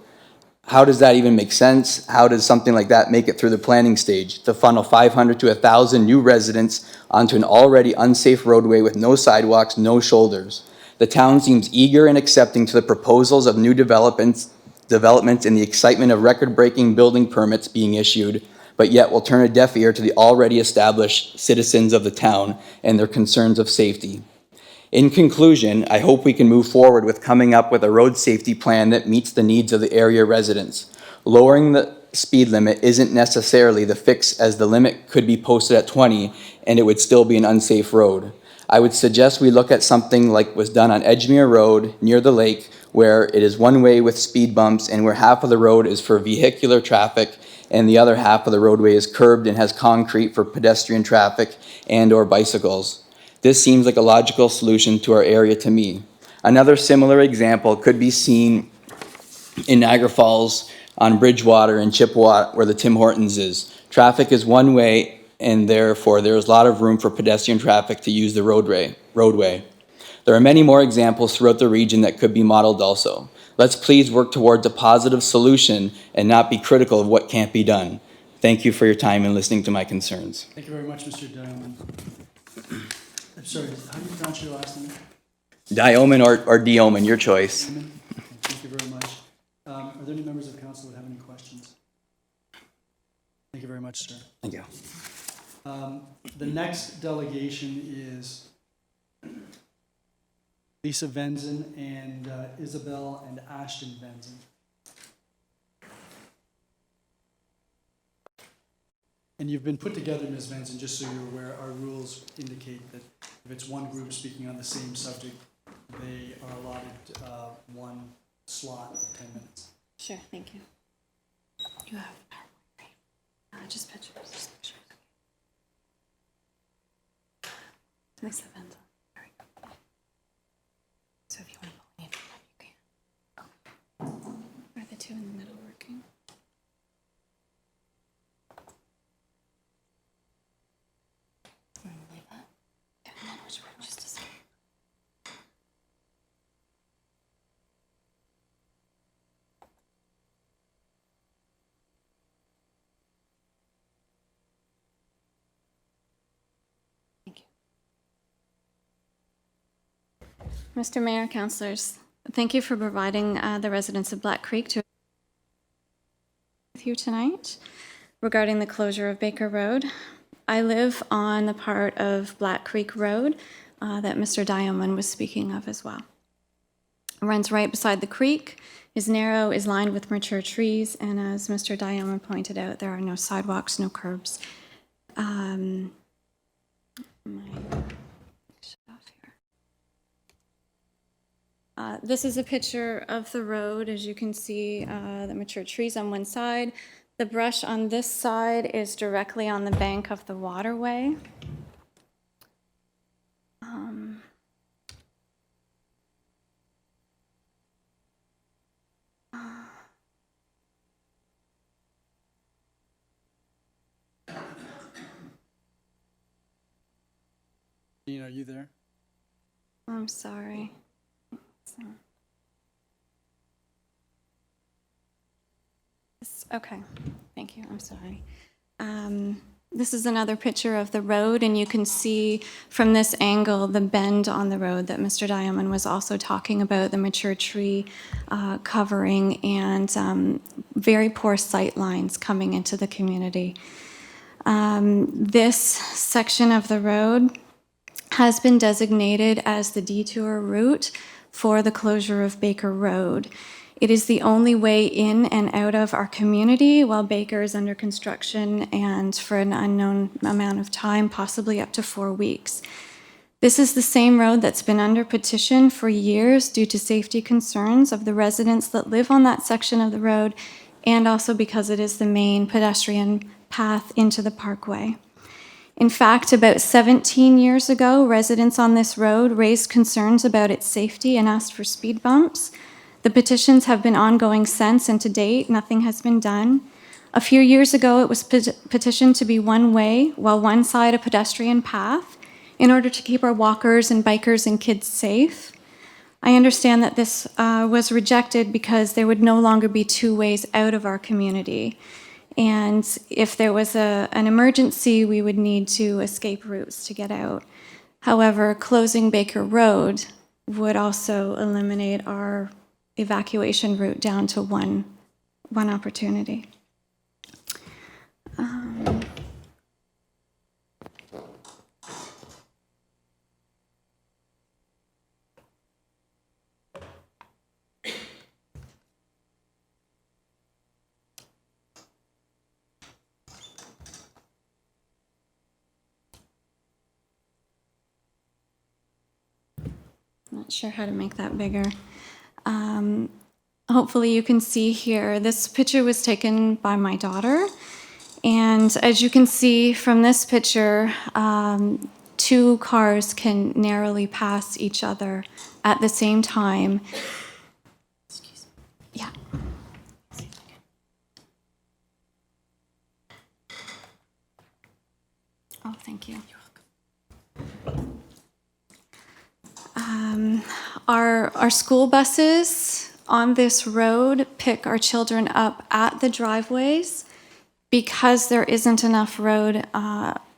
How does that even make sense? How does something like that make it through the planning stage? To funnel 500 to 1,000 new residents onto an already unsafe roadway with no sidewalks, no shoulders. The town seems eager and accepting to the proposals of new developments in the excitement of record-breaking building permits being issued, but yet will turn a deaf ear to the already established citizens of the town and their concerns of safety. In conclusion, I hope we can move forward with coming up with a road safety plan that meets the needs of the area residents. Lowering the speed limit isn't necessarily the fix, as the limit could be posted at 20 and it would still be an unsafe road. I would suggest we look at something like was done on Edgemere Road near the lake, where it is one way with speed bumps and where half of the road is for vehicular traffic and the other half of the roadway is curbed and has concrete for pedestrian traffic and/or bicycles. This seems like a logical solution to our area to me. Another similar example could be seen in Niagara Falls on Bridgewater and Chippewa, where the Tim Hortons is. Traffic is one way, and therefore there is a lot of room for pedestrian traffic to use the roadway. There are many more examples throughout the region that could be modeled also. Let's please work towards a positive solution and not be critical of what can't be done. Thank you for your time and listening to my concerns. Thank you very much, Mr. Diamond. I'm sorry, how do you pronounce your last name? Dioman or Dioman, your choice. Diamond? Thank you very much. Are there any members of council that have any questions? Thank you very much, sir. Thank you. The next delegation is Lisa Venzen and Isabel and Ashton Venzen. And you've been put together, Ms. Venzen, just so you're aware, our rules indicate that if it's one group speaking on the same subject, they are allotted one slot of 10 minutes. Sure, thank you. You have PowerPoint, right? Just pictures. Mix the Venza. So if you want to pull anything up, you can. Are the two in the middle working? Want to leave that? Yeah, no, just a second. Thank you. Mr. Mayor, councilors, thank you for providing the residents of Black Creek to with you tonight regarding the closure of Baker Road. I live on the part of Black Creek Road that Mr. Diamond was speaking of as well. It runs right beside the creek, is narrow, is lined with mature trees, and as Mr. Diamond pointed out, there are no sidewalks, no curbs. This is a picture of the road. As you can see, the mature trees on one side. The brush on this side is directly on the bank of the waterway. Christine, are you there? I'm sorry. Okay, thank you, I'm sorry. This is another picture of the road, and you can see from this angle the bend on the road that Mr. Diamond was also talking about, the mature tree covering, and very poor sight lines coming into the community. This section of the road has been designated as the detour route for the closure of Baker Road. It is the only way in and out of our community while Baker is under construction and for an unknown amount of time, possibly up to 4 weeks. This is the same road that's been under petition for years due to safety concerns of the residents that live on that section of the road, and also because it is the main pedestrian path into the parkway. In fact, about 17 years ago, residents on this road raised concerns about its safety and asked for speed bumps. The petitions have been ongoing since, and to date, nothing has been done. A few years ago, it was petitioned to be one-way, while one side a pedestrian path, in order to keep our walkers and bikers and kids safe. I understand that this was rejected because there would no longer be two ways out of our community. And if there was an emergency, we would need to escape routes to get out. However, closing Baker Road would also eliminate our evacuation route down to one opportunity. Not sure how to make that bigger. Hopefully you can see here, this picture was taken by my daughter. And as you can see from this picture, two cars can narrowly pass each other at the same time. Excuse me. Yeah. Oh, thank you. Our school buses on this road pick our children up at the driveways because there isn't enough road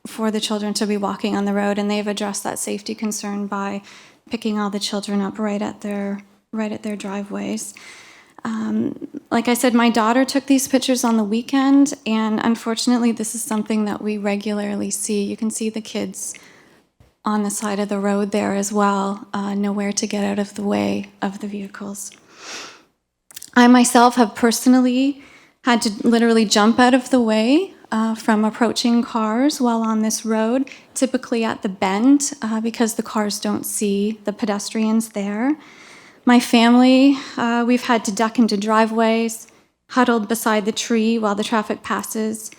for the children to be walking on the road, and they've addressed that safety concern by picking all the children up right at their driveways. Like I said, my daughter took these pictures on the weekend, and unfortunately, this is something that we regularly see. You can see the kids on the side of the road there as well, nowhere to get out of the way of the vehicles. I myself have personally had to literally jump out of the way from approaching cars while on this road, typically at the bend, because the cars don't see the pedestrians there. My family, we've had to duck into driveways, huddled beside the tree while the traffic passes,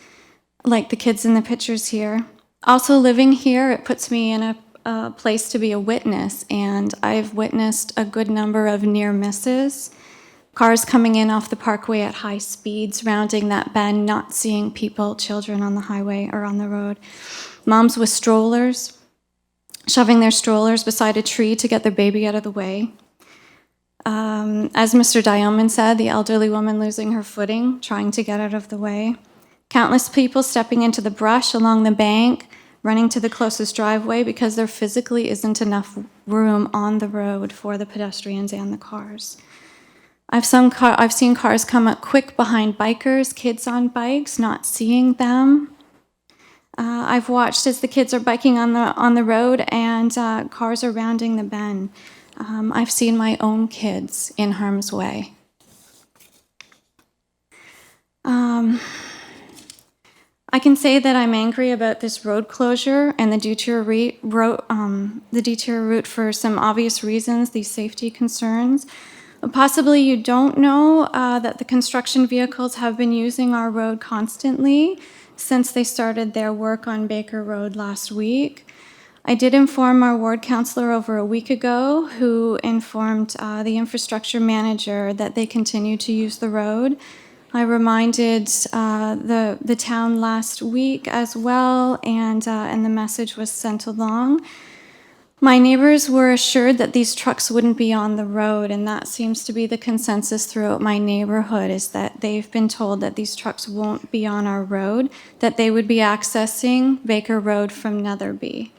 like the kids in the pictures here. Also living here, it puts me in a place to be a witness, and I've witnessed a good number of near misses. Cars coming in off the parkway at high speeds, rounding that bend, not seeing people, children on the highway or on the road. Moms with strollers, shoving their strollers beside a tree to get their baby out of the way. As Mr. Diamond said, the elderly woman losing her footing, trying to get out of the way. Countless people stepping into the brush along the bank, running to the closest driveway because there physically isn't enough room on the road for the pedestrians and the cars. I've seen cars come up quick behind bikers, kids on bikes, not seeing them. I've watched as the kids are biking on the road and cars are rounding the bend. I've seen my own kids in harm's way. I can say that I'm angry about this road closure and the detour route for some obvious reasons, these safety concerns. Possibly you don't know that the construction vehicles have been using our road constantly since they started their work on Baker Road last week. I did inform our ward councillor over a week ago, who informed the infrastructure manager that they continue to use the road. I reminded the town last week as well, and the message was sent along. My neighbors were assured that these trucks wouldn't be on the road, and that seems to be the consensus throughout my neighborhood, is that they've been told that these trucks won't be on our road, that they would be accessing Baker Road from Netherby.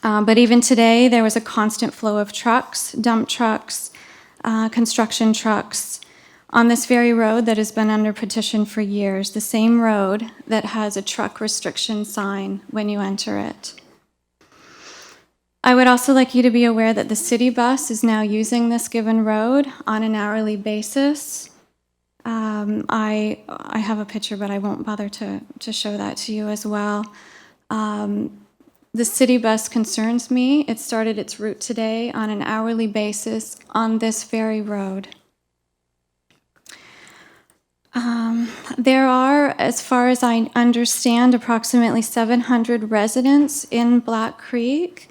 But even today, there was a constant flow of trucks, dump trucks, construction trucks, on this very road that has been under petition for years, the same road that has a truck restriction sign when you enter it. I would also like you to be aware that the city bus is now using this given road on an hourly basis. I have a picture, but I won't bother to show that to you as well. The city bus concerns me. It started its route today on an hourly basis on this very road. There are, as far as I understand, approximately 700 residents in Black Creek.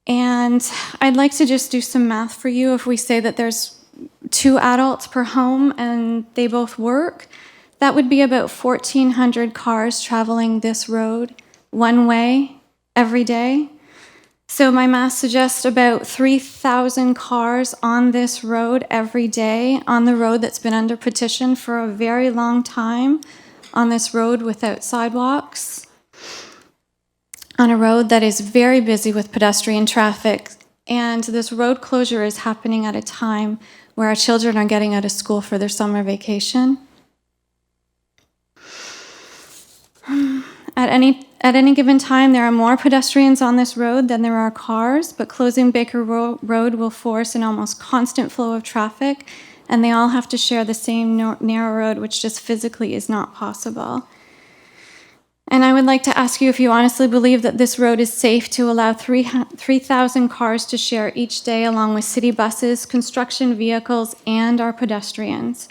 And I'd like to just do some math for you. If we say that there's 2 adults per home and they both work, that would be about 1,400 cars traveling this road one way every day. So my math suggests about 3,000 cars on this road every day, on the road that's been under petition for a very long time, on this road without sidewalks, on a road that is very busy with pedestrian traffic. And this road closure is happening at a time where our children are getting out of school for their summer vacation. At any given time, there are more pedestrians on this road than there are cars, but closing Baker Road will force an almost constant flow of traffic, and they all have to share the same narrow road, which just physically is not possible. And I would like to ask you if you honestly believe that this road is safe to allow 3,000 cars to share each day, along with city buses, construction vehicles, and our pedestrians.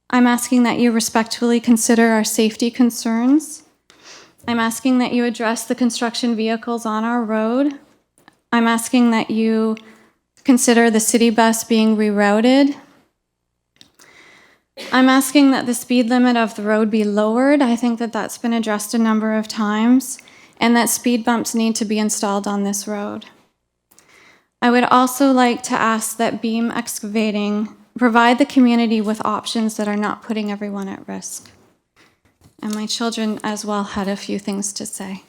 I'm asking that you respectfully consider our safety concerns. I'm asking that you address the construction vehicles on our road. I'm asking that you consider the city bus being rerouted. I'm asking that the speed limit of the road be lowered. I think that that's been addressed a number of times, and that speed bumps need to be installed on this road. I would also like to ask that Beam Excavating provide the community with options that are not putting everyone at risk. And my children as well had a few things to say.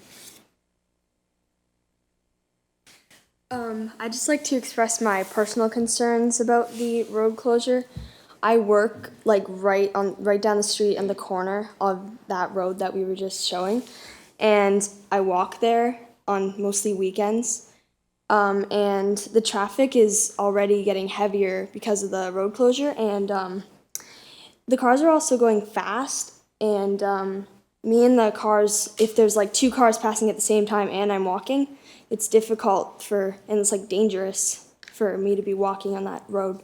I'd just like to express my personal concerns about the road closure. I work like right down the street in the corner of that road that we were just showing, and I walk there on mostly weekends. And the traffic is already getting heavier because of the road closure, and the cars are also going fast. And me and the cars, if there's like 2 cars passing at the same time and I'm walking, it's difficult and it's like dangerous for me to be walking on that road.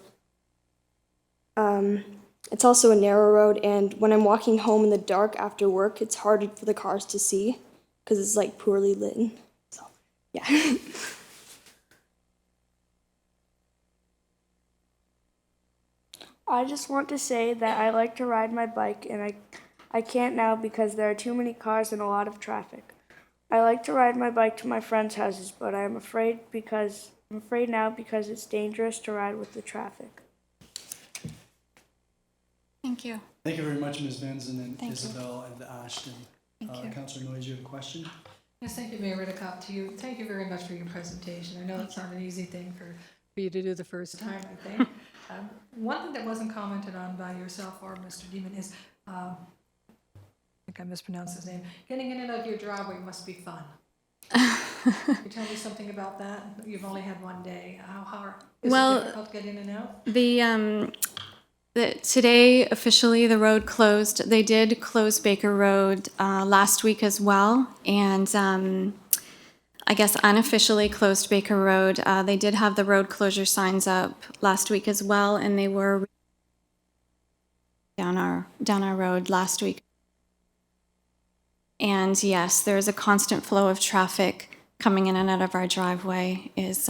It's also a narrow road, and when I'm walking home in the dark after work, it's hard for the cars to see because it's like poorly lit. So, yeah. I just want to say that I like to ride my bike, and I can't now because there are too many cars and a lot of traffic. I like to ride my bike to my friends' houses, but I'm afraid now because it's dangerous to ride with the traffic. Thank you. Thank you very much, Ms. Benson and Thank Isabel and Ashton. Thank you. Councilor Noyes, you have a question? Yes, thank you, Mayor Riddick, to you. Thank you very much for your presentation. I know it's not an easy thing for you to do the first time, I think. One thing that wasn't commented on by yourself or Mr. Deeman is, I think I mispronounced his name, getting in and out of your driveway must be fun. Can you tell me something about that? You've only had one day. How hard? Is it difficult to get in and out? Today, officially, the road closed. They did close Baker Road last week as well, and I guess unofficially closed Baker Road. They did have the road closure signs up last week as well, and they were down our road last week. And yes, there is a constant flow of traffic coming in and out of our driveway. It's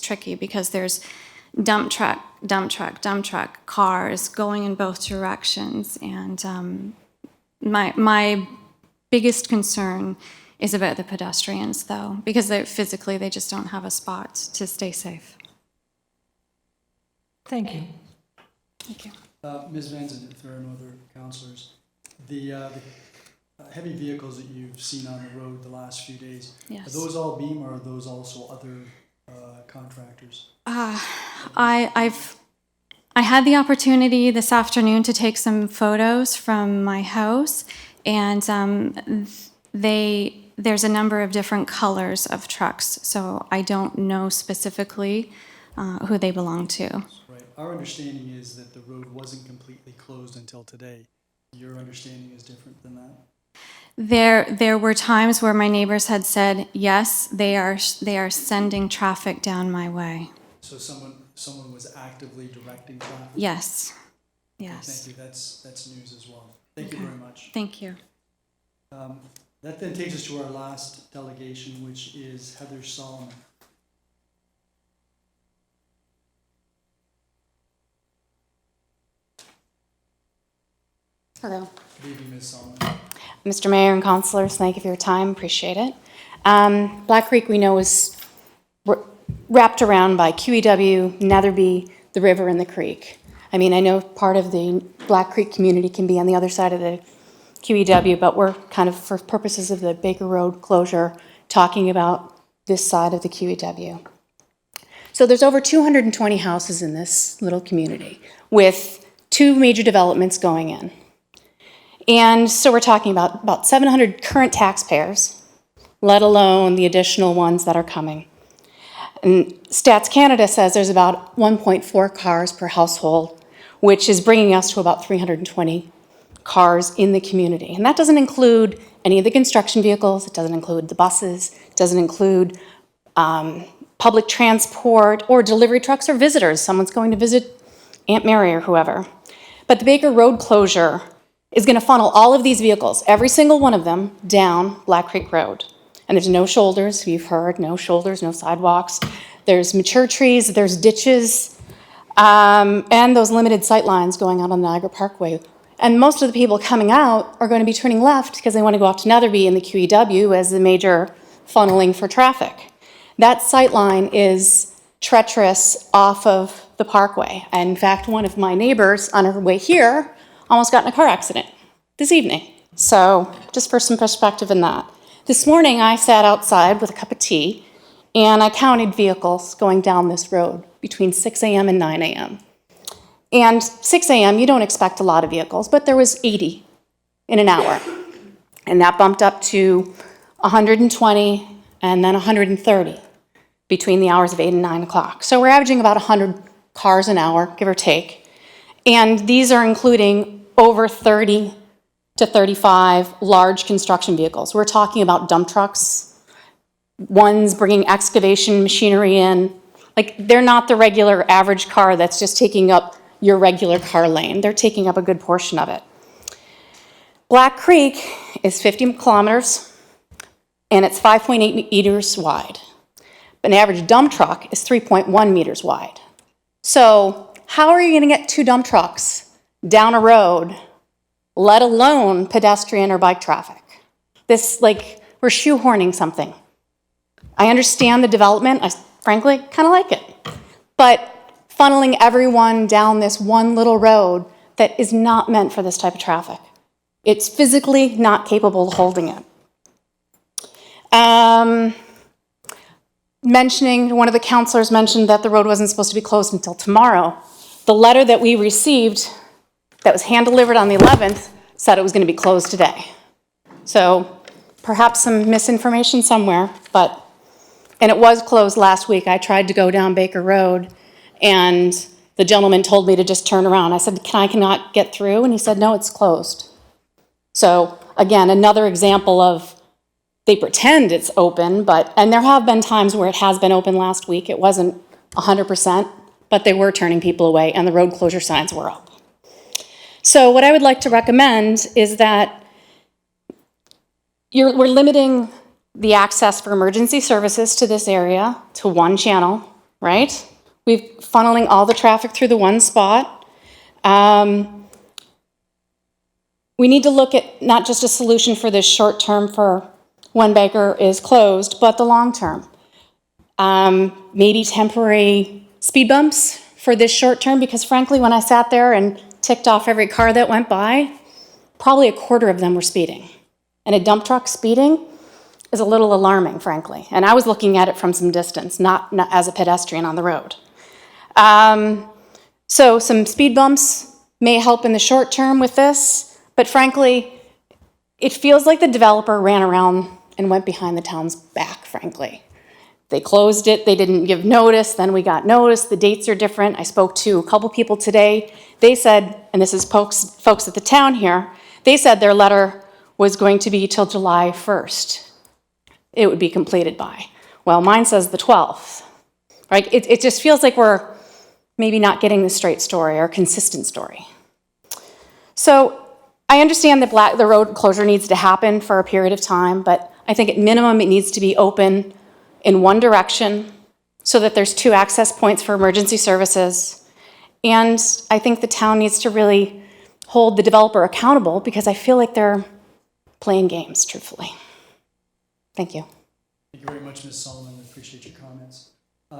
tricky because there's dump truck, cars going in both directions. And my biggest concern is about the pedestrians, though, because physically they just don't have a spot to stay safe. Thank you. Thank you. Ms. Vanzen, if there are no other counselors, the heavy vehicles that you've seen on the road the last few days, Yes. are those all Beam or are those also other contractors? I had the opportunity this afternoon to take some photos from my house, and there's a number of different colors of trucks, so I don't know specifically who they belong to. Right. Our understanding is that the road wasn't completely closed until today. Your understanding is different than that? There were times where my neighbors had said, yes, they are sending traffic down my way. So someone was actively directing traffic? Yes. Okay, Yes. thank you. That's news as well. Thank you very much. Thank you. That then takes us to our last delegation, which is Heather Solomon. Hello. Good evening, Ms. Solomon. Mr. Mayor and councilors, thank you for your time, appreciate it. Black Creek, we know, is wrapped around by QEW, Netherby, the river, and the creek. I mean, I know part of the Black Creek community can be on the other side of the QEW, but we're kind of, for purposes of the Baker Road closure, talking about this side of the QEW. So there's over 220 houses in this little community with 2 major developments going in. And so we're talking about 700 current taxpayers, let alone the additional ones that are coming. And Stats Canada says there's about 1.4 cars per household, which is bringing us to about 320 cars in the community. And that doesn't include any of the construction vehicles, it doesn't include the buses, it doesn't include public transport or delivery trucks or visitors. Someone's going to visit Aunt Mary or whoever. But the Baker Road closure is going to funnel all of these vehicles, every single one of them, down Black Creek Road. And there's no shoulders, you've heard, no shoulders, no sidewalks. There's mature trees, there's ditches, and those limited sight lines going out on Niagara Parkway. And most of the people coming out are going to be turning left because they want to go out to Netherby and the QEW as the major funneling for traffic. That sight line is treacherous off of the parkway. And in fact, one of my neighbors on her way here almost got in a car accident this evening. So just for some perspective in that. This morning I sat outside with a cup of tea and I counted vehicles going down this road between 6 a.m. and 9 a.m. And 6 a.m. you don't expect a lot of vehicles, but there was 80 in an hour. And that bumped up to 120 and then 130 between the hours of 8 and 9 o'clock. So we're averaging about 100 cars an hour, give or take. And these are including over 30 to 35 large construction vehicles. We're talking about dump trucks, ones bringing excavation machinery in. Like, they're not the regular average car that's just taking up your regular car lane. They're taking up a good portion of it. Black Creek is 50 kilometers, and it's 5.8 meters wide. An average dump truck is 3.1 meters wide. So how are you going to get 2 dump trucks down a road, let alone pedestrian or bike traffic? This, like, we're shoehorning something. I understand the development. I frankly kind of like it. But funneling everyone down this one little road that is not meant for this type of traffic. It's physically not capable of holding it. One of the counselors mentioned that the road wasn't supposed to be closed until tomorrow. The letter that we received that was hand-delivered on the 11th said it was going to be closed today. So perhaps some misinformation somewhere, and it was closed last week. I tried to go down Baker Road, and the gentleman told me to just turn around. I said, I cannot get through? And he said, no, it's closed. So again, another example of they pretend it's open, and there have been times where it has been open last week. It wasn't 100%, but they were turning people away, and the road closure signs were up. So what I would like to recommend is that we're limiting the access for emergency services to this area to one channel, right? We're funneling all the traffic through the one spot. We need to look at not just a solution for this short term for one baker is closed, but the long term. Maybe temporary speed bumps for this short term, because frankly, when I sat there and ticked off every car that went by, probably a quarter of them were speeding. And a dump truck speeding is a little alarming, frankly. And I was looking at it from some distance, not as a pedestrian on the road. So some speed bumps may help in the short term with this, but frankly, it feels like the developer ran around and went behind the town's back, frankly. They closed it, they didn't give notice, then we got notice, the dates are different. I spoke to a couple people today. They said, and this is folks at the town here, they said their letter was going to be till July 1st. It would be completed by. Well, mine says the 12th, right? It just feels like we're maybe not getting the straight story or consistent story. So I understand that the road closure needs to happen for a period of time, but I think at minimum it needs to be open in one direction so that there's 2 access points for emergency services. And I think the town needs to really hold the developer accountable, because I feel like they're playing games, truthfully. Thank you. Thank you very much, Ms. Solomon. I appreciate your comments.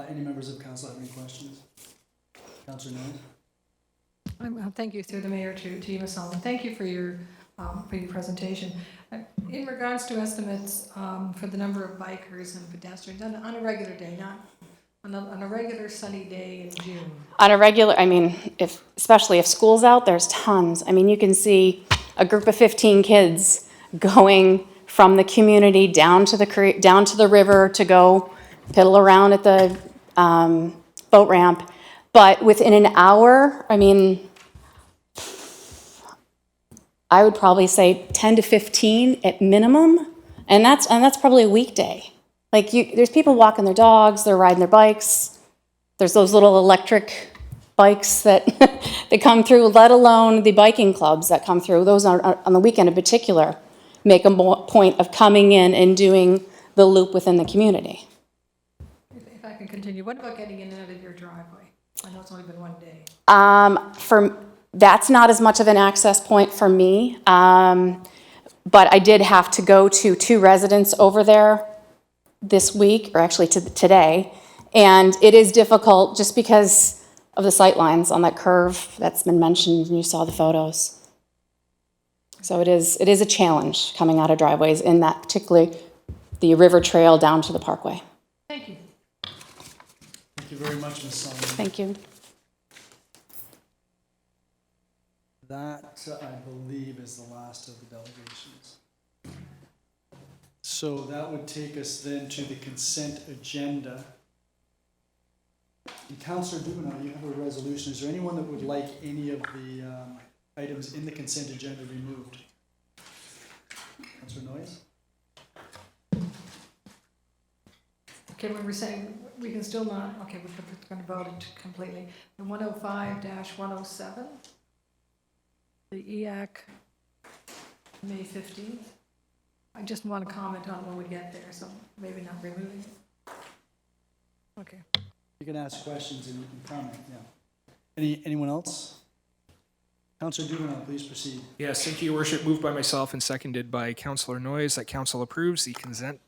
Any members of council have any questions? Councilor Noyes? Thank you, through the mayor, to you, Ms. Sullivan. Thank you for your presentation. In regards to estimates for the number of bikers and pedestrians on a regular day, not on a regular sunny day in June. On a regular, I mean, especially if school's out, there's tons. I mean, you can see a group of 15 kids going from the community down to the river to go piddle around at the boat ramp. But within an hour, I mean, I would probably say 10 to 15 at minimum, and that's probably a weekday. Like, there's people walking their dogs, they're riding their bikes. There's those little electric bikes that that come through, let alone the biking clubs that come through. Those are, on the weekend in particular, make a point of coming in and doing the loop within the community. If I can continue, what about getting in and out of your driveway? I know it's only been one day. That's not as much of an access point for me, but I did have to go to 2 residents over there this week, or actually today, and it is difficult just because of the sight lines on that curve that's been mentioned, and you saw the photos. So it is a challenge coming out of driveways in that, particularly the river trail down to the parkway. Thank you. Thank you very much, Ms. Solomon. Thank you. That, I believe, is the last of the delegations. So that would take us then to the consent agenda. And Councilor Dubenau, you have a resolution. Is there anyone that would like any of the items in the consent agenda removed? Councilor Noyes? Okay, we were saying, we can still not, okay, we're going to vote it completely. The 105-107, the EAC, May 15th. I just want to comment on when we get there, so maybe not removing it. Okay. You can ask questions and you can comment, yeah. Anyone else? Councilor Dubenau, please proceed. Yes, thank you, Your Worship. Moved by myself and seconded by Councillor Noyes that council approves the consent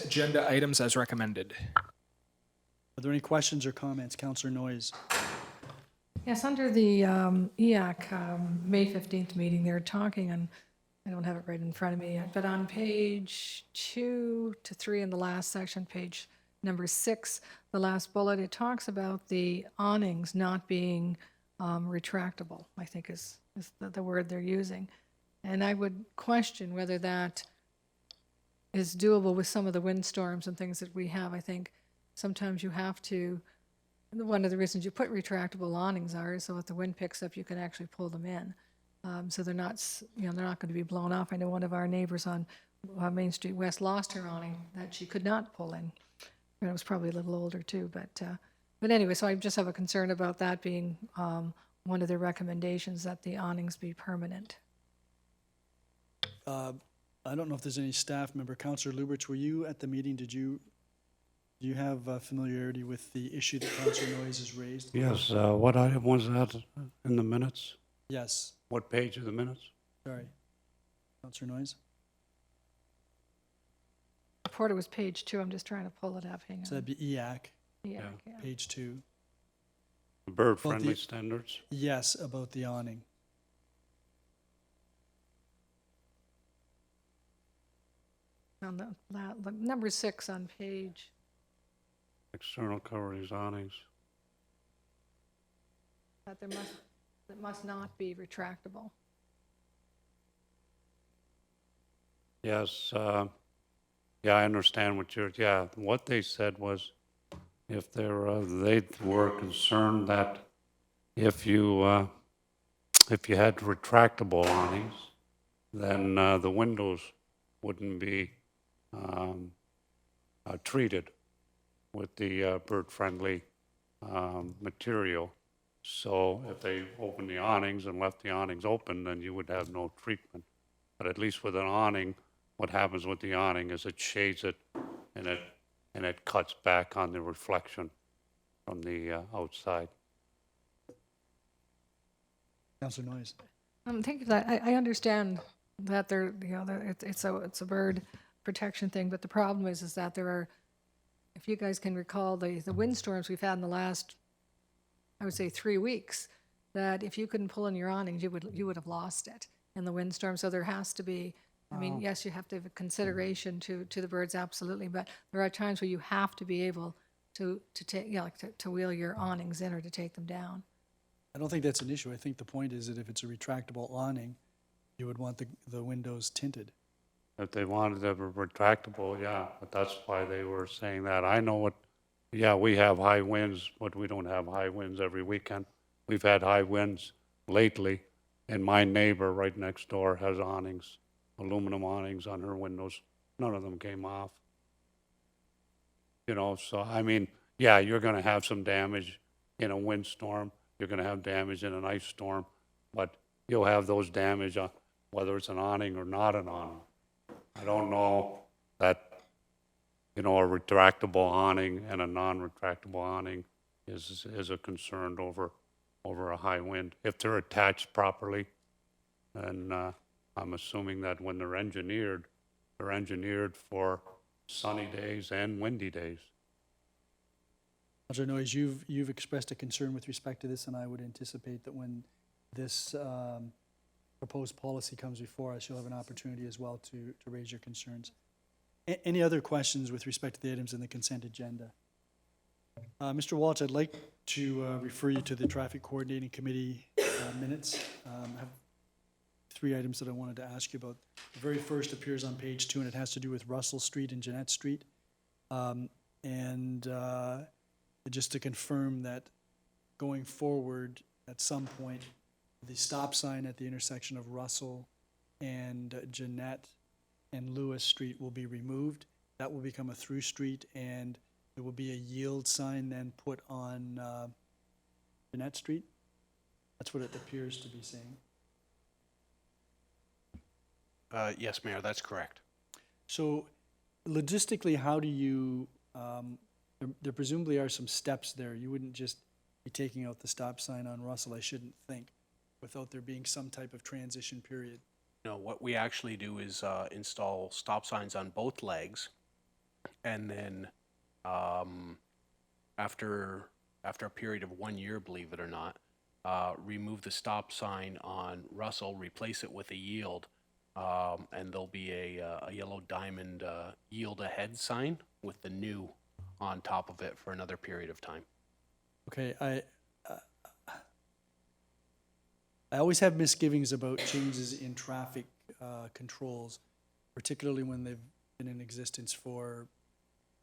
agenda items as recommended. Are there any questions or comments? Councilor Noyes. Yes, under the EAC May 15th meeting, they're talking, and I don't have it right in front of me yet, but on page 2 to 3 in the last section, page number 6, the last bullet, it talks about the awnings not being retractable, I think is the word they're using. And I would question whether that is doable with some of the windstorms and things that we have. I think sometimes you have to, one of the reasons you put retractable awnings are so if the wind picks up, you can actually pull them in. So they're not, they're not going to be blown off. I know one of our neighbors on Main Street West lost her awning that she could not pull in. And it was probably a little older too, but anyway, so I just have a concern about that being one of the recommendations, that the awnings be permanent. I don't know if there's any staff member. Councilor Lubich, were you at the meeting? Do you have familiarity with the issue that Councilor Noyes has raised? Yes, what item was that in the minutes? Yes. What page of the minutes? Sorry. Councilor Noyes? report, it was page 2. I'm just trying to pull it up. Hang So on. that'd be EAC, Yeah. page 2. Bird-friendly the- standards. Yes, about the awning. On the number 6 on page. External coverings, awnings. That it must not be retractable. Yes, yeah, I understand what they said was if they were concerned that if you had retractable awnings, then the windows wouldn't be treated with the bird-friendly material. So if they opened the awnings and left the awnings open, then you would have no treatment. But at least with an awning, what happens with the awning is it shades it and it cuts back on the reflection from the outside. Councillor Noyes. Thank you for that. I understand that it's a bird protection thing, but the problem is that there are, if you guys can recall, the windstorms we've had in the last, I would say 3 weeks, that if you couldn't pull in your awnings, you would have lost it in the windstorm. So there has to be, I mean, yes, you have to have a consideration to the birds, absolutely, but there are times where you have to be able to take, to wheel your awnings in or to take them down. I don't think that's an issue. I think the point is that if it's a retractable awning, you would want the windows tinted. If they wanted them retractable, yeah, but that's why they were saying that. I know we have high winds, but we don't have high winds every weekend. We've had high winds lately, and my neighbor right next door has awnings, aluminum awnings on her windows. None of them came off. So I mean, yeah, you're gonna have some damage in a windstorm. You're gonna have damage in an ice storm, but you'll have those damage whether it's an awning or not an awning. I don't know that, a retractable awning and a non-retractable awning is a concern over a high wind. If they're attached properly, and I'm assuming that when they're engineered for sunny days and windy days. Councillor Noyes, you've expressed a concern with respect to this, and I would anticipate that when this proposed policy comes before us, you'll have an opportunity as well to raise your concerns. Any other questions with respect to the items in the consent agenda? Mr. Walsh, I'd like to refer you to the Traffic Coordinating Committee minutes. I have 3 items that I wanted to ask you about. The very first appears on page 2, and it has to do with Russell Street and Jeanette Street. Just to confirm that going forward, at some point, the stop sign at the intersection of Russell and Jeanette and Lewis Street will be removed. That will become a through street, and there will be a yield sign then put on Jeanette Street. That's what it appears to be saying. Yes, Mayor, that's correct. So logistically, how do you, there presumably are some steps there. You wouldn't just be taking out the stop sign on Russell, I shouldn't think, without there being some type of transition period. No, what we actually do is install stop signs on both legs, and then after a period of 1 year, believe it or not, remove the stop sign on Russell, replace it with a yield, and there'll be a yellow diamond yield ahead sign with the new on top of it for another period of time. Okay, I always have misgivings about changes in traffic controls, particularly when they've been in existence for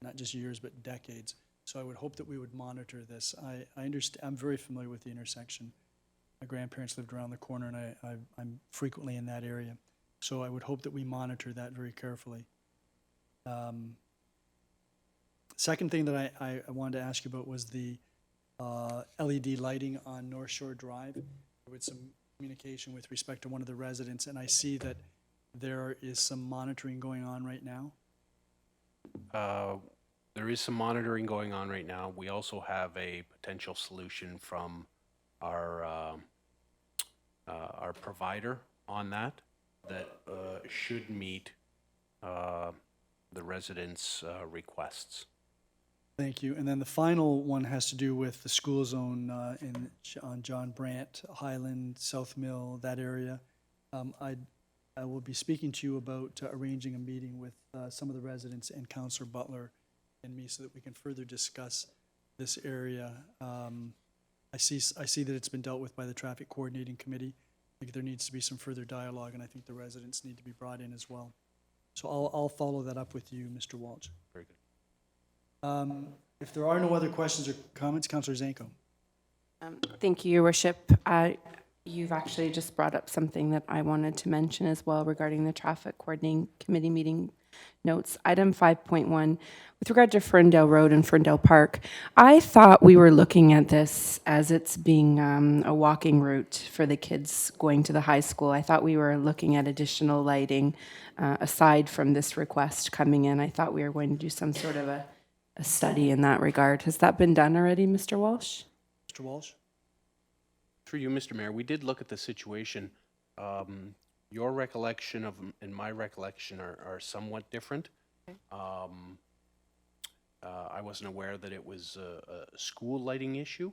not just years, but decades. So I would hope that we would monitor this. I understand, I'm very familiar with the intersection. My grandparents lived around the corner, and I'm frequently in that area. So I would hope that we monitor that very carefully. Second thing that I wanted to ask you about was the LED lighting on North Shore Drive. There was some communication with respect to one of the residents, and I see that there is some monitoring going on right now. There is some monitoring going on right now. We also have a potential solution from our provider on that should meet the residents' requests. Thank you. And then the final one has to do with the school zone on John Brandt, Highland, South Mill, that area. I will be speaking to you about arranging a meeting with some of the residents and Councillor Butler and me so that we can further discuss this area. I see that it's been dealt with by the Traffic Coordinating Committee. I think there needs to be some further dialogue, and I think the residents need to be brought in as well. So I'll follow that up with you, Mr. Walsh. Very good. If there are no other questions or comments, Councillor Zanko. Thank you, Your Worship. You've actually just brought up something that I wanted to mention as well regarding the Traffic Coordinating Committee meeting notes. Item 5.1, with regard to Ferndale Road and Ferndale Park, I thought we were looking at this as it's being a walking route for the kids going to the high school. I thought we were looking at additional lighting aside from this request coming in. I thought we were going to do some sort of a study in that regard. Has that been done already, Mr. Walsh? Mr. Walsh? Through you, Mr. Mayor, we did look at the situation. Your recollection of and my recollection are somewhat different. I wasn't aware that it was a school lighting issue.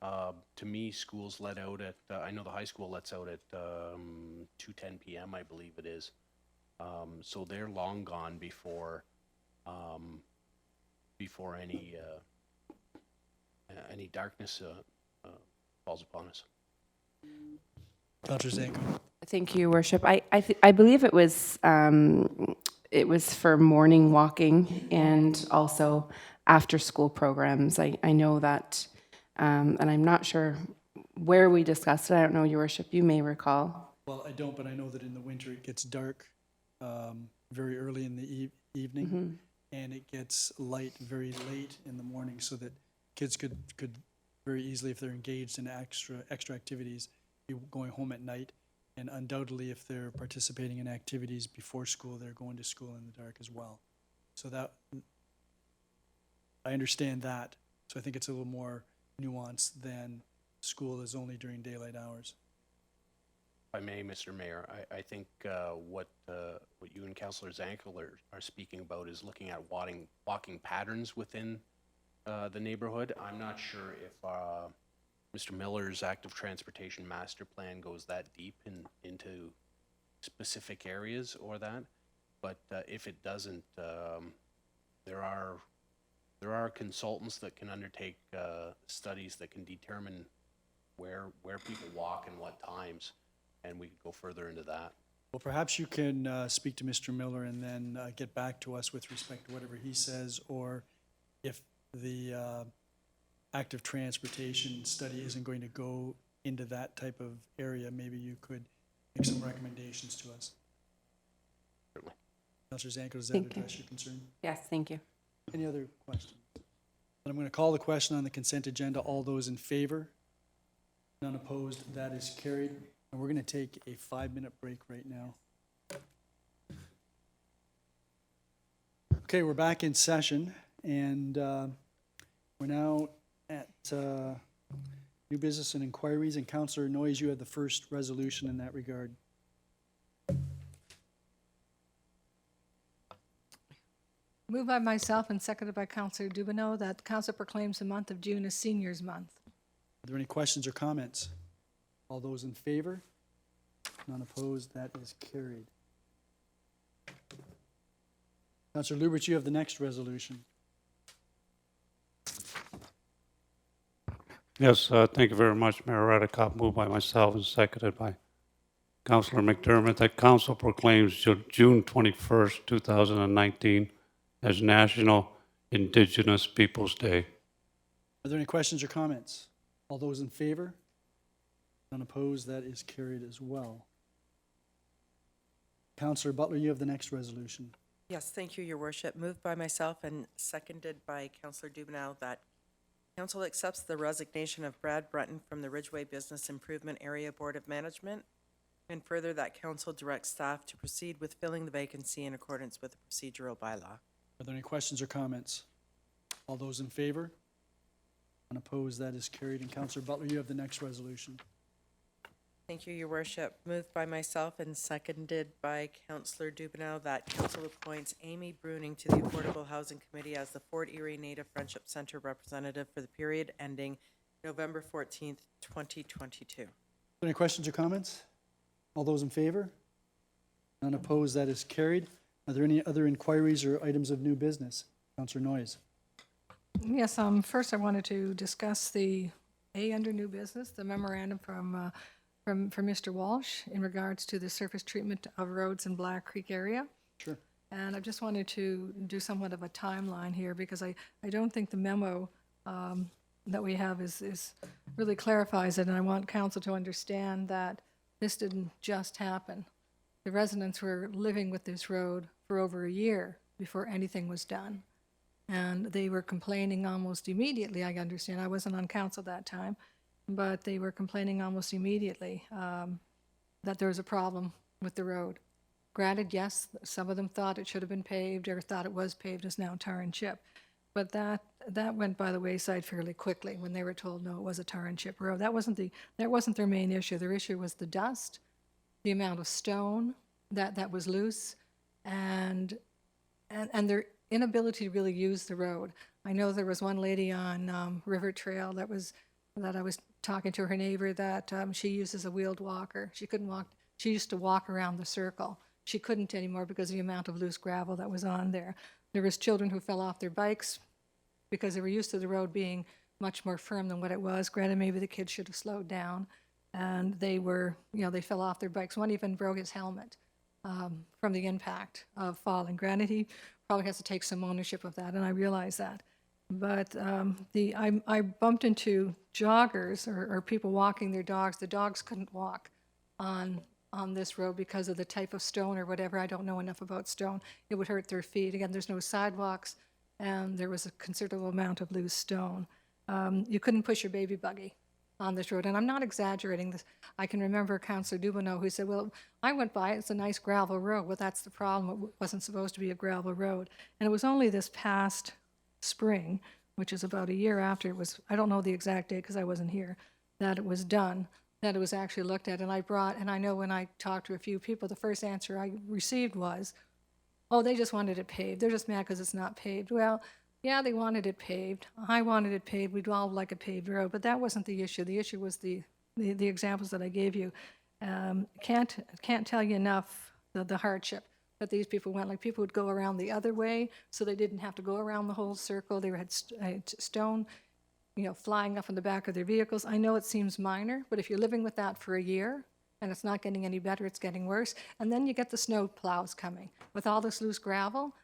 To me, schools let out at, I know the high school lets out at 2:10 p.m., I believe it is. So they're long gone before any darkness falls upon us. Councillor Zanko. Thank you, Your Worship. I believe it was for morning walking and also after-school programs. I know that, and I'm not sure where we discussed it. I don't know, Your Worship, you may recall. Well, I don't, but I know that in the winter it gets dark very early in the evening, and it gets light very late in the morning, so that kids could very easily, if they're engaged in extra activities, be going home at night. And undoubtedly, if they're participating in activities before school, they're going to school in the dark as well. So that, I understand that. So I think it's a little more nuanced than school is only during daylight hours. If I may, Mr. Mayor, I think what you and Councillor Zankel are speaking about is looking at walking patterns within the neighborhood. I'm not sure if Mr. Miller's active transportation master plan goes that deep into specific areas or that, but if it doesn't, there are consultants that can undertake studies that can determine where people walk and what times, and we could go further into that. Well, perhaps you can speak to Mr. Miller and then get back to us with respect to whatever he says, or if the active transportation study isn't going to go into that type of area, maybe you could make some recommendations to us. Certainly. Councillor Zanko, does that Thank you. address your concern? Yes, thank you. Any other questions? Then I'm going to call the question on the consent agenda. All those in favor? None opposed? That is carried. And we're going to take a 5-minute break right now. Okay, we're back in session, and we're now at new business and inquiries. And Councillor Noyes, you had the first resolution in that regard. Moved by myself and seconded by Councillor Dubineau that council proclaims the month of June as Seniors Month. Are there any questions or comments? All those in favor? None opposed? That is carried. Councillor Lubert, you have the next resolution. Yes, thank you very much, Mayor Redekop. Moved by myself and seconded by Councillor McDermott that council proclaims June 21st, 2019 as National Indigenous Peoples' Day. Are there any questions or comments? All those in favor? None opposed? That is carried as well. Councillor Butler, you have the next resolution. Yes, thank you, Your Worship. Moved by myself and seconded by Councillor Dubineau that council accepts the resignation of Brad Brunton from the Ridgeway Business Improvement Area Board of Management, and further that council directs staff to proceed with filling the vacancy in accordance with the procedural bylaw. Are there any questions or comments? All those in favor? Unopposed? That is carried. And Councillor Butler, you have the next resolution. Thank you, Your Worship. Moved by myself and seconded by Councillor Dubenow that council appoints Amy Bruning to the Affordable Housing Committee as the Fort Erie Native Friendship Center representative for the period ending November 14th, 2022. Any questions or comments? All those in favor? None opposed, that is carried. Are there any other inquiries or items of new business? Councillor Noyes. Yes, first I wanted to discuss under new business, the memorandum from Mr. Walsh in regards to the surface treatment of roads in Black Creek area. Sure. And I just wanted to do somewhat of a timeline here because I don't think the memo that we have is really clarifies it, and I want council to understand that this didn't just happen. The residents were living with this road for over a year before anything was done. And they were complaining almost immediately, I understand. I wasn't on council that time, but they were complaining almost immediately that there was a problem with the road. Granted, yes, some of them thought it should have been paved or thought it was paved, is now tar and chip. But that went by the wayside fairly quickly when they were told, no, it was a tar and chip road. That wasn't their main issue. Their issue was the dust, the amount of stone that was loose, and their inability to really use the road. I know there was one lady on River Trail that I was talking to her neighbor that she uses a wheeled walker. She couldn't walk. She used to walk around the circle. She couldn't anymore because of the amount of loose gravel that was on there. There was children who fell off their bikes because they were used to the road being much more firm than what it was. Granted, maybe the kids should have slowed down, and they fell off their bikes. One even broke his helmet from the impact of falling. Granted, he probably has to take some ownership of that, and I realize that. But I bumped into joggers or people walking their dogs. The dogs couldn't walk on this road because of the type of stone or whatever. I don't know enough about stone. It would hurt their feet. Again, there's no sidewalks, and there was a considerable amount of loose stone. You couldn't push your baby buggy on this road, and I'm not exaggerating this. I can remember Councillor Dubenow who said, well, I went by, it's a nice gravel road. Well, that's the problem. It wasn't supposed to be a gravel road. And it was only this past spring, which is about a year after it was, I don't know the exact date because I wasn't here, that it was done, that it was actually looked at. And I know when I talked to a few people, the first answer I received was, oh, they just wanted it paved. They're just mad because it's not paved. Well, yeah, they wanted it paved. I wanted it paved. We'd all like a paved road, but that wasn't the issue. The issue was the examples that I gave you. Can't tell you enough the hardship that these people went. Like, people would go around the other way, so they didn't have to go around the whole circle. They had stone, flying up in the back of their vehicles. I know it seems minor, but if you're living with that for a year and it's not getting any better, it's getting worse. And then you get the snow plows coming with all this loose gravel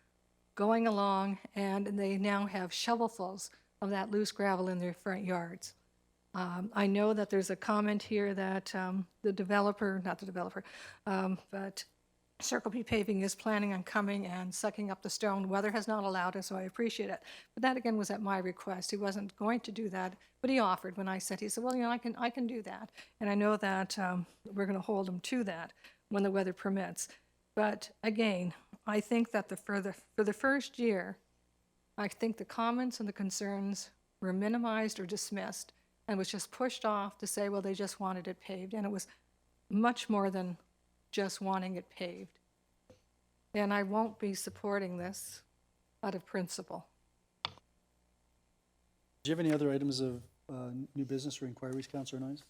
going along, and they now have shovelfuls of that loose gravel in their front yards. I know that there's a comment here that but Circle B Paving is planning on coming and sucking up the stone. Weather has not allowed it, so I appreciate it. But that, again, was at my request. He wasn't going to do that, but he offered when I said, he said, well, I can do that. And I know that we're going to hold him to that when the weather permits. But again, I think that for the first year, I think the comments and the concerns were minimized or dismissed and was just pushed off to say, well, they just wanted it paved. And it was much more than just wanting it paved. And I won't be supporting this out of principle. Do you have any other items of new business or inquiries, Councillor Noyes?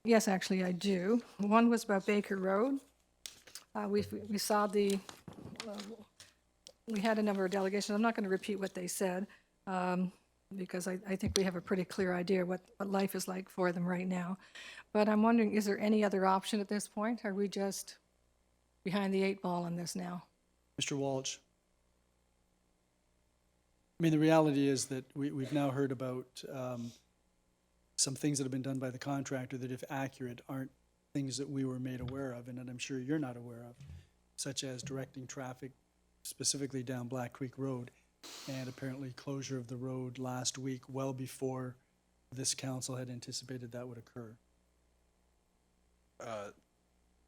Yes, actually, I do. One was about Baker Road. We saw we had a number of delegations. I'm not going to repeat what they said because I think we have a pretty clear idea what life is like for them right now. But I'm wondering, is there any other option at this point? Are we just behind the 8 ball on this now? Mr. Walsh. I mean, the reality is that we've now heard about some things that have been done by the contractor that, if accurate, aren't things that we were made aware of and that I'm sure you're not aware of, such as directing traffic specifically down Black Creek Road, and apparently closure of the road last week well before this council had anticipated that would occur.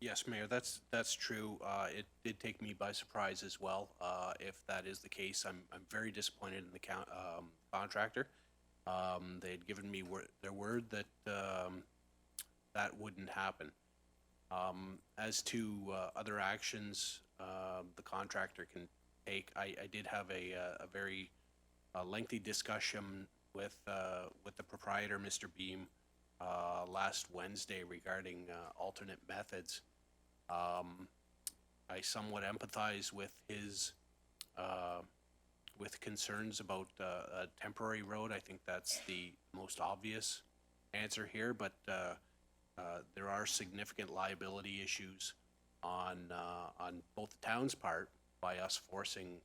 Yes, Mayor, that's true. It did take me by surprise as well. If that is the case, I'm very disappointed in the contractor. They had given me their word that that wouldn't happen. As to other actions the contractor can take, I did have a very lengthy discussion with the proprietor, Mr. Beam, last Wednesday regarding alternate methods. I somewhat empathize with his with concerns about a temporary road. I think that's the most obvious answer here, but there are significant liability issues on both the town's part by us forcing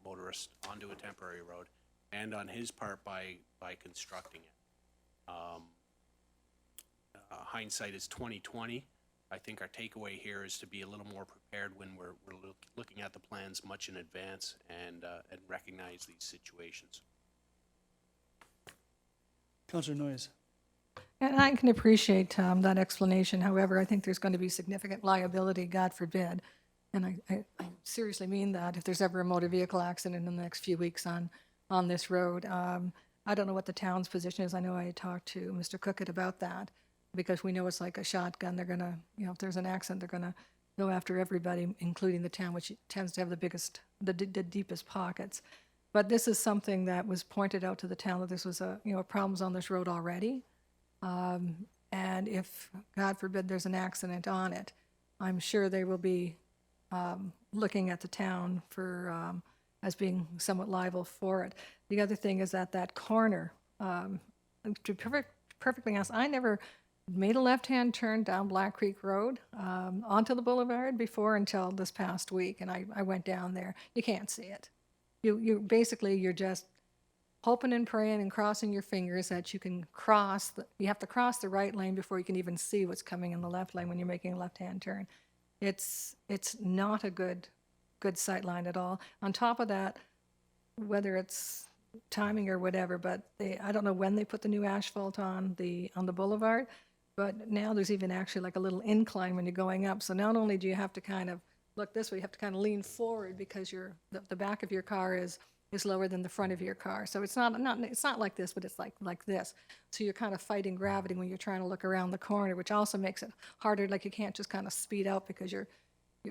motorists onto a temporary road, and on his part by constructing it. Hindsight is 20/20. I think our takeaway here is to be a little more prepared when we're looking at the plans much in advance and recognize these situations. Councillor Noyes. And I can appreciate that explanation. However, I think there's going to be significant liability, God forbid. And I seriously mean that if there's ever a motor vehicle accident in the next few weeks on this road. I don't know what the town's position is. I know I talked to Mr. Cookett about that, because we know it's like a shotgun. They're going to, if there's an accident, they're going to go after everybody, including the town, which tends to have the deepest pockets. But this is something that was pointed out to the town, that this was problems on this road already. And if, God forbid, there's an accident on it, I'm sure they will be looking at the town for as being somewhat liable for it. The other thing is that corner, to be perfectly honest, I never made a left-hand turn down Black Creek Road onto the boulevard before until this past week, and I went down there. You can't see it. You're just hoping and praying and crossing your fingers that you can cross. You have to cross the right lane before you can even see what's coming in the left lane when you're making a left-hand turn. It's not a good sight line at all. On top of that, whether it's timing or whatever, but I don't know when they put the new asphalt on the boulevard, but now there's even actually like a little incline when you're going up. So not only do you have to kind of look this way, you have to kind of lean forward because the back of your car is lower than the front of your car. So it's not like this, but it's like this. So you're kind of fighting gravity when you're trying to look around the corner, which also makes it harder. Like you can't just kind of speed out because you're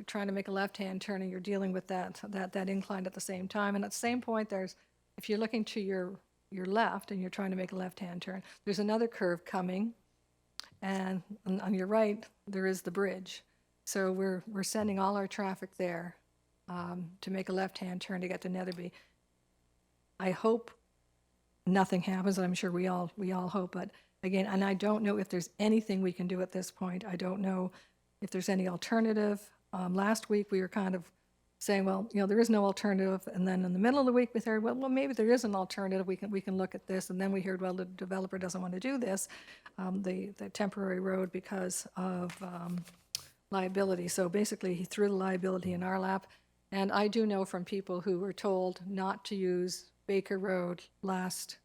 trying to make a left-hand turn and you're dealing with that incline at the same time. And at the same point, if you're looking to your left and you're trying to make a left-hand turn, there's another curve coming, and on your right there is the bridge. So we're sending all our traffic there to make a left-hand turn to get to Netherby. I hope nothing happens, and I'm sure we all hope, but again, and I don't know if there's anything we can do at this point. I don't know if there's any alternative. Last week we were kind of saying, well, there is no alternative, and then in the middle of the week we heard, well, maybe there is an alternative. We can look at this, and then we heard, well, the developer doesn't want to do this, the temporary road, because of liability. So basically, he threw the liability in our lap, and I do know from people who were told not to use Baker Road last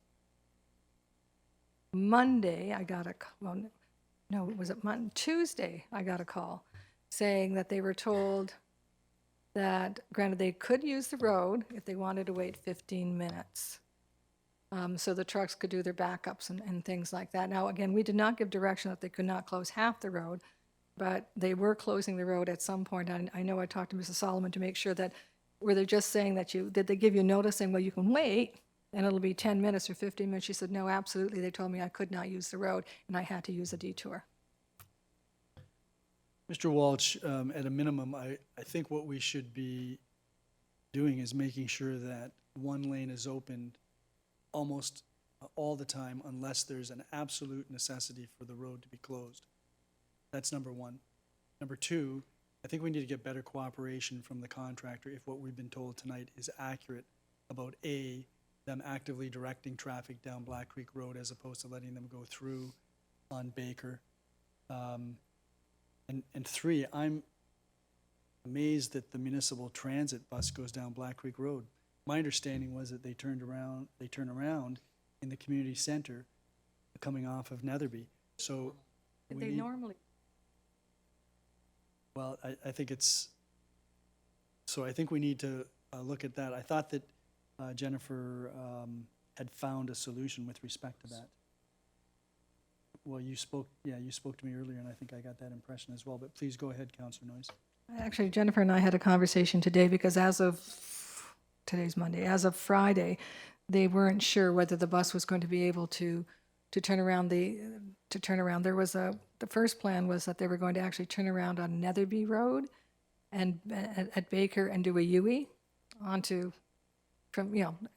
Monday. I got Tuesday. I got a call saying that they were told that, granted, they could use the road if they wanted to wait 15 minutes. So the trucks could do their backups and things like that. Now, again, we did not give direction that they could not close half the road, but they were closing the road at some point. I know I talked to Mrs. Solomon to make sure that, were they just saying that did they give you notice saying, well, you can wait and it'll be 10 minutes or 15 minutes? She said, no, absolutely. They told me I could not use the road and I had to use a detour. Mr. Walsh, at a minimum, I think what we should be doing is making sure that one lane is opened almost all the time unless there's an absolute necessity for the road to be closed. That's number one. Number two, I think we need to get better cooperation from the contractor if what we've been told tonight is accurate about them actively directing traffic down Black Creek Road as opposed to letting them go through on Baker. And three, I'm amazed that the municipal transit bus goes down Black Creek Road. My understanding was that they turn around in the community center coming off of Netherby. So They normally. Well, I think I think we need to look at that. I thought that Jennifer had found a solution with respect to that. Well, you spoke to me earlier, and I think I got that impression as well, but please go ahead, Councillor Noyes. Actually, Jennifer and I had a conversation today because today's Monday, as of Friday, they weren't sure whether the bus was going to be able to turn around There was the first plan was that they were going to actually turn around on Netherby Road and at Baker and do a U-turn onto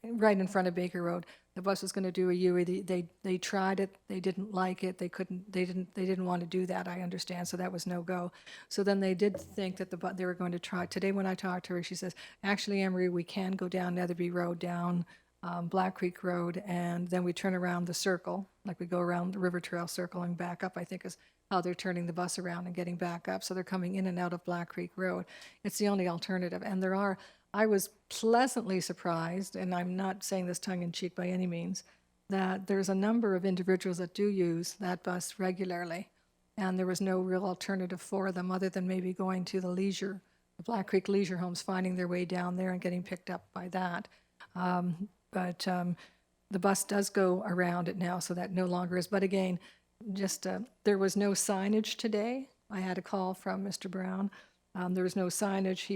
right in front of Baker Road. The bus was going to do a U-turn. They tried it. They didn't like it. They didn't want to do that, I understand. So that was no go. So then they did think that they were going to try. Today when I talked to her, she says, actually, Emery, we can go down Netherby Road, down Black Creek Road, and then we turn around the circle, like we go around the River Trail Circle and back up, I think is how they're turning the bus around and getting back up. So they're coming in and out of Black Creek Road. It's the only alternative. And I was pleasantly surprised, and I'm not saying this tongue-in-cheek by any means, that there's a number of individuals that do use that bus regularly, and there was no real alternative for them other than maybe going to the Black Creek Leisure Homes, finding their way down there and getting picked up by that. But the bus does go around it now, so that no longer is. But again, there was no signage today. I had a call from Mr. Brown. There was no signage.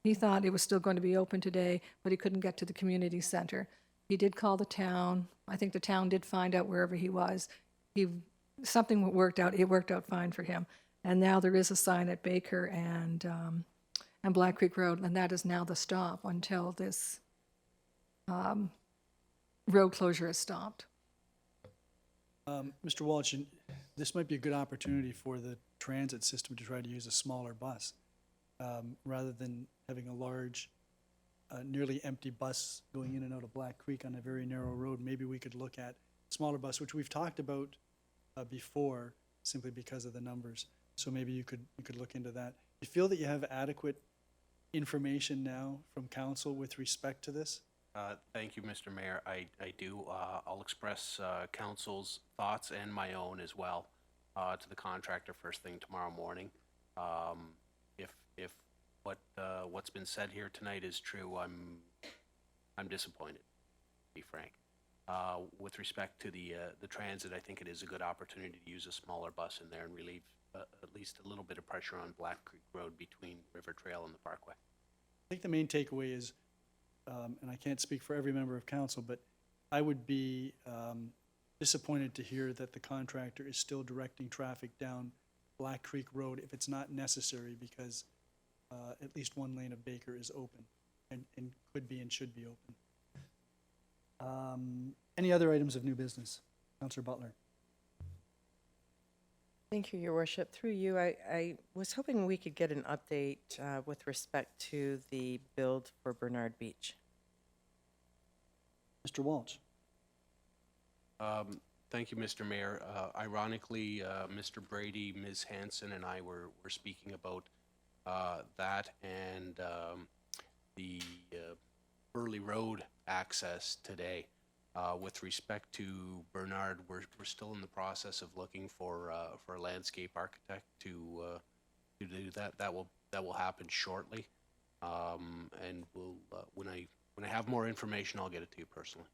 He thought it was still going to be open today, but he couldn't get to the community center. He did call the town. I think the town did find out wherever he was. Something worked out. It worked out fine for him. And now there is a sign at Baker and Black Creek Road, and that is now the stop until this road closure is stopped. Mr. Walsh, this might be a good opportunity for the transit system to try to use a smaller bus rather than having a large, nearly empty bus going in and out of Black Creek on a very narrow road. Maybe we could look at smaller bus, which we've talked about before, simply because of the numbers. So maybe you could look into that. You feel that you have adequate information now from council with respect to this? Thank you, Mr. Mayor. I do. I'll express council's thoughts and my own as well to the contractor first thing tomorrow morning. If what's been said here tonight is true, I'm disappointed, to be frank. With respect to the transit, I think it is a good opportunity to use a smaller bus in there and relieve at least a little bit of pressure on Black Creek Road between River Trail and the Parkway. I think the main takeaway is, and I can't speak for every member of council, but I would be disappointed to hear that the contractor is still directing traffic down Black Creek Road if it's not necessary, because at least one lane of Baker is open and could be and should be open. Any other items of new business? Councillor Butler. Thank you, Your Worship. Through you, I was hoping we could get an update with respect to the build for Bernard Beach. Mr. Walsh. Thank you, Mr. Mayor. Ironically, Mr. Brady, Ms. Hanson, and I were speaking about that and the Burley Road access today. With respect to Bernard, we're still in the process of looking for a landscape architect to do that. That will happen shortly, and we'll when I have more information, I'll get it to you personally.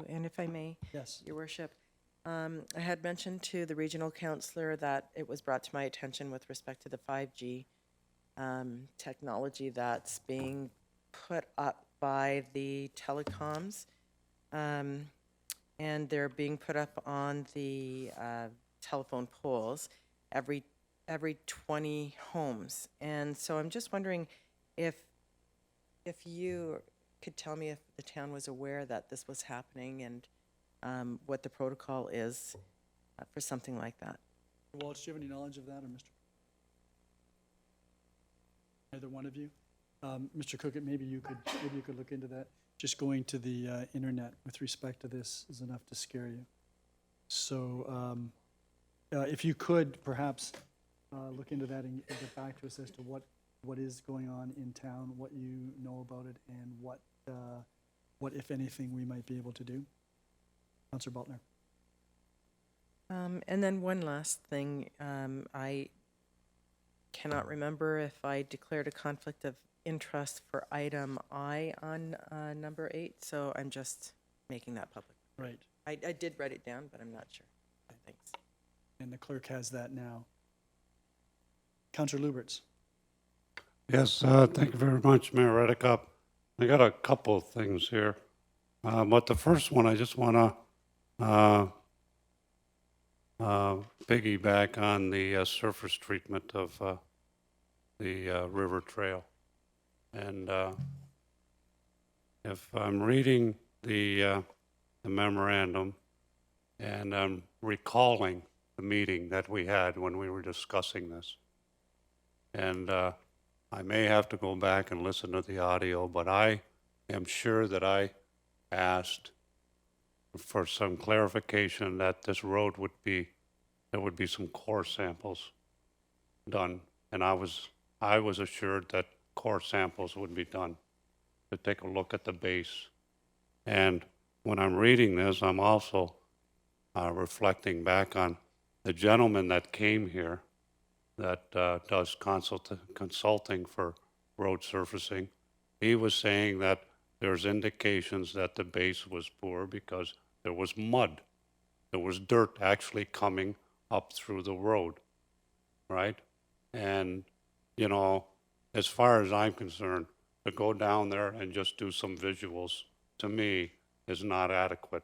And if I may, yes, Your Worship, I had mentioned to the regional councillor that it was brought to my attention with respect to the 5G technology that's being put up by the telecoms, and they're being put up on the telephone poles every 20 homes. And so I'm just wondering if you could tell me if the town was aware that this was happening and what the protocol is for something like that. Walsh, do you have any knowledge of that, or Mr. Either one of you? Mr. Cookett, maybe you could look into that. Just going to the internet with respect to this is enough to scare you. So if you could perhaps look into that and get back to us as to what is going on in town, what you know about it, and what if anything we might be able to do. Councillor Butler. And then one last thing, I cannot remember if I declared a conflict of interest for item I on number 8, so I'm just making that public. Right. I did write it down, but I'm not sure. Thanks. And the clerk has that now. Counselor Luberts. Yes, thank you very much, Mayor Redekop. I got a couple of things here. But the first one, I just want to piggyback on the surface treatment of the river trail. And if I'm reading the memorandum and I'm recalling the meeting that we had when we were discussing this, and I may have to go back and listen to the audio, but I am sure that I asked for some clarification that this road there would be some core samples done. And I was assured that core samples would be done to take a look at the base. And when I'm reading this, I'm also reflecting back on the gentleman that came here that does consulting for road surfacing. He was saying that there's indications that the base was poor because there was mud. There was dirt actually coming up through the road, right? And, you know, as far as I'm concerned, to go down there and just do some visuals, to me, is not adequate.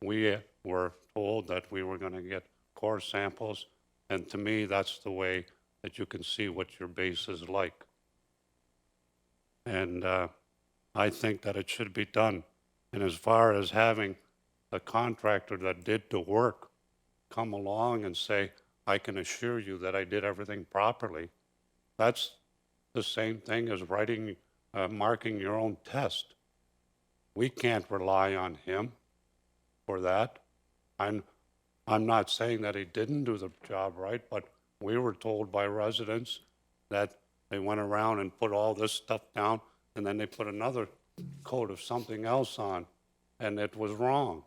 We were told that we were going to get core samples, and to me, that's the way that you can see what your base is like. And I think that it should be done. And as far as having the contractor that did the work come along and say, I can assure you that I did everything properly, that's the same thing as writing, marking your own test. We can't rely on him for that. I'm not saying that he didn't do the job right, but we were told by residents that they went around and put all this stuff down, and then they put another coat of something else on, and it was wrong.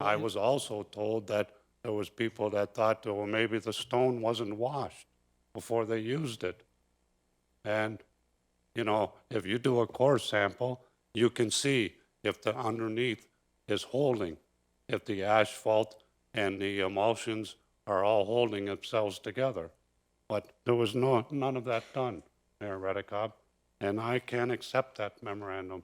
I was also told that there was people that thought, well, maybe the stone wasn't washed before they used it. And, you know, if you do a core sample, you can see if the underneath is holding, if the asphalt and the emulsions are all holding themselves together. But there was none of that done, Mayor Redekop, and I can't accept that memorandum.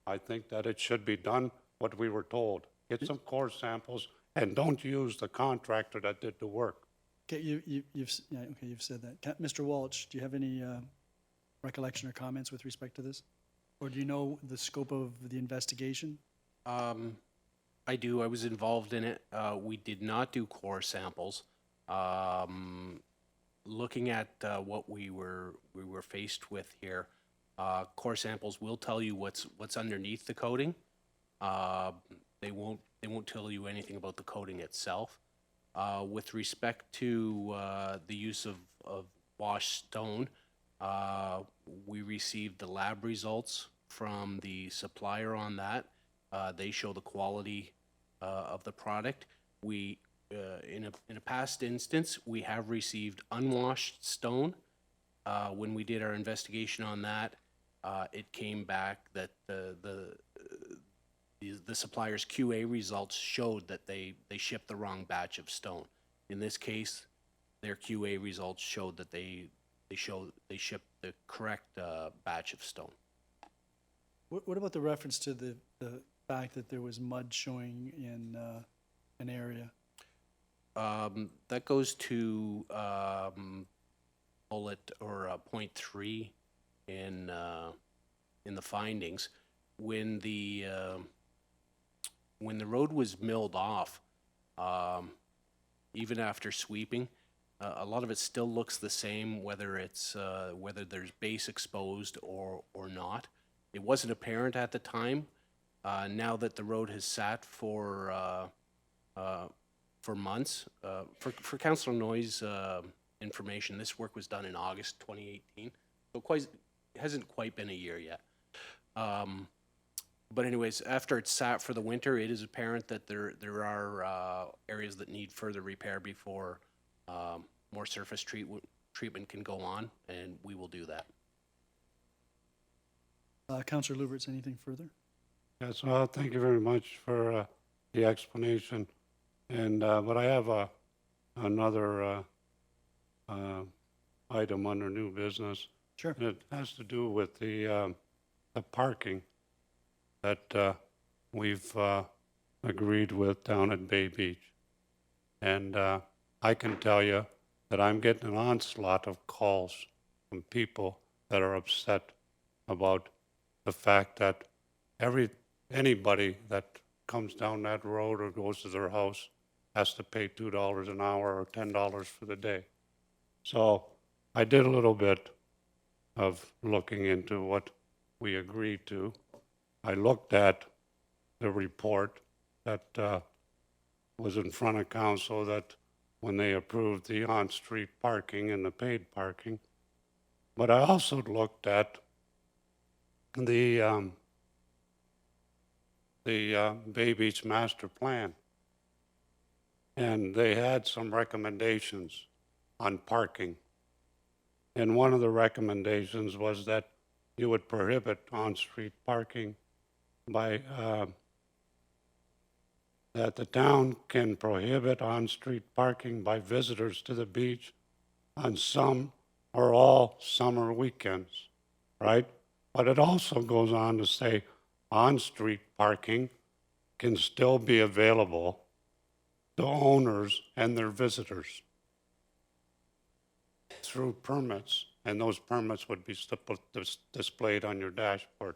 I think that it should be done what we were told. Get some core samples and don't use the contractor that did the work. Okay, you've said that. Mr. Walsh, do you have any recollection or comments with respect to this? Or do you know the scope of the investigation? I do. I was involved in it. We did not do core samples. Looking at what we were faced with here, core samples will tell you what's underneath the coating. They won't tell you anything about the coating itself. With respect to the use of washed stone, we received the lab results from the supplier on that. They show the quality of the product. We, in a past instance, we have received unwashed stone. When we did our investigation on that, it came back that the supplier's QA results showed that they shipped the wrong batch of stone. In this case, their QA results showed that they shipped the correct batch of stone. What about the reference to the fact that there was mud showing in an area? That goes to bullet or point 3 in the findings. When the road was milled off, even after sweeping, a lot of it still looks the same, whether there's base exposed or not. It wasn't apparent at the time. Now that the road has sat for months, for Councillor Noy's information, this work was done in August 2018, so it hasn't quite been a year yet. But anyways, after it's sat for the winter, it is apparent that there are areas that need further repair before more surface treatment can go on, and we will do that. Councillor Luberts, anything further? Yes, well, thank you very much for the explanation. And, but I have another item under new business. Sure. And it has to do with the parking that we've agreed with down at Bay Beach. And I can tell you that I'm getting an onslaught of calls from people that are upset about the fact that anybody that comes down that road or goes to their house has to pay $2 an hour or $10 for the day. So I did a little bit of looking into what we agreed to. I looked at the report that was in front of council that when they approved the on-street parking and the paid parking. But I also looked at the Bay Beach Master Plan. And they had some recommendations on parking. And one of the recommendations was that you would prohibit on-street parking by, that the town can prohibit on-street parking by visitors to the beach on some or all summer weekends, right? But it also goes on to say on-street parking can still be available to owners and their visitors through permits, and those permits would be displayed on your dashboard.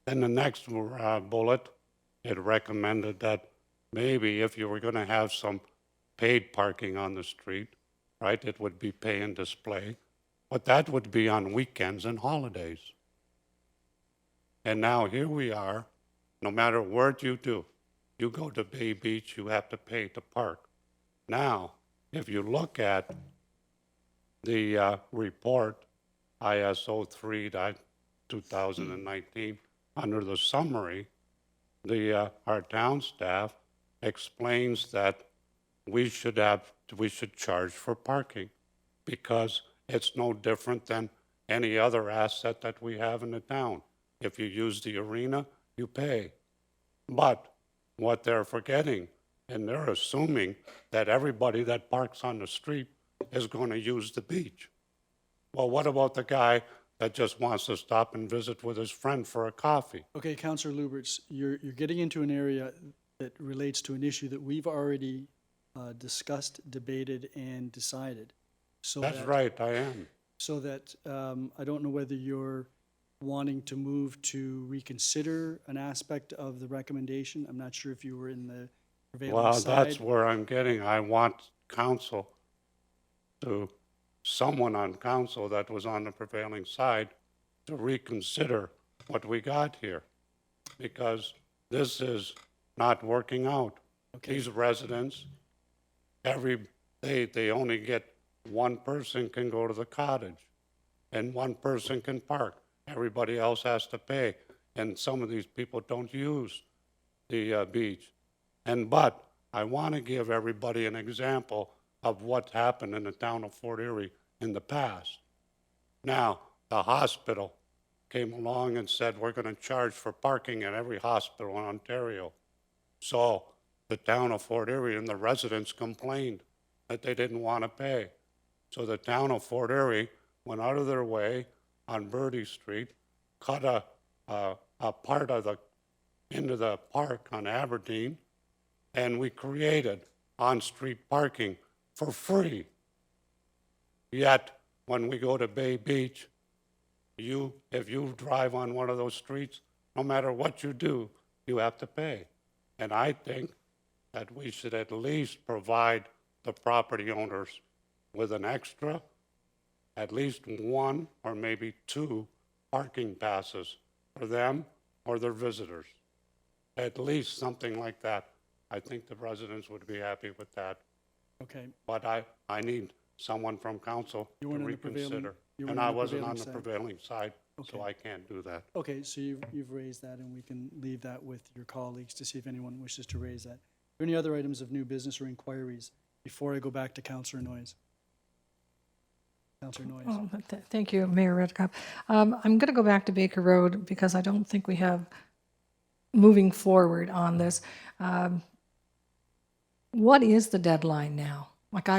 Then the next bullet, it recommended that maybe if you were going to have some paid parking on the street, right, it would be pay and display, but that would be on weekends and holidays. And now here we are, no matter what you do, you go to Bay Beach, you have to pay to park. Now, if you look at the report, ISO 3.2019, under the summary, our town staff explains that we should charge for parking because it's no different than any other asset that we have in the town. If you use the arena, you pay. But what they're forgetting, and they're assuming that everybody that parks on the street is going to use the beach. Well, what about the guy that just wants to stop and visit with his friend for a coffee? Okay, Councillor Lubberts, you're getting into an area that relates to an issue that we've already discussed, debated, and decided. So That's right, I am. So that I don't know whether you're wanting to move to reconsider an aspect of the recommendation. I'm not sure if you were in the prevailing side. Well, that's where I'm getting. I want council someone on council that was on the prevailing side to reconsider what we got here, because this is not working out. Okay. These residents, they only get one person can go to the cottage and one person can park. Everybody else has to pay. And some of these people don't use the beach. But I want to give everybody an example of what happened in the town of Fort Erie in the past. Now, the hospital came along and said, we're going to charge for parking at every hospital in Ontario. So the town of Fort Erie and the residents complained that they didn't want to pay. So the town of Fort Erie went out of their way on Birdie Street, cut a part of into the park on Aberdeen, and we created on-street parking for free. Yet, when we go to Bay Beach, if you drive on one of those streets, no matter what you do, you have to pay. And I think that we should at least provide the property owners with an extra, at least one or maybe two parking passes for them or their visitors. At least something like that. I think the residents would be happy with that. Okay. But I need someone from council You to weren't on the prevailing- reconsider. you And weren't I on the wasn't on prevailing the side. prevailing side, so Okay. I can't do that. Okay, so you've raised that, and we can leave that with your colleagues to see if anyone wishes to raise that. Are there any other items of new business or inquiries before I go back to Councillor Noyes? Councillor Noyes. Oh, thank you, Mayor Redcap. I'm going to go back to Baker Road because I don't think we have moving forward on this. What is the deadline now? Like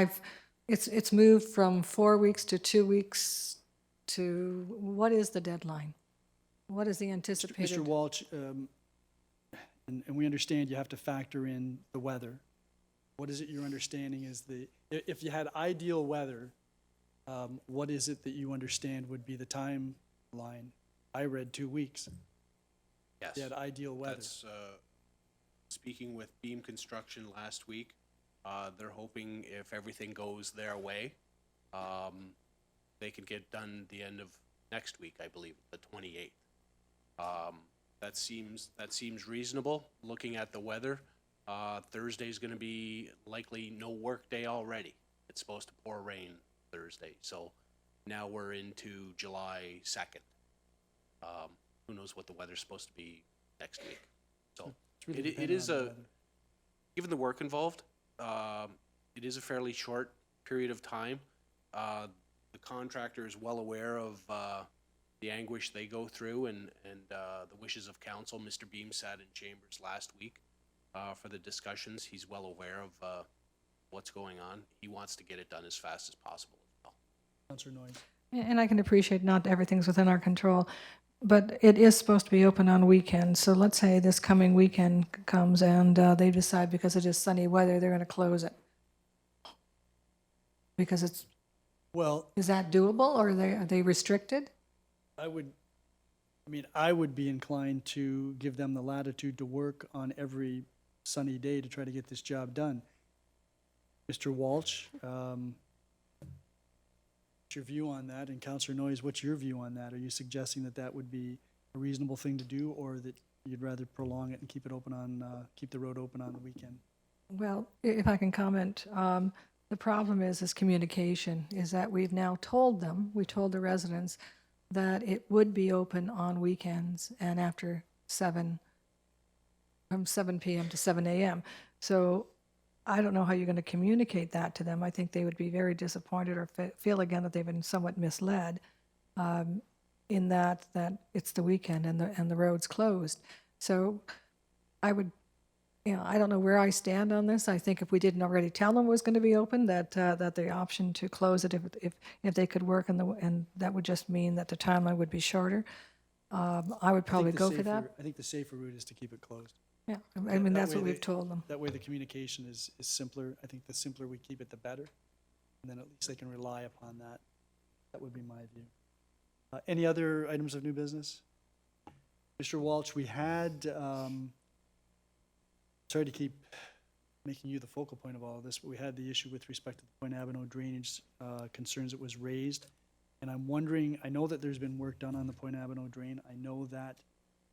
it's moved from 4 weeks to 2 weeks to, what is the deadline? What is the anticipated? Mr. Walsh, and we understand you have to factor in the weather. What is it your understanding is if you had ideal weather, what is it that you understand would be the timeline? I read 2 weeks. Yes. You had ideal weather. That's, speaking with Beam Construction last week, they're hoping if everything goes their way, they could get done the end of next week, I believe, the 28th. That seems reasonable, looking at the weather. Thursday's gonna be likely no work day already. It's supposed to pour rain Thursday, so now we're into July 2nd. Who knows what the weather's supposed to be next week? So It's really it dependent is on the a, weather. given the work involved, it is a fairly short period of time. The contractor is well aware of the anguish they go through and the wishes of council. Mr. Beam sat in chambers last week for the discussions. He's well aware of what's going on. He wants to get it done as fast as possible as well. Councillor Noyes. And I can appreciate not everything's within our control, but it is supposed to be open on weekends. So let's say this coming weekend comes and they decide because it is sunny weather, they're going to close it. Because it's, Well, is that doable or are they restricted? I would be inclined to give them the latitude to work on every sunny day to try to get this job done. Mr. Walsh, what's your view on that? And Councillor Noyes, what's your view on that? Are you suggesting that that would be a reasonable thing to do, or that you'd rather prolong it and keep it open on, keep the road open on the weekend? Well, if I can comment, the problem is communication, is that we've now told them, we told the residents that it would be open on weekends and after 7, from 7 p.m. to 7 a.m. So I don't know how you're going to communicate that to them. I think they would be very disappointed or feel again that they've been somewhat misled in that it's the weekend and the road's closed. So I would, I don't know where I stand on this. I think if we didn't already tell them it was going to be open, that the option to close it if they could work and that would just mean that the timeline would be shorter. I would probably go for that. I think the safer route is to keep it closed. Yeah, I mean, That that's way what they- we've told them. That way the communication is simpler. I think the simpler we keep it, the better. And then at least they can rely upon that. That would be my view. Any other items of new business? Mr. Walsh, we had, sorry to keep making you the focal point of all of this, but we had the issue with respect to the Point Avenue drainage concerns that was raised. And I'm wondering, I know that there's been work done on the Point Avenue drain. I know that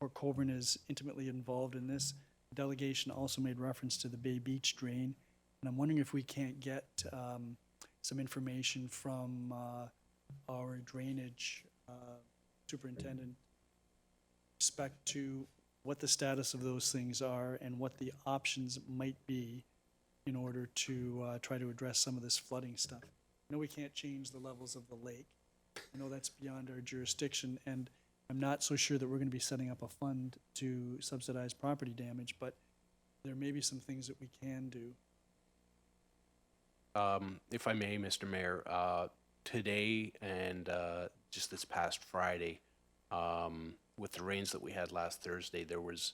Port Colborne is intimately involved in this. The delegation also made reference to the Bay Beach drain. And I'm wondering if we can't get some information from our drainage superintendent with respect to what the status of those things are and what the options might be in order to try to address some of this flooding stuff. I know we can't change the levels of the lake. I know that's beyond our jurisdiction, and I'm not so sure that we're going to be setting up a fund to subsidize property damage, but there may be some things that we can do. If I may, Mr. Mayor, today and just this past Friday, with the rains that we had last Thursday, there was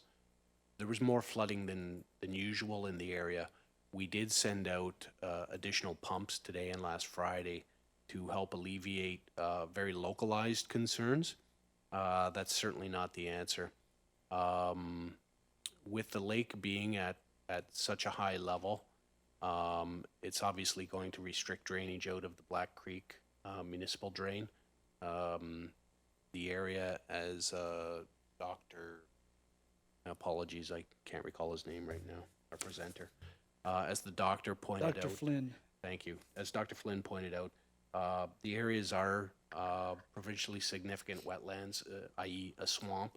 more flooding than usual in the area. We did send out additional pumps today and last Friday to help alleviate very localized concerns. That's certainly not the answer. With the lake being at such a high level, it's obviously going to restrict drainage out of the Black Creek municipal drain. The area, as Dr. Apologies, I can't recall his name right now, our presenter. As the doctor pointed out. Dr. Flynn. Thank you. As Dr. Flynn pointed out, the areas are provincially significant wetlands, i.e. a swamp.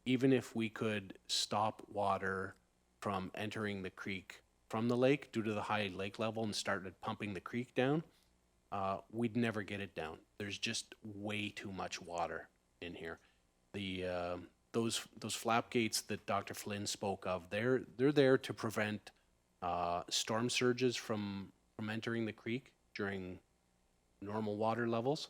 Even if we could stop water from entering the creek from the lake due to the high lake level and started pumping the creek down, we'd never get it down. There's just way too much water in here. The those flap gates that Dr. Flynn spoke of, they're there to prevent storm surges from entering the creek during normal water levels.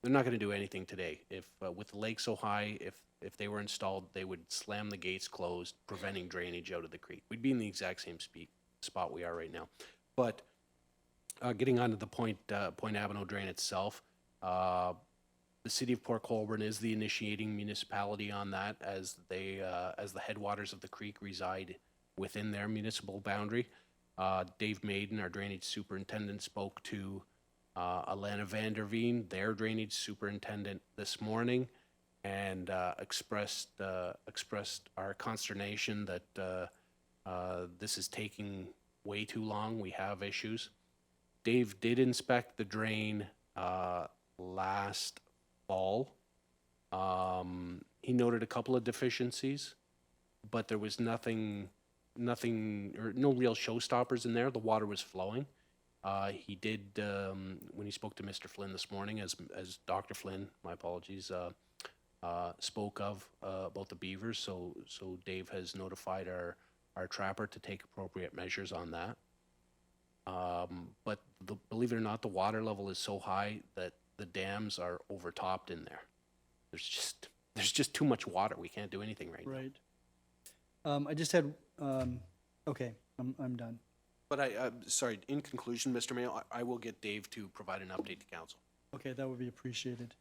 They're not going to do anything today. If with the lake so high, if they were installed, they would slam the gates closed, preventing drainage out of the creek. We'd be in the exact same spot we are right now. But getting onto the Point Avenue drain itself, the city of Port Colborne is the initiating municipality on that, as the headwaters of the creek reside within their municipal boundary. Dave Maiden, our drainage superintendent, spoke to Alana Vanderveen, their drainage superintendent, this morning, and expressed our consternation that this is taking way too long. We have issues. Dave did inspect the drain last fall. He noted a couple of deficiencies, but there was nothing or no real showstoppers in there. The water was flowing. He did, when he spoke to Mr. Flynn this morning, as Dr. Flynn, my apologies, spoke of about the beavers. So Dave has notified our trapper to take appropriate measures on that. But believe it or not, the water level is so high that the dams are overtopped in there. There's just too much water. We can't do anything right now. I just had, okay, I'm done. But sorry, in conclusion, Mr. Mayor, I will get Dave to provide an update to council. Okay, that would be appreciated.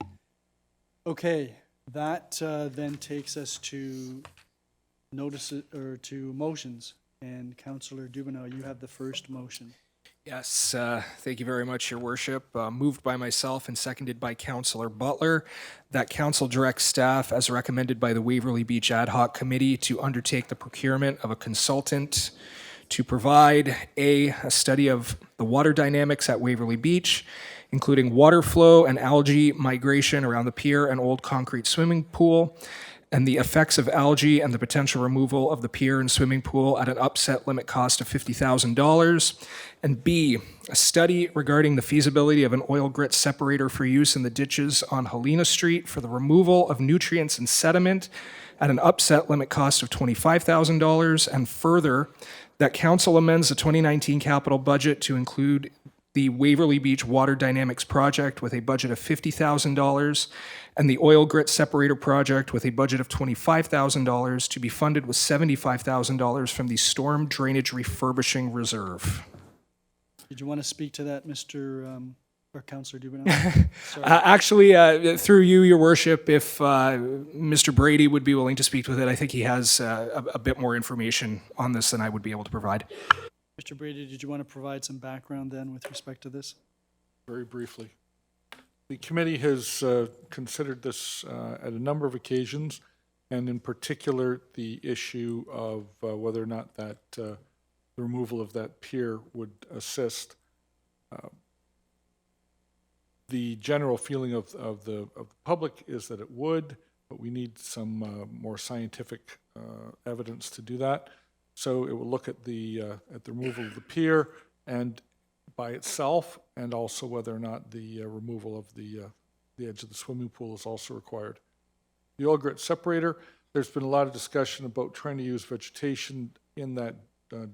Okay, that then takes us to to motions. And Councillor Dubineau, you have the first motion. Yes, thank you very much, Your Worship. Moved by myself and seconded by Councillor Butler, that council directs staff, as recommended by the Waverly Beach Ad Hoc Committee, to undertake the procurement of a consultant to provide a study of the water dynamics at Waverly Beach, including water flow and algae migration around the pier and old concrete swimming pool, and the effects of algae and the potential removal of the pier and swimming pool at an upset limit cost of $50,000. And B, a study regarding the feasibility of an oil grit separator for use in the ditches on Helena Street for the removal of nutrients and sediment at an upset limit cost of $25,000. And further, that council amends the 2019 capital budget to include the Waverly Beach Water Dynamics Project with a budget of $50,000 and the Oil Grit Separator Project with a budget of $25,000 to be funded with $75,000 from the Storm Drainage Refurbishing Reserve. Did you want to speak to that, Mr. or Councillor Dubineau? Sorry. Actually, through you, Your Worship, if Mr. Brady would be willing to speak with it, I think he has a bit more information on this than I would be able to provide. Mr. Brady, did you want to provide some background then with respect to this? Very briefly. The committee has considered this at a number of occasions, and in particular, the issue of whether or not that the removal of that pier would assist. The general feeling of the public is that it would, but we need some more scientific evidence to do that. So it will look at the removal of the pier and by itself, and also whether or not the removal of the edge of the swimming pool is also required. The oil grit separator, there's been a lot of discussion about trying to use vegetation in that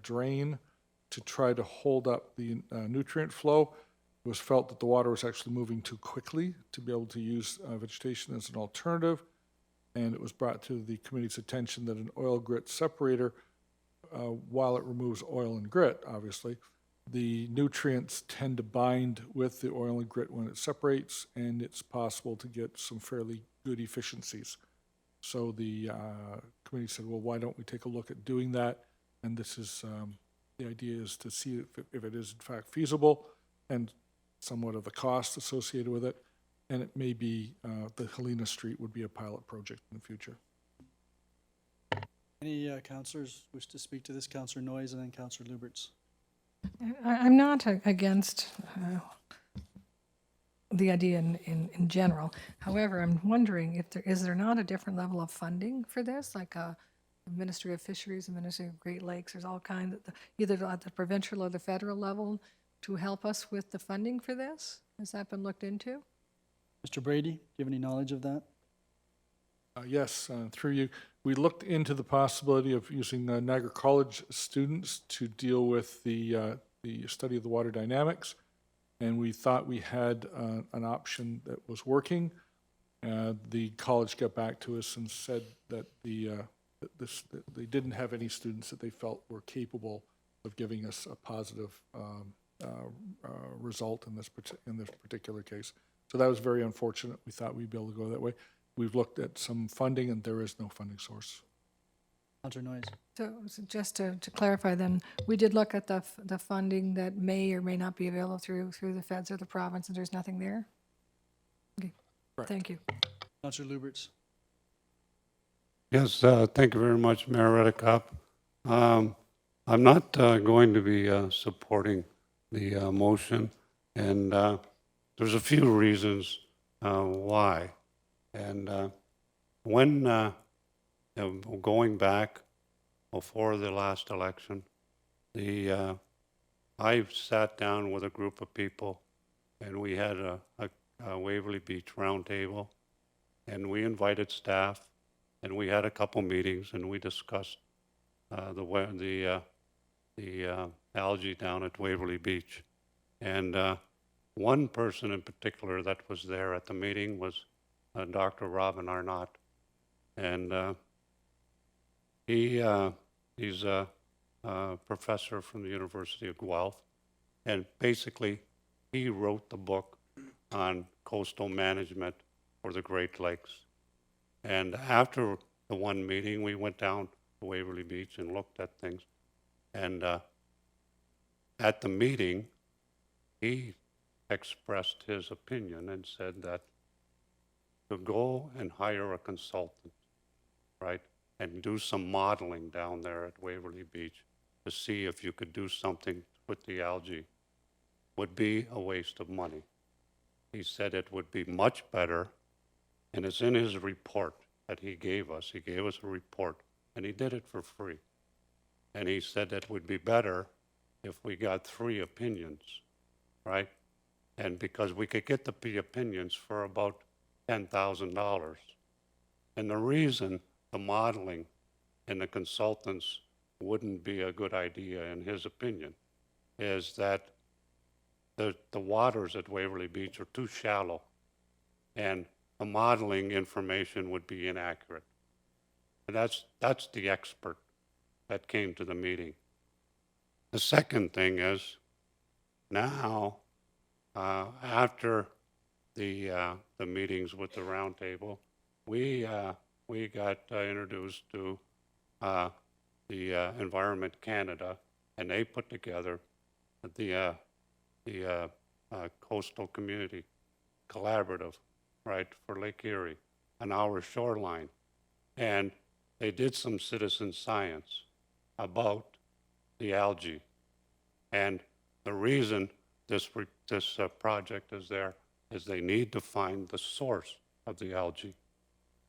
drain to try to hold up the nutrient flow. It was felt that the water was actually moving too quickly to be able to use vegetation as an alternative, and it was brought to the committee's attention that an oil grit separator, while it removes oil and grit, obviously, the nutrients tend to bind with the oil and grit when it separates, and it's possible to get some fairly good efficiencies. So the committee said, well, why don't we take a look at doing that? And this is, the idea is to see if it is in fact feasible and somewhat of the cost associated with it. And it may be the Helena Street would be a pilot project in the future. Any councillors wish to speak to this? Councillor Noyes and then Councillor Luberts. I'm not against the idea in general. However, I'm wondering if is there not a different level of funding for this, like the Ministry of Fisheries, the Ministry of Great Lakes, there's all kinds, either at the provincial or the federal level, to help us with the funding for this? Has that been looked into? Mr. Brady, do you have any knowledge of that? Yes, through you. We looked into the possibility of using Niagara College students to deal with the study of the water dynamics, and we thought we had an option that was working. The college got back to us and said that that they didn't have any students that they felt were capable of giving us a positive result in this particular case. So that was very unfortunate. We thought we'd be able to go that way. We've looked at some funding, and there is no funding source. Counselor Noyes. So just to clarify then, we did look at the funding that may or may not be available through the feds or the province, and there's nothing there? Okay, Correct. thank you. Counselor Luberts. Yes, thank you very much, Mayor Redekop. I'm not going to be supporting the motion, and there's a few reasons why. And when going back before the last election, I sat down with a group of people, and we had a Waverly Beach roundtable, and we invited staff, and we had a couple meetings, and we discussed the algae down at Waverly Beach. And one person in particular that was there at the meeting was Dr. Robin Arnott. And he's a professor from the University of Guelph. And basically, he wrote the book on coastal management for the Great Lakes. And after the one meeting, we went down to Waverly Beach and looked at things. And at the meeting, he expressed his opinion and said that to go and hire a consultant, right, and do some modeling down there at Waverly Beach to see if you could do something with the algae would be a waste of money. He said it would be much better, and it's in his report that he gave us. He gave us a report, and he did it for free. And he said that it would be better if we got 3 opinions, right? And because we could get the opinions for about $10,000. And the reason the modeling and the consultants wouldn't be a good idea, in his opinion, is that the waters at Waverly Beach are too shallow, and the modeling information would be inaccurate. And that's the expert that came to the meeting. The second thing is, now, after the meetings with the roundtable, we got introduced to the Environment Canada, and they put together the Coastal Community Collaborative, right, for Lake Erie, on our shoreline. And they did some citizen science about the algae. And the reason this project is there is they need to find the source of the algae.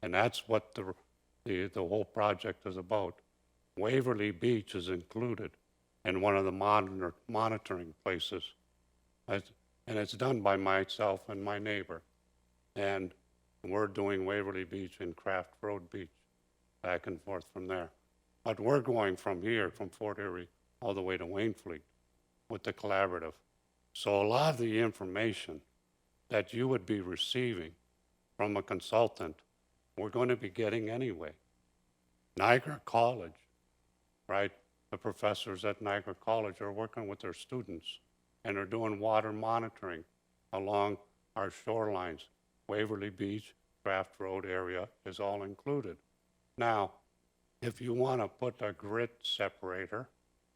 And that's what the whole project is about. Waverly Beach is included in one of the monitoring places. And it's done by myself and my neighbor. And we're doing Waverly Beach and Craft Road Beach, back and forth from there. But we're going from here, from Fort Erie, all the way to Wainfleet with the collaborative. So a lot of the information that you would be receiving from a consultant, we're going to be getting anyway. Niagara College, right? The professors at Niagara College are working with their students, and are doing water monitoring along our shorelines. Waverly Beach, Craft Road area is all included. Now, if you want to put a grit separator,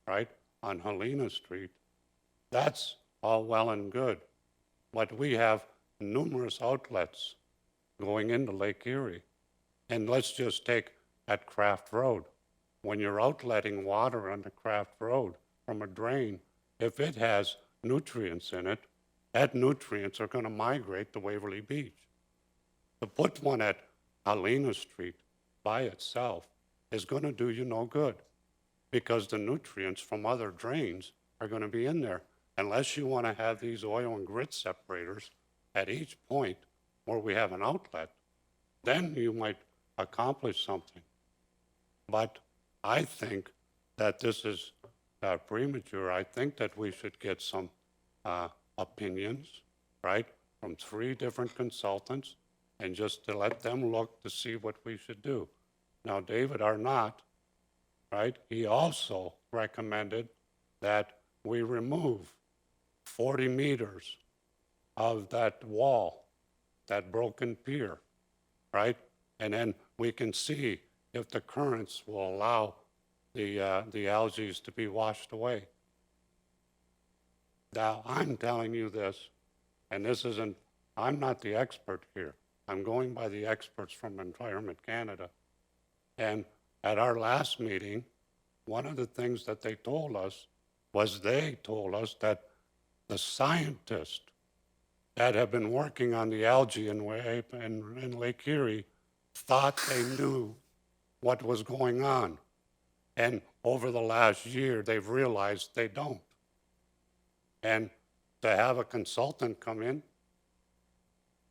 right, on Helena Street, that's all well and good. But we have numerous outlets going into Lake Erie. And let's just take at Craft Road. When you're outletting water on the Craft Road from a drain, if it has nutrients in it, that nutrients are going to migrate to Waverly Beach. To put one at Helena Street by itself is going to do you no good, because the nutrients from other drains are going to be in there. Unless you want to have these oil and grit separators at each point where we have an outlet, then you might accomplish something. But I think that this is premature. I think that we should get some opinions, right, from 3 different consultants, and just to let them look to see what we should do. Now, David Arnott, right, he also recommended that we remove 40 meters of that wall, that broken pier, right? And then we can see if the currents will allow the algae to be washed away. Now, I'm telling you this, and this isn't, I'm not the expert here. I'm going by the experts from Environment Canada. And at our last meeting, one of the things that they told us was they told us that the scientists that have been working on the algae in Lake Erie thought they knew what was going on. And over the last year, they've realized they don't. And to have a consultant come in,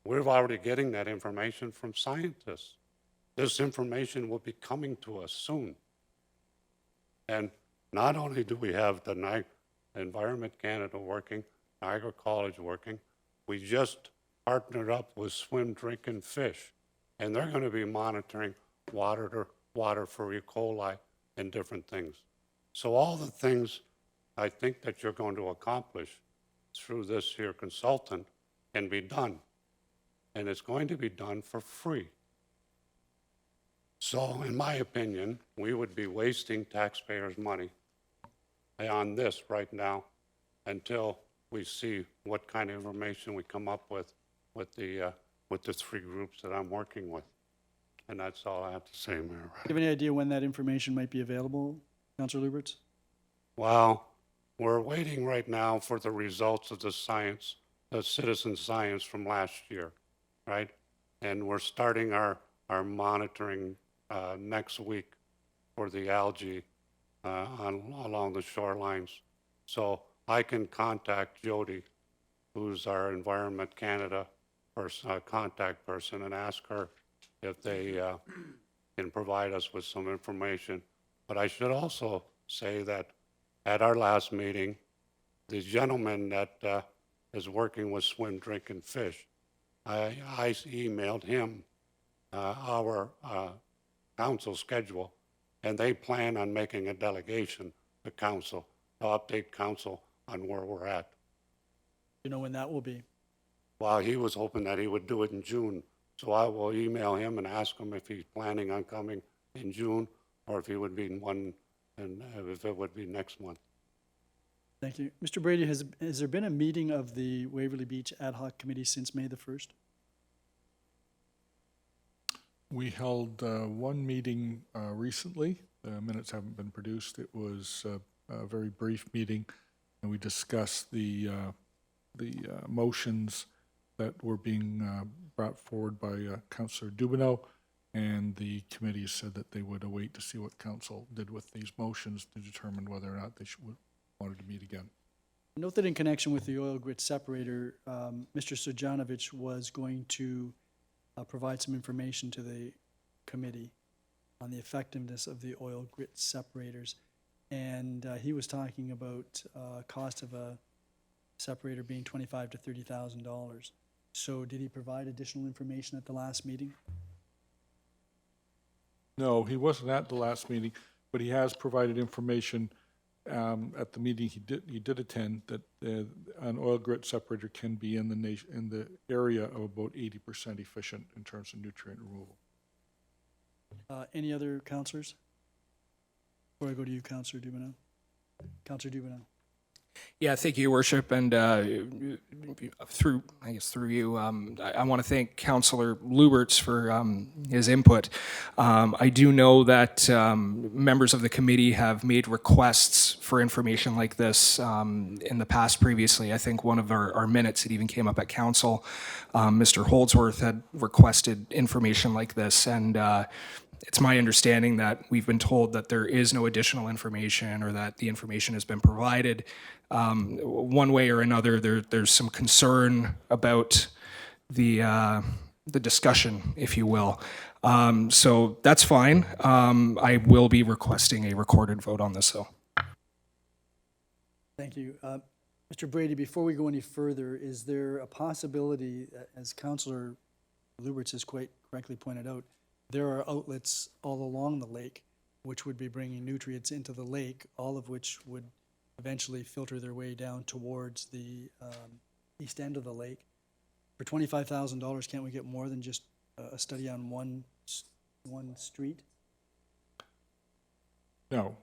we're already getting that information from scientists. This information will be coming to us soon. And not only do we have the Environment Canada working, Niagara College working, we just partnered up with Swim, Drink, and Fish, and they're going to be monitoring water for E. coli and different things. So all the things I think that you're going to accomplish through this here consultant can be done. And it's going to be done for free. So in my opinion, we would be wasting taxpayers' money on this right now until we see what kind of information we come up with the 3 groups that I'm working with. And that's all I have to say, Mayor. Do you have any idea when that information might be available, Councilor Luberts? Well, we're waiting right now for the results of the science, the citizen science from last year, right? And we're starting our monitoring next week for the algae along the shorelines. So I can contact Jody, who's our Environment Canada contact person, and ask her if they can provide us with some information. But I should also say that at our last meeting, the gentleman that is working with Swim, Drink, and Fish, I emailed him our council schedule, and they plan on making a delegation to council to update council on where we're at. Do you know when that will be? Well, he was hoping that he would do it in June, so I will email him and ask him if he's planning on coming in June or if he would be if it would be next month. Thank you. Mr. Brady, has there been a meeting of the Waverly Beach Ad Hoc Committee since May the 1st? We held one meeting recently. The minutes haven't been produced. It was a very brief meeting, and we discussed the motions that were being brought forward by Councillor Dubineau, and the committee said that they would await to see what council did with these motions to determine whether or not they wanted to meet again. Note that in connection with the oil grit separator, Mr. Stojanovic was going to provide some information to the committee on the effectiveness of the oil grit separators. And he was talking about cost of a separator being $25,000 to $30,000. So did he provide additional information at the last meeting? No, he wasn't at the last meeting, but he has provided information at the meeting he did attend that an oil grit separator can be in the area of about 80% efficient in terms of nutrient removal. Any other councillors? Before I go to you, Councillor Dubineau. Councillor Dubineau. Yeah, thank you, Your Worship, and through you, I want to thank Councillor Luberts for his input. I do know that members of the committee have made requests for information like this in the past previously. I think one of our minutes, it even came up at council. Mr. Holdsworth had requested information like this, and it's my understanding that we've been told that there is no additional information or that the information has been provided. One way or another, there's some concern about the discussion, if you will. So that's fine. I will be requesting a recorded vote on this, though. Thank you. Mr. Brady, before we go any further, is there a possibility, as Councillor Lubberts has quite correctly pointed out, there are outlets all along the lake which would be bringing nutrients into the lake, all of which would eventually filter their way down towards the east end of the lake. For $25,000, can't we get more than just a study on one street? No,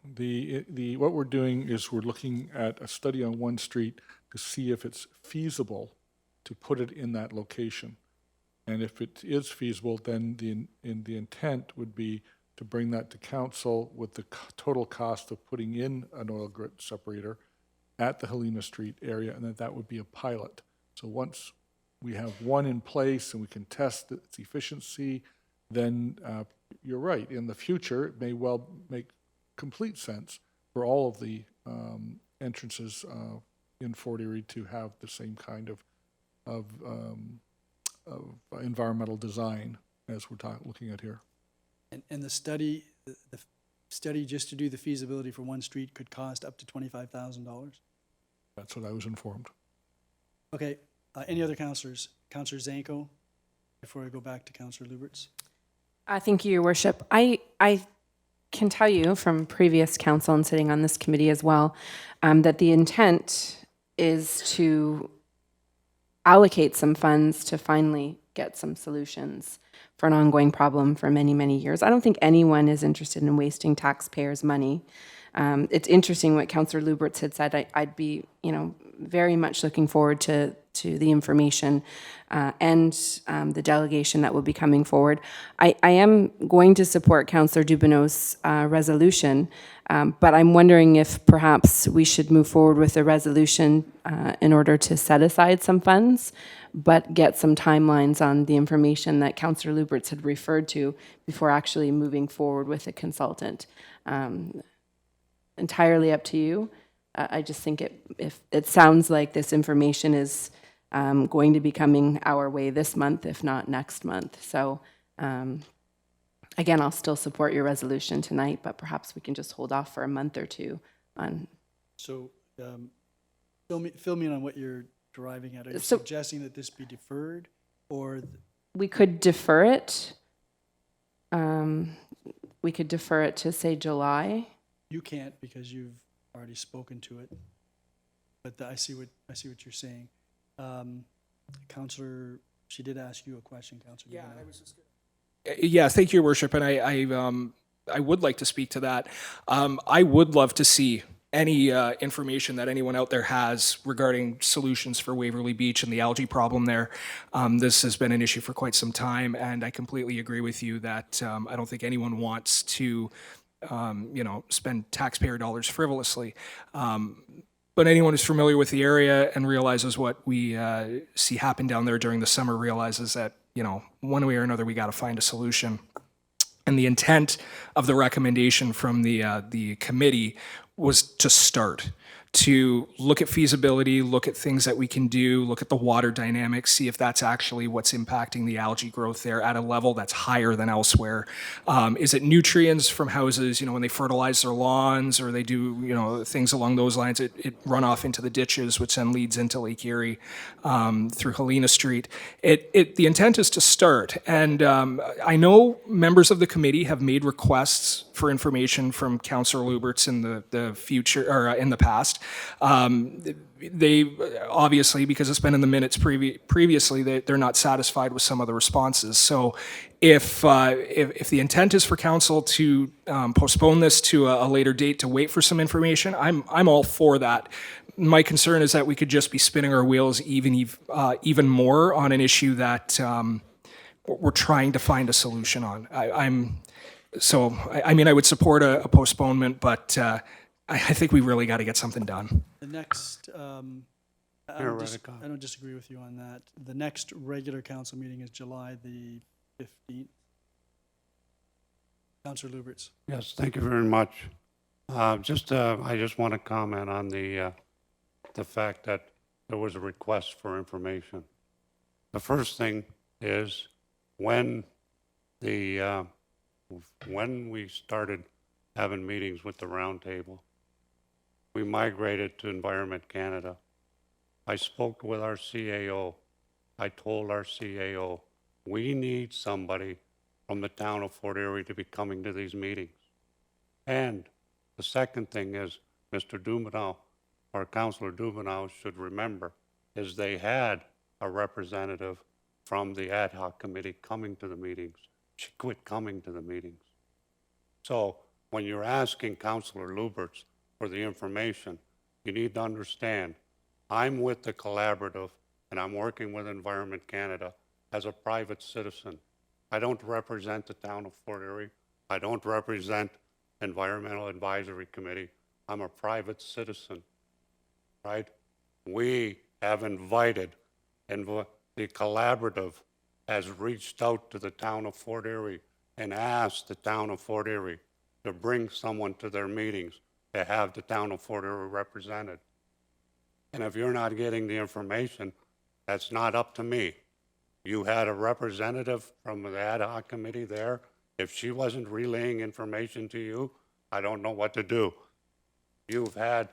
what we're doing is we're looking at a study on one street to see if it's feasible to put it in that location. And if it is feasible, then the intent would be to bring that to council with the total cost of putting in an oil grit separator at the Helena Street area, and that would be a pilot. So once we have one in place and we can test its efficiency, then you're right. In the future, it may well make complete sense for all of the entrances in Fort Erie to have the same kind of environmental design as we're looking at here. And the study just to do the feasibility for one street could cost up to $25,000? That's what I was informed. Okay, any other councillors? Councillor Zanko, before I go back to Councillor Lubberts. Thank you, Your Worship. I can tell you from previous council and sitting on this committee as well, that the intent is to allocate some funds to finally get some solutions for an ongoing problem for many, many years. I don't think anyone is interested in wasting taxpayers' money. It's interesting what Councillor Lubberts had said. I'd be, very much looking forward to the information and the delegation that will be coming forward. I am going to support Councillor Dubineau's resolution, but I'm wondering if perhaps we should move forward with a resolution in order to set aside some funds, but get some timelines on the information that Councillor Lubberts had referred to before actually moving forward with a consultant. Entirely up to you. I just think if it sounds like this information is going to be coming our way this month, if not next month. So again, I'll still support your resolution tonight, but perhaps we can just hold off for a month or two on. So fill me in on what you're driving at. Are you So- suggesting that this be deferred, or? We could defer it. We could defer it to, say, July. You can't because you've already spoken to it, but I see what you're saying. Councillor, she did ask you a question, Councillor. Yeah, I was just Yeah, thank you, Your Worship, and I would like to speak to that. I would love to see any information that anyone out there has regarding solutions for Waverly Beach and the algae problem there. This has been an issue for quite some time, and I completely agree with you that I don't think anyone wants to spend taxpayer dollars frivolously. But anyone who's familiar with the area and realizes what we see happen down there during the summer realizes that, one way or another, we got to find a solution. And the intent of the recommendation from the committee was to start, to look at feasibility, look at things that we can do, look at the water dynamics, see if that's actually what's impacting the algae growth there at a level that's higher than elsewhere. Is it nutrients from houses, when they fertilize their lawns or they do, things along those lines, it run off into the ditches, which then leads into Lake Erie through Helena Street. The intent is to start. And I know members of the committee have made requests for information from Councillor Lubberts in the future, or in the past. They obviously, because it's been in the minutes previously, they're not satisfied with some of the responses. So if the intent is for council to postpone this to a later date to wait for some information, I'm all for that. My concern is that we could just be spinning our wheels even more on an issue that we're trying to find a solution on. I would support a postponement, but I think we really got to get something done. The next, I don't disagree with you on that. The next regular council meeting is July the 15th. Councillor Lubberts. Yes, thank you very much. I just want to comment on the fact that there was a request for information. The first thing is when When we started having meetings with the roundtable, we migrated to Environment Canada. I spoke with our CAO. I told our CAO, we need somebody from the town of Fort Erie to be coming to these meetings. And the second thing is, Mr. Dumanow, or Councillor Dumanow should remember, is they had a representative from the ad hoc committee coming to the meetings. She quit coming to the meetings. So when you're asking Councillor Luberts for the information, you need to understand, I'm with the collaborative and I'm working with Environment Canada as a private citizen. I don't represent the town of Fort Erie. I don't represent Environmental Advisory Committee. I'm a private citizen, right? We have invited, and the collaborative has reached out to the town of Fort Erie and asked the town of Fort Erie to bring someone to their meetings to have the town of Fort Erie represented. And if you're not getting the information, that's not up to me. You had a representative from the ad hoc committee there. If she wasn't relaying information to you, I don't know what to do. You've had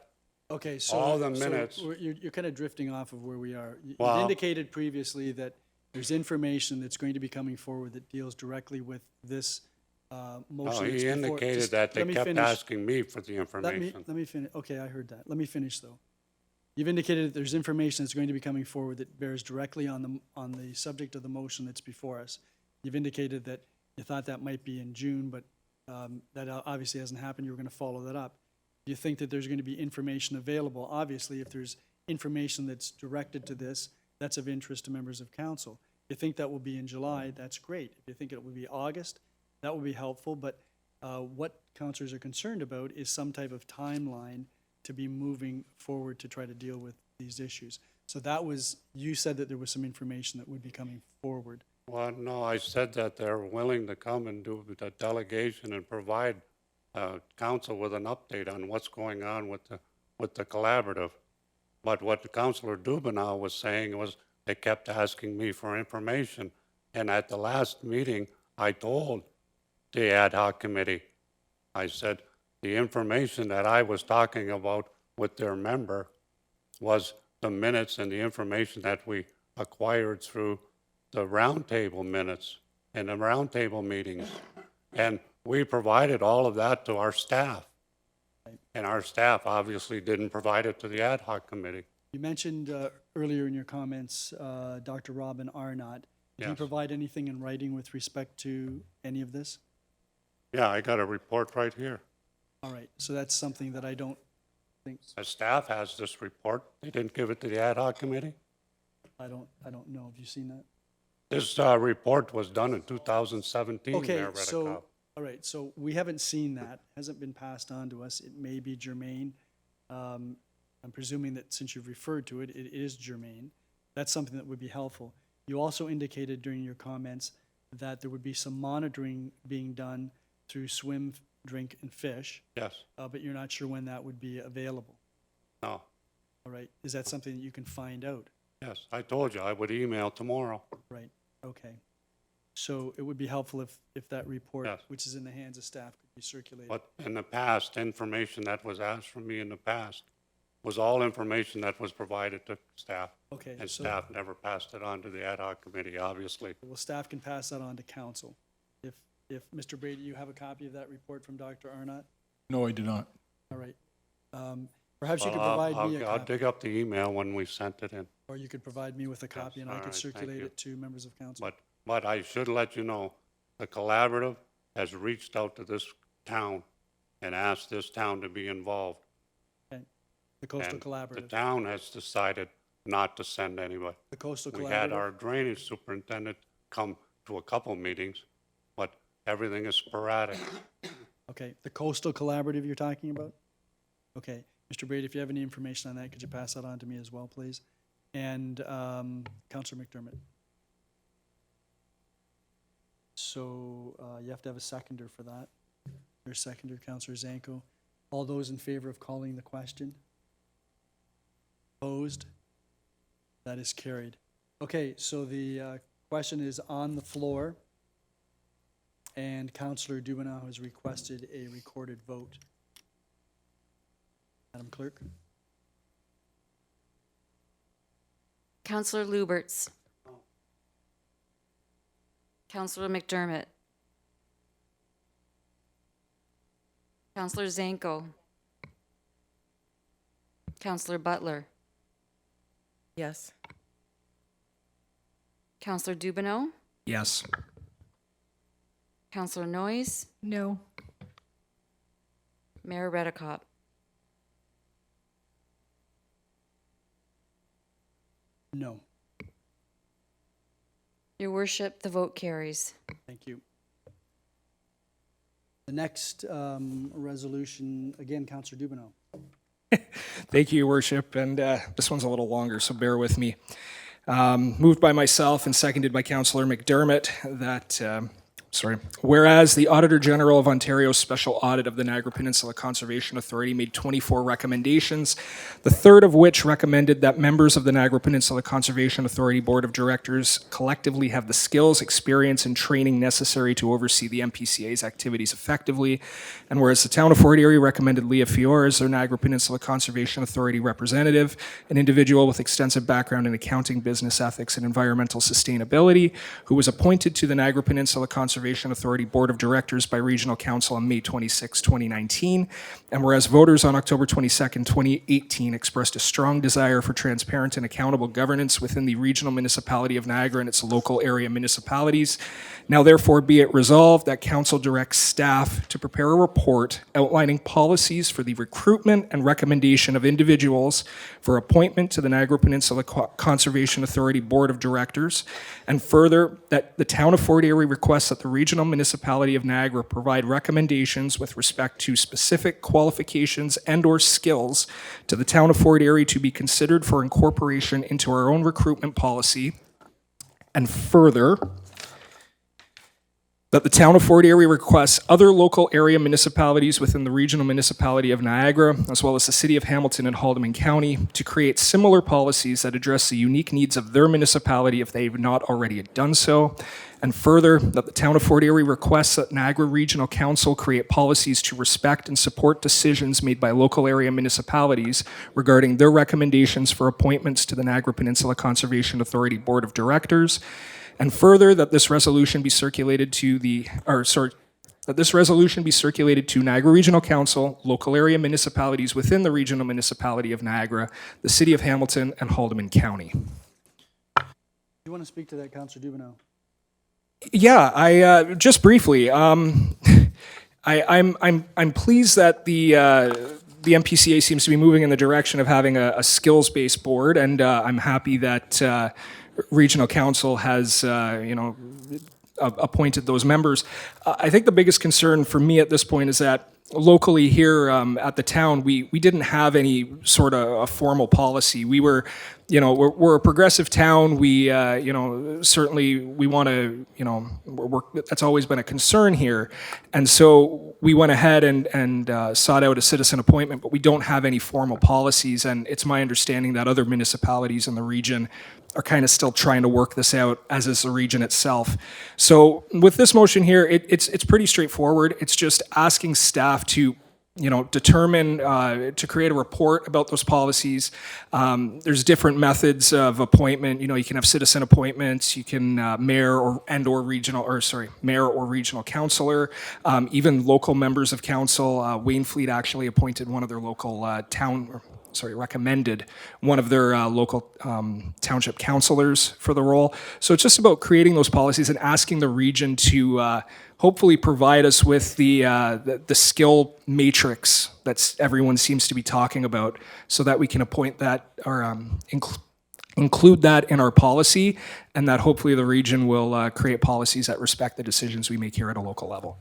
Okay, so. all the minutes. So you're kind of drifting off of where we are. You Well- indicated previously that there's information that's going to be coming forward that deals directly with this motion. No, that's he before- indicated just that they let me kept finish. asking me for the information. Let me finish. Okay, I heard that. Let me finish, though. You've indicated that there's information that's going to be coming forward that bears directly on the subject of the motion that's before us. You've indicated that you thought that might be in June, but that obviously hasn't happened. You were going to follow that up. Do you think that there's going to be information available? Obviously, if there's information that's directed to this, that's of interest to members of council. If you think that will be in July, that's great. If you think it will be August, that will be helpful. But what councilors are concerned about is some type of timeline to be moving forward to try to deal with these issues. So that was, you said that there was some information that would be coming forward. Well, no, I said that they're willing to come and do the delegation and provide council with an update on what's going on with the collaborative. But what Councillor Dubanow was saying was they kept asking me for information. And at the last meeting, I told the ad hoc committee, I said, the information that I was talking about with their member was the minutes and the information that we acquired through the roundtable minutes and the roundtable meetings. And we provided all of that to our staff. And our staff obviously didn't provide it to the ad hoc committee. You mentioned earlier in your comments, Dr. Robin Arnott. Did he Yes. provide anything in writing with respect to any of this? Yeah, I got a report right here. All right, so that's something that I don't think, The staff has this report. They didn't give it to the ad hoc committee. I don't know. Have you seen that? This report was done in 2017, Okay, Mayor so, Redekop. all right, so we haven't seen that, hasn't been passed on to us. It may be germane. I'm presuming that since you've referred to it, it is germane. That's something that would be helpful. You also indicated during your comments that there would be some monitoring being done through Swim, Drink, and Fish, Yes, but you're not sure when that would be available. no, All right, is that something that you can find out? yes, I told you I would email tomorrow. Right, okay. So it would be helpful if that report, Yes. which is in the hands of staff, could be circulated. But in the past, information that was asked from me in the past was all information that was provided to staff. Okay, And so, staff never passed it on to the ad hoc committee, obviously. well, staff can pass that on to council. If, Mr. Brady, you have a copy of that report from Dr. Arnott? No, I do not. All right. Perhaps you could Well, provide me a I'll copy, dig up the email when we sent it in. or you could provide me with a copy, and I all could right, thank circulate you. it to members of council. But I should let you know, the collaborative has reached out to this town and asked this town to be involved. The Coastal And the Collaborative. town has decided not to send anybody. The Coastal We had Collaborative. our drainage superintendent come to a couple meetings, but everything is sporadic. Okay, the Coastal Collaborative you're talking about? Okay, Mr. Brady, if you have any information on that, could you pass that on to me as well, please? And Councillor McDermott. So you have to have a seconder for that. Your seconder, Councillor Zanko. All those in favor of calling the question? Opposed? That is carried. Okay, so the question is on the floor. and Councillor Dubenow has requested a recorded vote. Madam Clerk? Councillor Luberts. Councillor McDermott. Councillor Zanko. Councillor Butler. Yes. Councillor Dubenow. Yes. Councillor Noyes. No. Mayor Redekop. No. Your worship, the vote carries. Thank you. The next resolution, again, Councillor Dubenow. Thank you, Your Worship, and this one's a little longer, so bear with me. Moved by myself and seconded by Councillor McDermott that, whereas the Auditor General of Ontario's special audit of the Niagara Peninsula Conservation Authority made 24 recommendations, the third of which recommended that members of the Niagara Peninsula Conservation Authority Board of Directors collectively have the skills, experience, and training necessary to oversee the MPCA's activities effectively, and whereas the Town of Fort Erie recommended Leah Fiore as their Niagara Peninsula Conservation Authority representative, an individual with extensive background in accounting, business ethics, and environmental sustainability, who was appointed to the Niagara Peninsula Conservation Authority Board of Directors by Regional Council on May 26, 2019. And whereas voters on October 22, 2018 expressed a strong desire for transparent and accountable governance within the regional municipality of Niagara and its local area municipalities, now therefore be it resolved that Council directs staff to prepare a report outlining policies for the recruitment and recommendation of individuals for appointment to the Niagara Peninsula Conservation Authority Board of Directors, and further that the Town of Fort Erie requests that the regional municipality of Niagara provide recommendations with respect to specific qualifications and/or skills to the Town of Fort Erie to be considered for incorporation into our own recruitment policy, and further that the Town of Fort Erie requests other local area municipalities within the regional municipality of Niagara, as well as the City of Hamilton and Haldimand County, to create similar policies that address the unique needs of their municipality if they've not already done so. And further, that the Town of Fort Erie requests that Niagara Regional Council create policies to respect and support decisions made by local area municipalities regarding their recommendations for appointments to the Niagara Peninsula Conservation Authority Board of Directors. And further, that this resolution be circulated to Niagara Regional Council, local area municipalities within the regional municipality of Niagara, the City of Hamilton, and Haldimand County. Do you want to speak to that, Councillor Dubenow? Yeah, I just briefly. I'm pleased that the MPCA seems to be moving in the direction of having a skills-based board, and I'm happy that Regional Council has appointed those members. I think the biggest concern for me at this point is that locally here at the town, we didn't have any sort of a formal policy. We were, we're a progressive town. We, certainly we want to, that's always been a concern here. And so we went ahead and sought out a citizen appointment, but we don't have any formal policies. And it's my understanding that other municipalities in the region are kind of still trying to work this out, as is the region itself. So with this motion here, it's pretty straightforward. It's just asking staff to determine, to create a report about those policies. There's different methods of appointment. You can have citizen appointments. You can mayor or regional councillor, even local members of council. Waynfleet actually appointed one of their local recommended one of their local township councilors for the role. So it's just about creating those policies and asking the region to hopefully provide us with the skill matrix that everyone seems to be talking about, so that we can appoint that or include that in our policy, and that hopefully the region will create policies that respect the decisions we make here at a local level.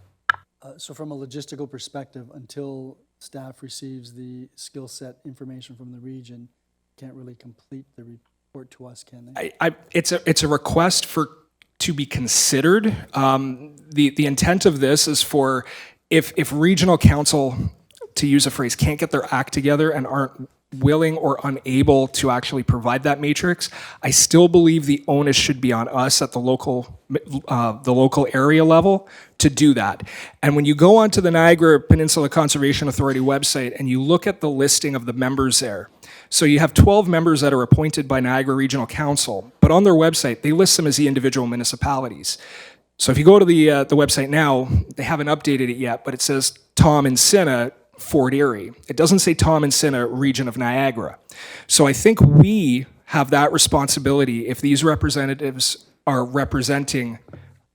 So from a logistical perspective, until staff receives the skill set information from the region, can't really complete the report to us, can they? It's a request to be considered. The intent of this is for if regional council, to use a phrase, can't get their act together and aren't willing or unable to actually provide that matrix, I still believe the onus should be on us at the local area level to do that. And when you go onto the Niagara Peninsula Conservation Authority website and you look at the listing of the members there, so you have 12 members that are appointed by Niagara Regional Council, but on their website, they list them as the individual municipalities. So if you go to the website now, they haven't updated it yet, but it says Tom and Cinna, Fort Erie. It doesn't say Tom and Cinna, Region of Niagara. So I think we have that responsibility if these representatives are representing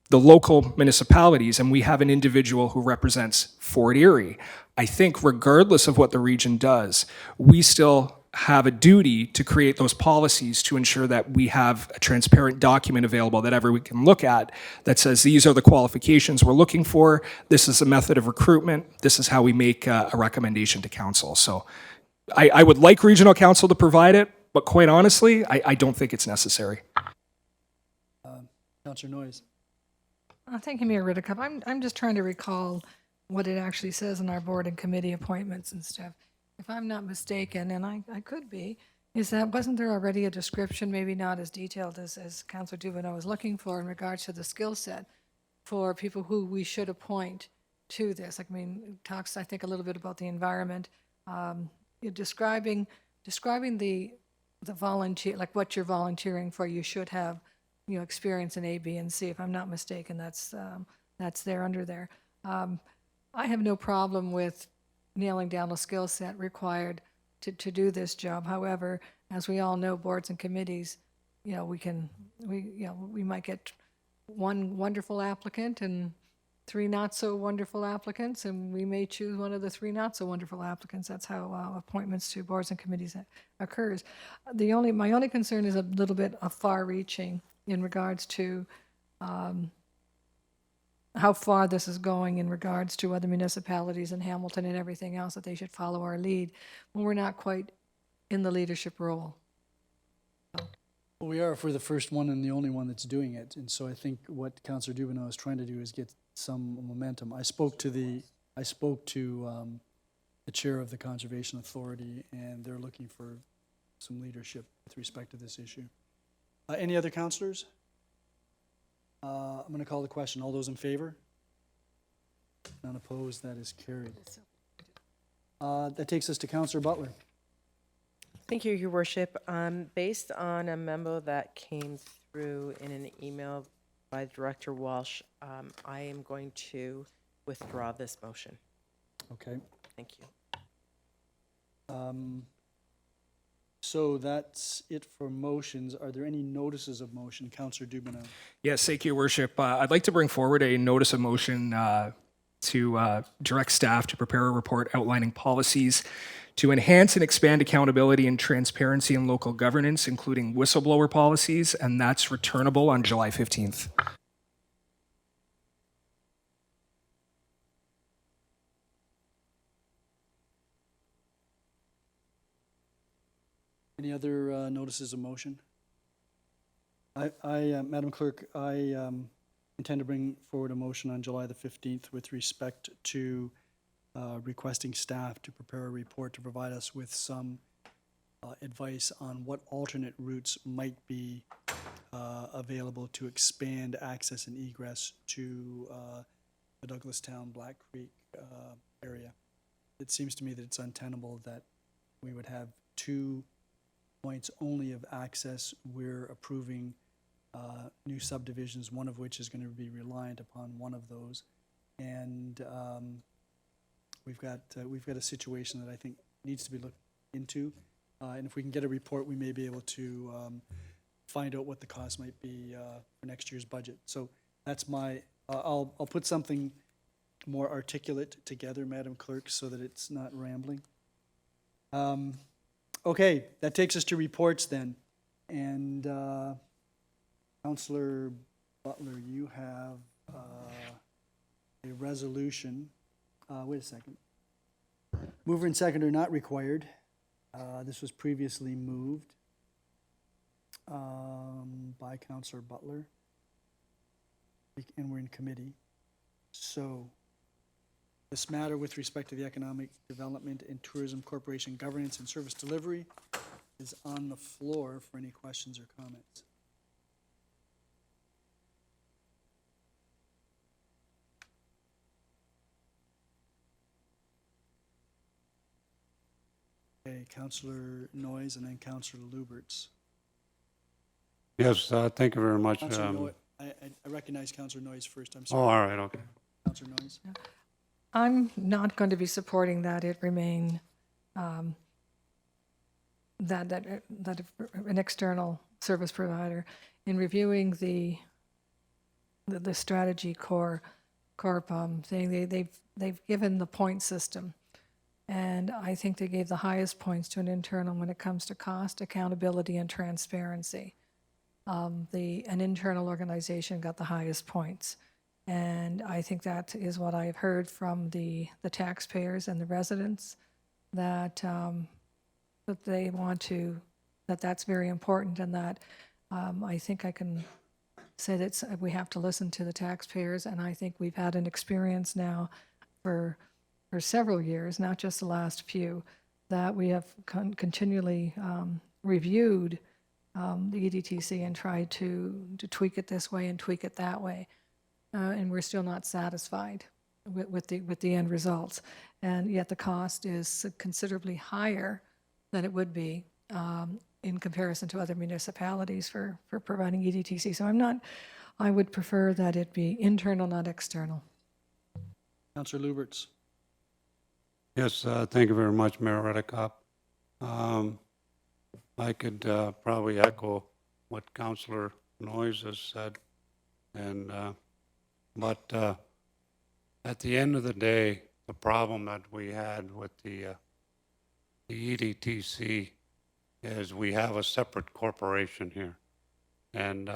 the local municipalities and we have an individual who represents Fort Erie. I think regardless of what the region does, we still have a duty to create those policies to ensure that we have a transparent document available that everyone can look at that says these are the qualifications we're looking for, this is the method of recruitment, this is how we make a recommendation to council. So I would like regional council to provide it, but quite honestly, I don't think it's necessary. Councillor Noyes. Thank you, Mayor Riddicup. I'm just trying to recall what it actually says in our board and committee appointments and stuff. If I'm not mistaken, and I could be, is that wasn't there already a description, maybe not as detailed as Councillor Dubineau was looking for in regards to the skill set for people who we should appoint to this? Like, I mean, it talks, I think, a little bit about the environment, you're describing the volunteer, like what you're volunteering for. You should have, experience in A, B, and C. If I'm not mistaken, that's there under there. I have no problem with nailing down a skill set required to do this job. However, as we all know, boards and committees, we might get one wonderful applicant and 3 not so wonderful applicants, and we may choose one of the 3 not so wonderful applicants. That's how appointments to boards and committees occurs. My only concern is a little bit of far-reaching in regards to how far this is going in regards to other municipalities in Hamilton and everything else, that they should follow our lead when we're not quite in the leadership role. Well, we are for the first one and the only one that's doing it. And so I think what Councillor Dubineau is trying to do is get some momentum. I spoke to the chair of the Conservation Authority, and they're looking for some leadership with respect to this issue. Any other councillors? I'm going to call the question. All those in favor? None opposed. That is carried. That takes us to Councillor Butler. Thank you, Your Worship. Based on a memo that came through in an email by Director Walsh, I am going to withdraw this motion. Okay. Thank you. So that's it for motions. Are there any notices of motion? Councillor Dubineau. Yes, thank you, Your Worship. I'd like to bring forward a notice of motion to direct staff to prepare a report outlining policies to enhance and expand accountability and transparency in local governance, including whistleblower policies, and that's returnable on July 15th. Any other notices of motion? Madam Clerk, I intend to bring forward a motion on July the 15th with respect to requesting staff to prepare a report to provide us with some advice on what alternate routes might be available to expand access and egress to the Douglastown Black Creek area. It seems to me that it's untenable that we would have 2 points only of access. We're approving new subdivisions, one of which is going to be reliant upon one of those, and we've got a situation that I think needs to be looked into, and if we can get a report, we may be able to find out what the cost might be for next year's budget. So that's my. I'll put something more articulate together, Madam Clerk, so that it's not rambling. Okay, that takes us to reports then. And Councillor Butler, you have a resolution. Wait a second. Mover and seconder not required. This was previously moved by Councillor Butler. And we're in committee. So this matter with respect to the Economic Development and Tourism Corporation governance and service delivery is on the floor for any questions or comments. Counselor Noyes and then Counselor Luberts. Yes, thank you very much. Counselor Noyes, I recognize Counselor Noyes first, I'm Oh, sorry. all right, okay. Counselor Noyes? I'm not going to be supporting that it remain, that an external service provider. In reviewing the strategy corp thing, they've given the point system. And I think they gave the highest points to an internal when it comes to cost, accountability, and transparency. An internal organization got the highest points. And I think that is what I've heard from the taxpayers and the residents, that that they want to, that's very important, and that I think I can say that we have to listen to the taxpayers, and I think we've had an experience now for several years, not just the last few, that we have continually reviewed the EDTC and tried to tweak it this way and tweak it that way. And we're still not satisfied with the end results. And yet the cost is considerably higher than it would be in comparison to other municipalities for providing EDTC. So I would prefer that it be internal, not external. Counselor Luberts? Yes, thank you very much, Mayor Redekop. I could probably echo what Councillor Noyes has said, and but at the end of the day, the problem that we had with the EDTC is we have a separate corporation here, and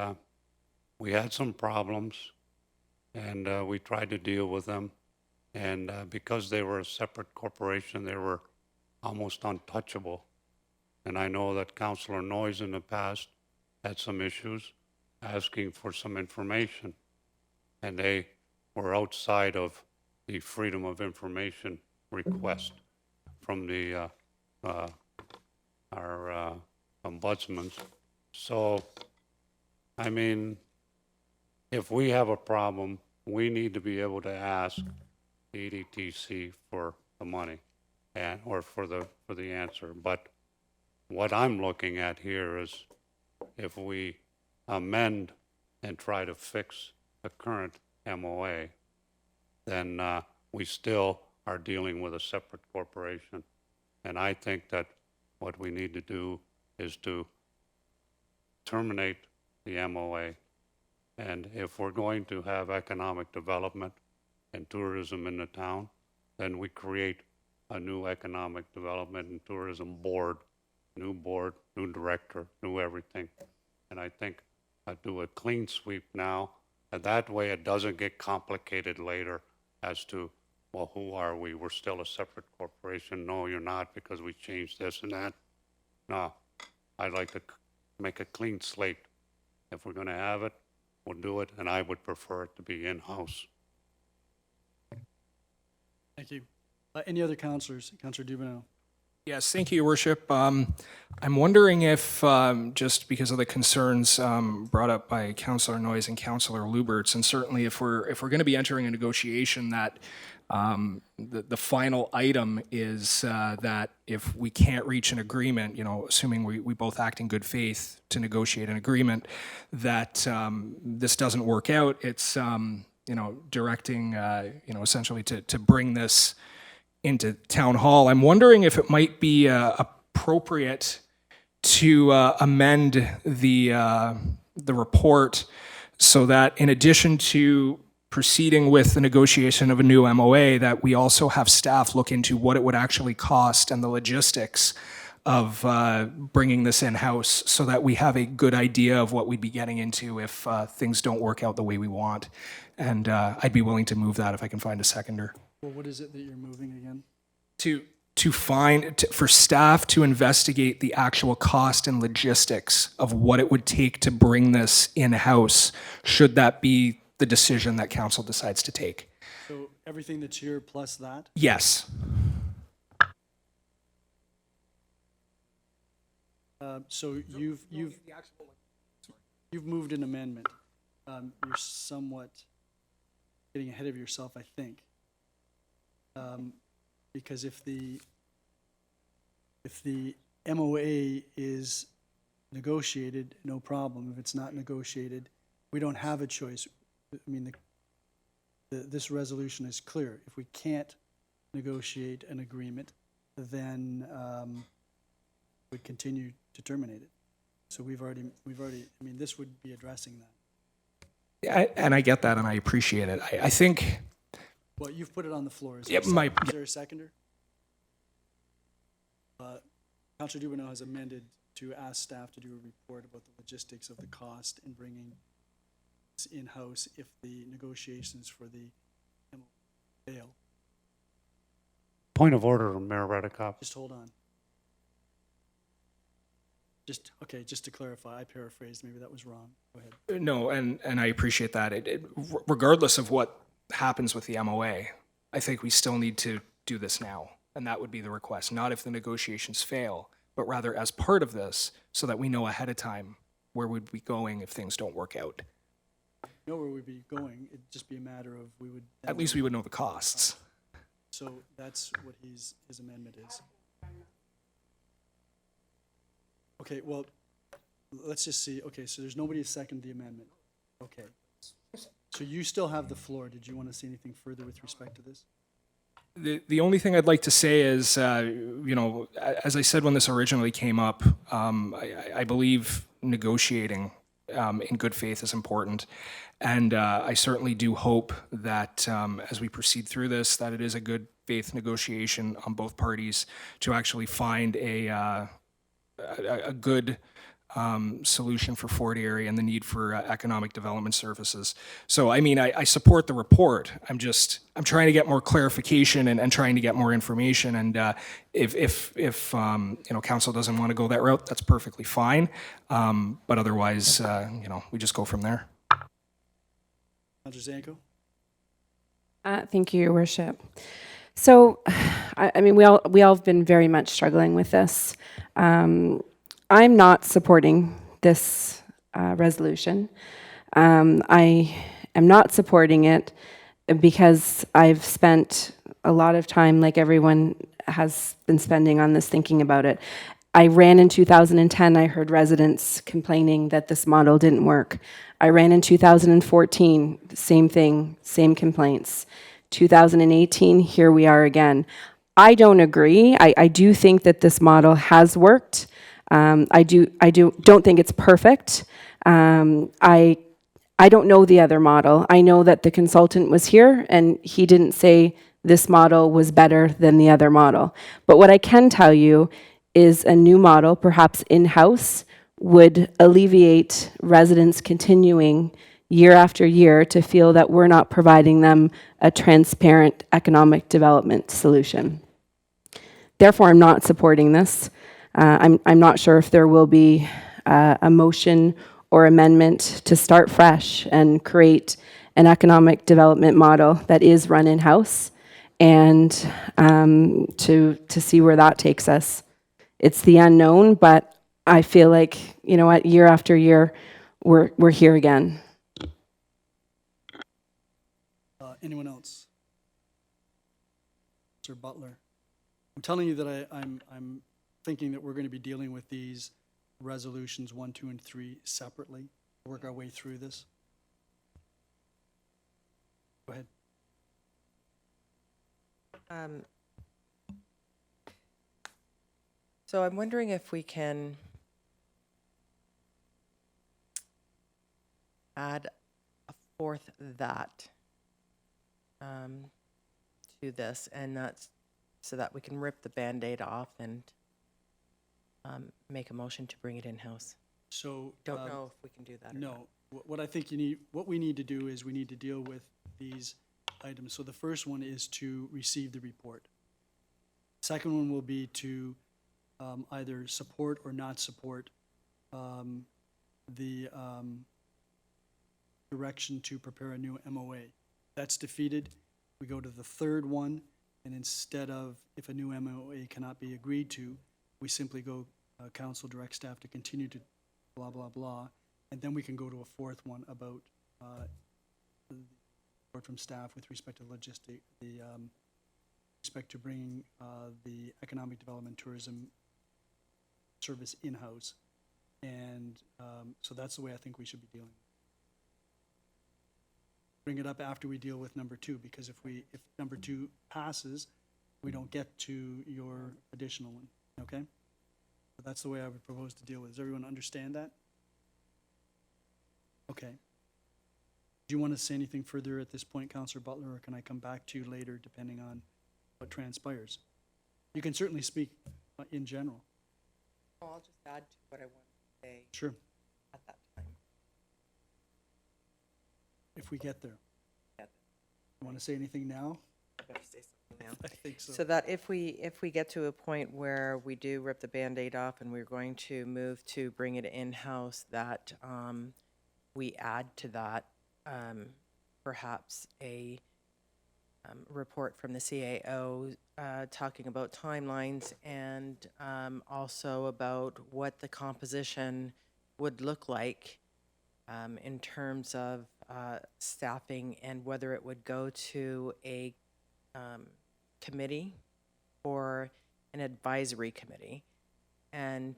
we had some problems, and we tried to deal with them, and because they were a separate corporation, they were almost untouchable. And I know that Councillor Noyes in the past had some issues asking for some information, and they were outside of the Freedom of Information request from the our ombudsman. So, I mean, if we have a problem, we need to be able to ask the EDTC for the money or for the answer. But what I'm looking at here is if we amend and try to fix the current MOA, then we still are dealing with a separate corporation. And I think that what we need to do is to terminate the MOA. And if we're going to have economic development and tourism in the town, then we create a new economic development and tourism board, new director, new everything. And I think I'd do a clean sweep now, and that way it doesn't get complicated later as to, well, who are we? We're still a separate corporation. No, you're not, because we changed this and that. No, I'd like to make a clean slate. If we're gonna have it, we'll do it, and I would prefer it to be in-house. Thank you. Any other counselors? Counselor Dubineau? Yes, thank you, Your Worship. I'm wondering if, just because of the concerns brought up by Councillor Noyes and Councillor Luberts, and certainly if we're going to be entering a negotiation, that the final item is that if we can't reach an agreement, assuming we both act in good faith to negotiate an agreement, that this doesn't work out. It's directing essentially to bring this into town hall. I'm wondering if it might be appropriate to amend the report so that in addition to proceeding with the negotiation of a new MOA, that we also have staff look into what it would actually cost and the logistics of bringing this in-house, so that we have a good idea of what we'd be getting into if things don't work out the way we want. And I'd be willing to move that if I can find a seconder. Well, what is it that you're moving again? For staff to investigate the actual cost and logistics of what it would take to bring this in-house, should that be the decision that council decides to take. So everything that's here plus that? Yes. So you've moved an amendment. You're somewhat getting ahead of yourself, I think. Because if If the MOA is negotiated, no problem. If it's not negotiated, we don't have a choice. I mean, this resolution is clear. If we can't negotiate an agreement, then we'd continue to terminate it. So we've already, I mean, this would be addressing that. And I get that, and I appreciate it. I think, Well, you've put it on the floor. Is Yep, there, is there a seconder? Councilor Dubineau has amended to ask staff to do a report about the logistics of the cost in bringing this in-house if the negotiations for the MOA fail. Point of order, Mayor Redekop. Just hold on. Okay, just to clarify, I paraphrased, maybe that was wrong. Go ahead. no, and I appreciate that. Regardless of what happens with the MOA, I think we still need to do this now. And that would be the request, not if the negotiations fail, but rather as part of this, so that we know ahead of time where we'd be going if things don't work out. Know where we'd be going, it'd just be a matter of we would. At least we would know the costs. So that's what his amendment is. Okay, well, let's just see. Okay, so there's nobody to second the amendment. Okay. So you still have the floor. Did you want to say anything further with respect to this? The only thing I'd like to say is, you know, as I said when this originally came up, I believe negotiating in good faith is important. And I certainly do hope that as we proceed through this, that it is a good faith negotiation on both parties to actually find a good solution for Fort Erie and the need for economic development services. So, I mean, I support the report. I'm trying to get more clarification and trying to get more information. And if you know, council doesn't want to go that route, that's perfectly fine. But otherwise, you know, we just go from there. Councilor Zanko? Thank you, Your Worship. So, I mean, we all have been very much struggling with this. I'm not supporting this resolution. I am not supporting it because I've spent a lot of time, like everyone has been spending on this, thinking about it. I ran in 2010. I heard residents complaining that this model didn't work. I ran in 2014, same thing, same complaints. 2018, here we are again. I don't agree. I do think that this model has worked. I don't think it's perfect. I don't know the other model. I know that the consultant was here and he didn't say this model was better than the other model. But what I can tell you is a new model, perhaps in-house, would alleviate residents continuing year after year to feel that we're not providing them a transparent economic development solution. Therefore, I'm not supporting this. I'm not sure if there will be a motion or amendment to start fresh and create an economic development model that is run in-house, and to see where that takes us. It's the unknown, but I feel like, you know what, year after year, we're here again. Anyone else? Sir Butler? I'm telling you that I'm thinking that we're going to be dealing with these resolutions 1, 2, and 3 separately. Work our way through this. Go ahead. So I'm wondering if we can add a fourth that to this, and that's so that we can rip the Band-Aid off and make a motion to bring it in-house. So Don't know if we can do that or not. No, what I think what we need to do is we need to deal with these items. So the first one is to receive the report. Second one will be to either support or not support the direction to prepare a new MOA. That's defeated. We go to the third one, and instead of, if a new MOA cannot be agreed to, we simply go, council direct staff to continue to blah, blah, blah, and then we can go to a fourth one about report from staff with respect to logistic, respect to bringing the economic development tourism service in-house. And so that's the way I think we should be dealing. Bring it up after we deal with number 2, because if number 2 passes, we don't get to your additional one, okay? But that's the way I would propose to deal with it. Does everyone understand that? Okay. Do you want to say anything further at this point, Councillor Butler, or can I come back to you later, depending on what transpires? You can certainly speak in general. I'll just add to what I want to say Sure, at that time. if we get there. You want to say anything now? I better say something now. I think so. So that if we get to a point where we do rip the Band-Aid off and we're going to move to bring it in-house, that we add to that perhaps a report from the CAO talking about timelines and also about what the composition would look like in terms of staffing and whether it would go to a committee or an advisory committee. And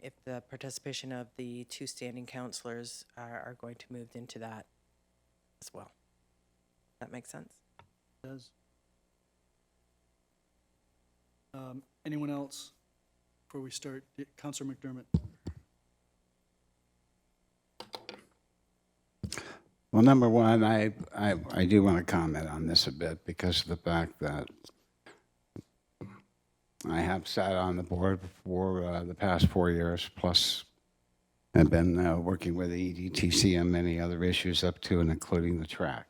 if the participation of the 2 standing councillors are going to move into that as well. That makes sense? It does. Anyone else before we start? Councillor McDermott. Well, number one, I do want to comment on this a bit because of the fact that I have sat on the board for the past 4 years, plus I've been working with the EDTC on many other issues up to and including the track.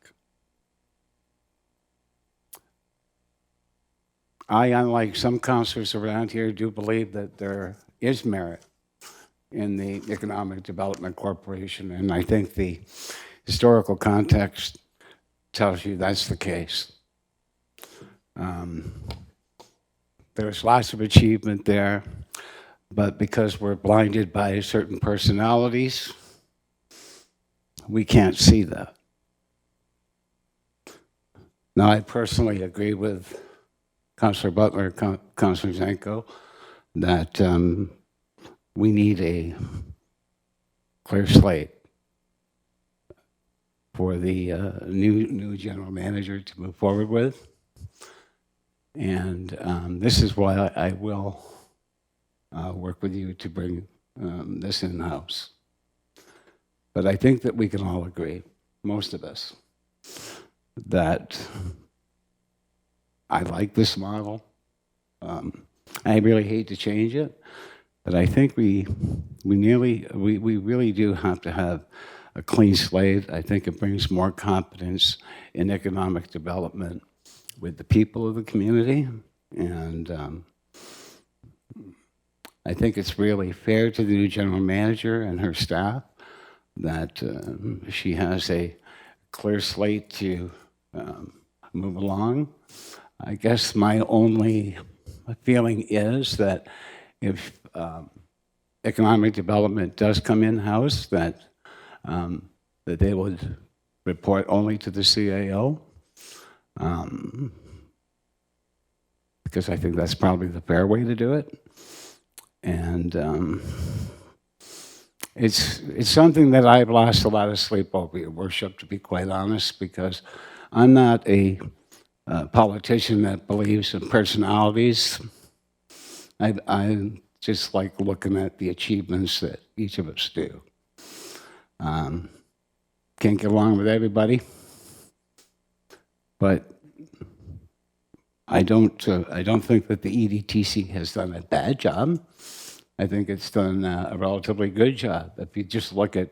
I, unlike some councillors around here, do believe that there is merit in the Economic Development Corporation, and I think the historical context tells you that's the case. There's lots of achievement there, but because we're blinded by certain personalities, we can't see that. Now, I personally agree with Councillor Butler, Councillor Zanko, that we need a clear slate for the new general manager to move forward with. And this is why I will work with you to bring this in-house. But I think that we can all agree, most of us, that I like this model. I really hate to change it, but I think we really do have to have a clean slate. I think it brings more confidence in economic development with the people of the community. And I think it's really fair to the new general manager and her staff that she has a clear slate to move along. I guess my only feeling is that if economic development does come in-house, that they would report only to the CAO, because I think that's probably the fair way to do it. And it's something that I've lost a lot of sleep over, Your Worship, to be quite honest, because I'm not a politician that believes in personalities. I just like looking at the achievements that each of us do. Can't get along with everybody, but I don't think that the EDTC has done a bad job. I think it's done a relatively good job. If you just look at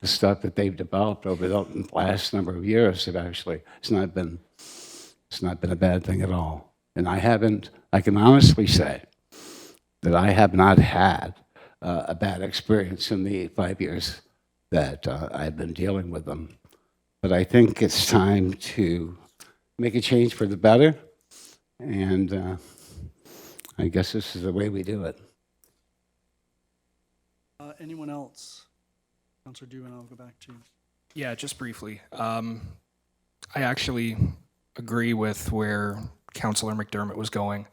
the stuff that they've developed over the last number of years, it's not been a bad thing at all. And I can honestly say that I have not had a bad experience in the 5 years that I've been dealing with them. But I think it's time to make a change for the better. And I guess this is the way we do it. Anyone else? Councillor Dubin, I'll go back to you. Yeah, just briefly. I actually agree with where Councillor McDermott was going.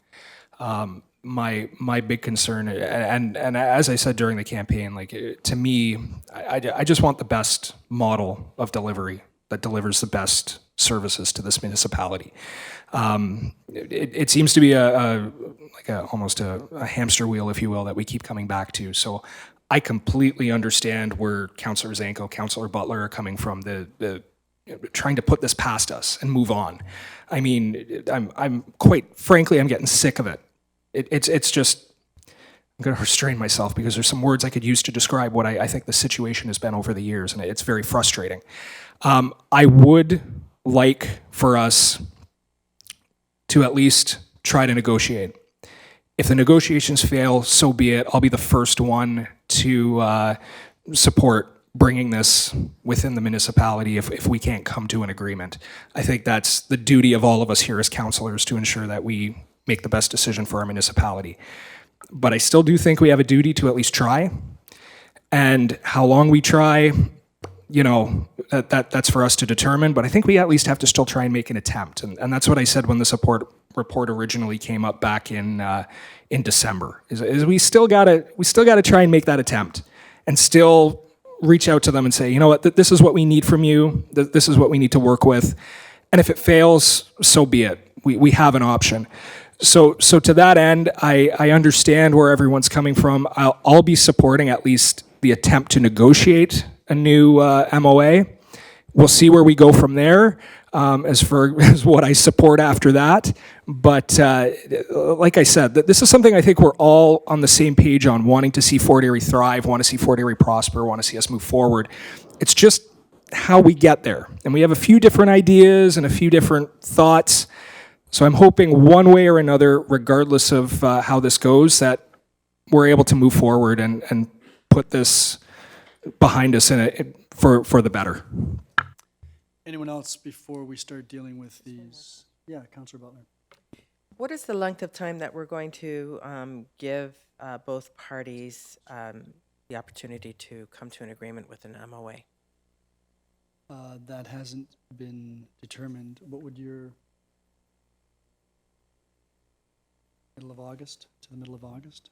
my big concern, and as I said during the campaign, like to me, I just want the best model of delivery that delivers the best services to this municipality. It seems to be almost a hamster wheel, if you will, that we keep coming back to. So I completely understand where Councillor Zanko, Councillor Butler are coming from, the trying to put this past us and move on. I mean, I'm quite frankly, I'm getting sick of it. It's just, I'm going to restrain myself because there's some words I could use to describe what I think the situation has been over the years, and it's very frustrating. I would like for us to at least try to negotiate. If the negotiations fail, so be it. I'll be the first one to support bringing this within the municipality if we can't come to an agreement. I think that's the duty of all of us here as councillors to ensure that we make the best decision for our municipality. But I still do think we have a duty to at least try. And how long we try, you know, that's for us to determine. But I think we at least have to still try and make an attempt. And that's what I said when the support report originally came up back in December. Is we still gotta try and make that attempt, and still reach out to them and say, you know what, this is what we need from you. This is what we need to work with. And if it fails, so be it. We have an option. So to that end, I understand where everyone's coming from. I'll be supporting at least the attempt to negotiate a new MOA. We'll see where we go from there as what I support after that. But like I said, this is something I think we're all on the same page on, wanting to see Fort Erie thrive, want to see Fort Erie prosper, want to see us move forward. It's just how we get there. And we have a few different ideas and a few different thoughts. So I'm hoping one way or another, regardless of how this goes, that we're able to move forward and put this behind us for the better. Anyone else before we start dealing with these? Yeah, Councillor Butler. What is the length of time that we're going to give both parties the opportunity to come to an agreement with an MOA? That hasn't been determined. What would your middle of August to the middle of August?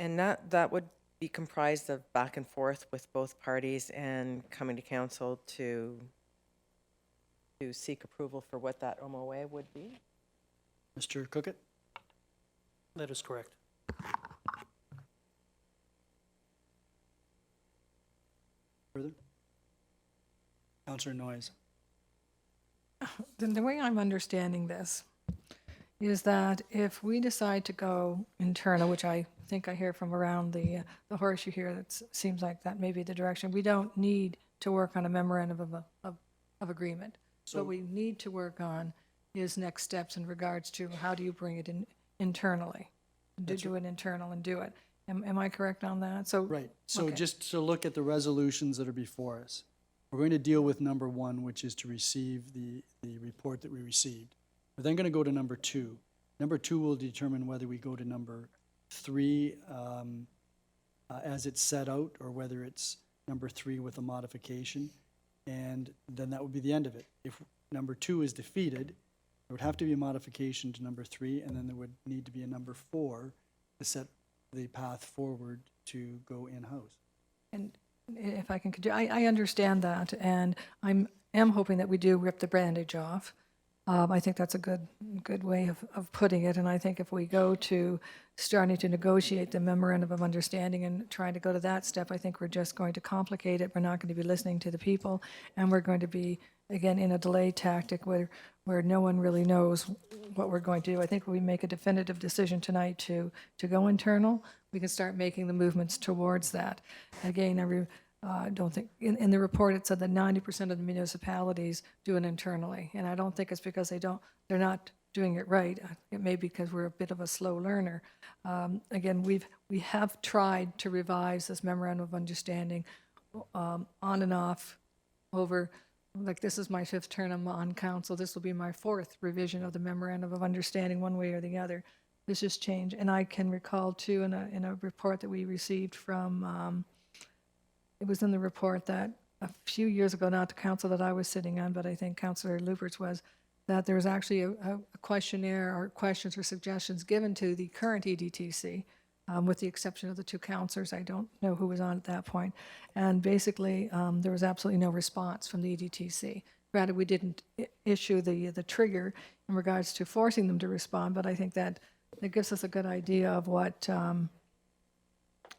And that would be comprised of back and forth with both parties and coming to council to seek approval for what that MOA would be? Mr. Cookett? That is correct. Further? Councillor Noyes. The way I'm understanding this is that if we decide to go internal, which I think I hear from around the horseshoe here, that seems like that may be the direction. We don't need to work on a memorandum of agreement. So what we need to work on is next steps in regards to how do you bring it in internally, do it internal and do it. Am I correct on that? So Right. So okay. just to look at the resolutions that are before us, we're going to deal with number one, which is to receive the report that we received. We're then going to go to number two. Number two will determine whether we go to number three as it's set out, or whether it's number three with a modification. And then that would be the end of it. If number two is defeated, there would have to be a modification to number three, and then there would need to be a number four to set the path forward to go in-house. And if I can, I understand that, and am hoping that we do rip the bandage off. I think that's a good way of putting it, and I think if we go to starting to negotiate the memorandum of understanding and trying to go to that step, I think we're just going to complicate it. We're not going to be listening to the people, and we're going to be, again, in a delay tactic where no one really knows what we're going to do. I think when we make a definitive decision tonight to go internal, we can start making the movements towards that. Again, I don't think, in the report it said that 90% of the municipalities do it internally, and I don't think it's because they're not doing it right. It may be because we're a bit of a slow learner. Again, we have tried to revise this memorandum of understanding on and off over, like, this is my 5th term on council. This will be my 4th revision of the memorandum of understanding, one way or the other. This has changed, and I can recall too in a report that we received from. It was in the report that a few years ago, not the council that I was sitting on, but I think Councillor Luberts was, that there was actually a questionnaire or questions or suggestions given to the current EDTC, with the exception of the two counselors. I don't know who was on at that point. And basically, there was absolutely no response from the EDTC. Granted, we didn't issue the trigger in regards to forcing them to respond, but I think that it gives us a good idea of what,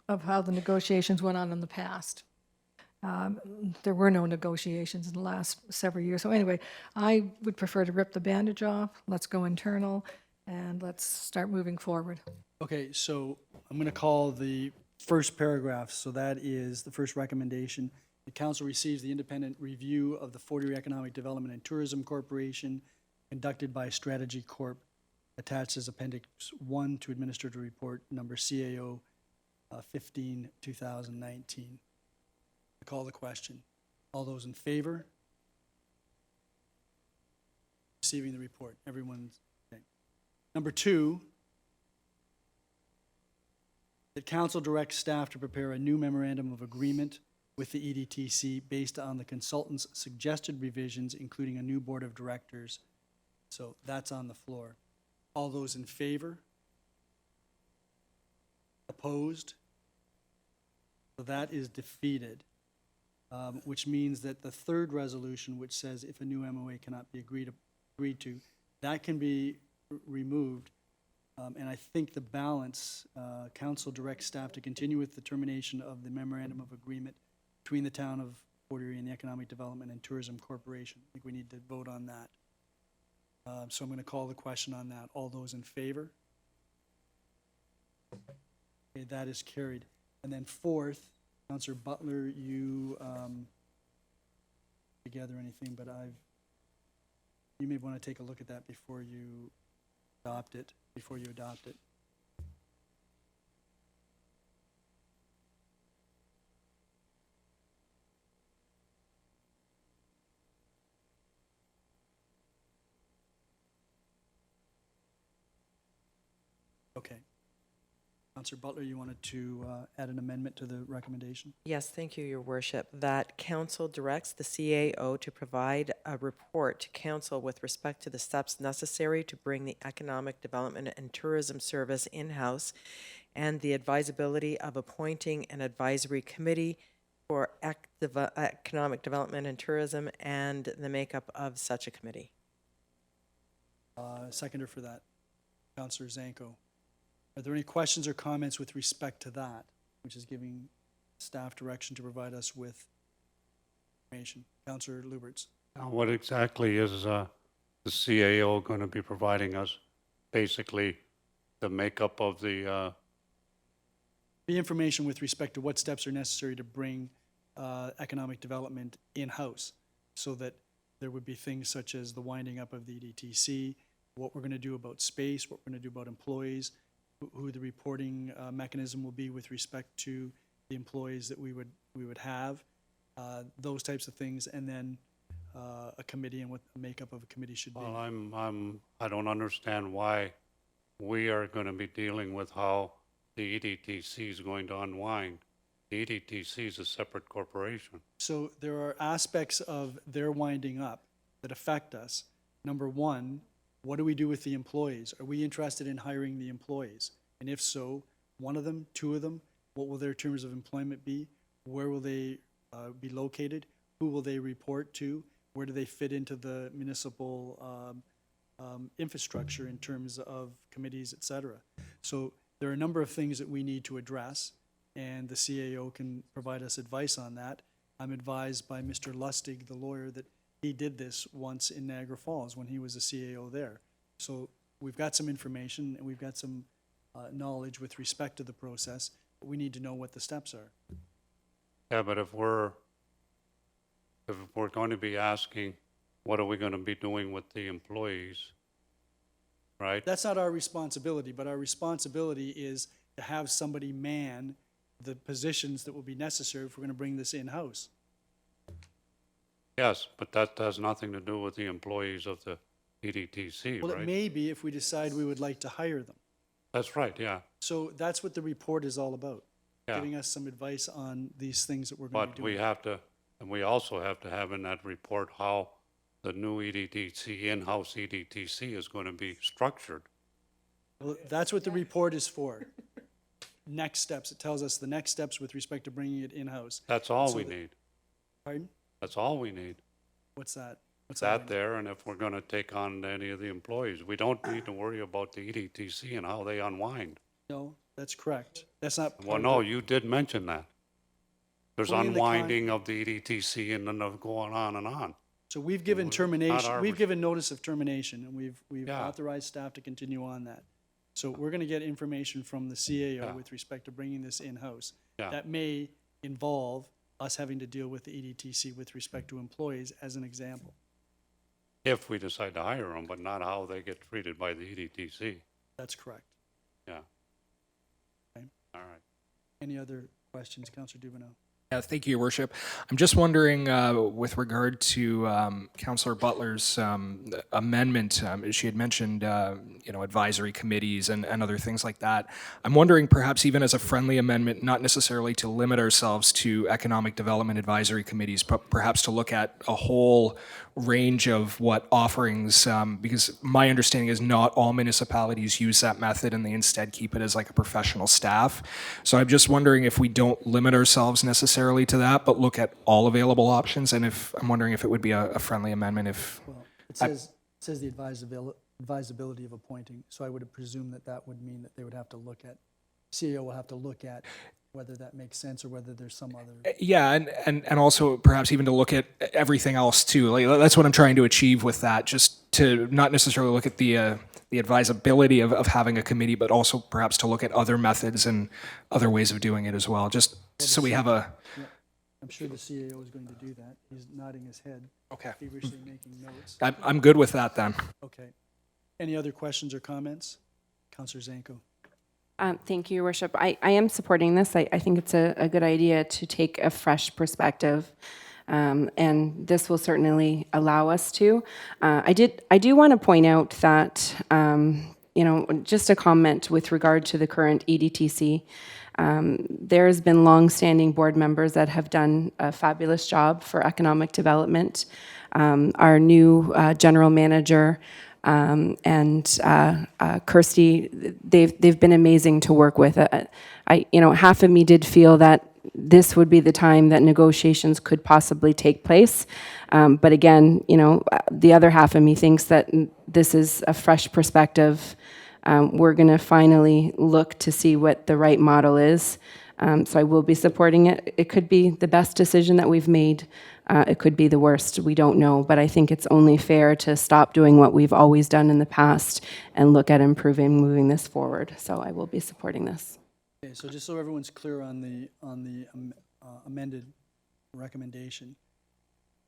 of how the negotiations went on in the past. There were no negotiations in the last several years. So anyway, I would prefer to rip the bandage off. Let's go internal and let's start moving forward. Okay, so I'm going to call the first paragraph. So that is the first recommendation. The council receives the independent review of the Fort Erie Economic Development and Tourism Corporation conducted by Strategy Corp. Attached as Appendix 1 to Administrative Report Number CAO 15, 2019. I call the question. All those in favor? Receiving the report. Everyone's okay. Number 2, that council directs staff to prepare a new memorandum of agreement with the EDTC based on the consultant's suggested revisions, including a new board of directors. So that's on the floor. All those in favor? Opposed? So that is defeated, which means that the third resolution, which says if a new MOA cannot be agreed to, that can be removed. And I think the balance, council directs staff to continue with the termination of the memorandum of agreement between the town of Fort Erie and the Economic Development and Tourism Corporation. I think we need to vote on that. So I'm going to call the question on that. All those in favor? Okay, that is carried. And then fourth, Councillor Butler, you together anything, but you may want to take a look at that before you adopt it. Okay. Councillor Butler, you wanted to add an amendment to the recommendation? Yes, thank you, Your Worship. That council directs the CAO to provide a report to council with respect to the steps necessary to bring the Economic Development and Tourism Service in-house and the advisability of appointing an advisory committee for economic development and tourism and the makeup of such a committee. Seconder for that, Councillor Zanko. Are there any questions or comments with respect to that, which is giving staff direction to provide us with information? Councillor Luberts. Now, what exactly is the CAO going to be providing us? Basically, the makeup of the information with respect to what steps are necessary to bring economic development in-house, so that there would be things such as the winding up of the EDTC, what we're going to do about space, what we're going to do about employees, who the reporting mechanism will be with respect to the employees that we would have, those types of things, and then a committee and what the makeup of a committee should be. Well, I don't understand why we are going to be dealing with how the EDTC is going to unwind. The EDTC is a separate corporation. So there are aspects of their winding up that affect us. Number one, what do we do with the employees? Are we interested in hiring the employees? And if so, one of them, two of them, what will their terms of employment be? Where will they be located? Who will they report to? Where do they fit into the municipal infrastructure in terms of committees, et cetera? So there are a number of things that we need to address, and the CAO can provide us advice on that. I'm advised by Mr. Lustig, the lawyer, that he did this once in Niagara Falls when he was a CAO there. So we've got some information and we've got some knowledge with respect to the process, but we need to know what the steps are. Yeah, but if we're going to be asking, what are we going to be doing with the employees, right? That's not our responsibility, but our responsibility is to have somebody man the positions that will be necessary if we're going to bring this in-house. Yes, but that has nothing to do with the employees of the EDTC, Well, it right? may be if we decide we would like to hire them. That's right, yeah. So that's what the report is all about, Yeah. giving us some advice on these things that we're going to But be we doing. have to, and we also have to have in that report how the new EDTC, in-house EDTC is going to be structured. Well, that's what the report is for. Next steps, it tells us the next steps with respect to bringing it in-house. That's all So we that- need. Pardon? That's all we need. What's that? What's that? That there, and if we're going to take on any of the employees, we don't need to worry about the EDTC and how they unwind. No, that's correct. That's not. Well, part no, of you did mention that. There's Pulling the con- unwinding of the EDTC and then going on and on. So we've given Not termination, our we've given notice of termination, and we've Yeah. authorized staff to continue on that. So we're gonna get information from the CAO Yeah. with respect to bringing this in-house. Yeah. That may involve us having to deal with the EDTC with respect to employees, as an example. If we decide to hire them, but not how they get treated by the EDTC. That's correct. Yeah. Okay. All right. Any other questions, Councilor Duvenel? Yeah, thank you, Your Worship. I'm just wondering, with regard to Councillor Butler's amendment, she had mentioned, advisory committees and other things like that. I'm wondering, perhaps even as a friendly amendment, not necessarily to limit ourselves to economic development advisory committees, but perhaps to look at a whole range of what offerings, because my understanding is not all municipalities use that method and they instead keep it as like a professional staff. So I'm just wondering if we don't limit ourselves necessarily to that, but look at all available options, and I'm wondering if it would be a friendly amendment if, Well, it says the advisability of appointing, so I would presume that would mean that they would have to look at, CEO will have to look at whether that makes sense or whether there's some other. yeah, and also perhaps even to look at everything else too. Like, that's what I'm trying to achieve with that, just to not necessarily look at the advisability of having a committee, but also perhaps to look at other methods and other ways of doing it as well, just so we have a... Yeah, I'm sure the CAO is going to do that. He's nodding his head. Okay. Feverishly making notes. I'm good with that then. Okay. Any other questions or comments? Councilor Zanko. Thank you, Your Worship. I am supporting this. I think it's a good idea to take a fresh perspective, and this will certainly allow us to. I do want to point out that, just a comment with regard to the current EDTC. There's been long-standing board members that have done a fabulous job for economic development. Our new general manager, and Kirsty, they've been amazing to work with. Half of me did feel that this would be the time that negotiations could possibly take place. But again, the other half of me thinks that this is a fresh perspective. We're going to finally look to see what the right model is. So I will be supporting it. It could be the best decision that we've made. It could be the worst. We don't know. But I think it's only fair to stop doing what we've always done in the past and look at improving, moving this forward. So I will be supporting this. Okay, so just so everyone's clear on the amended recommendation,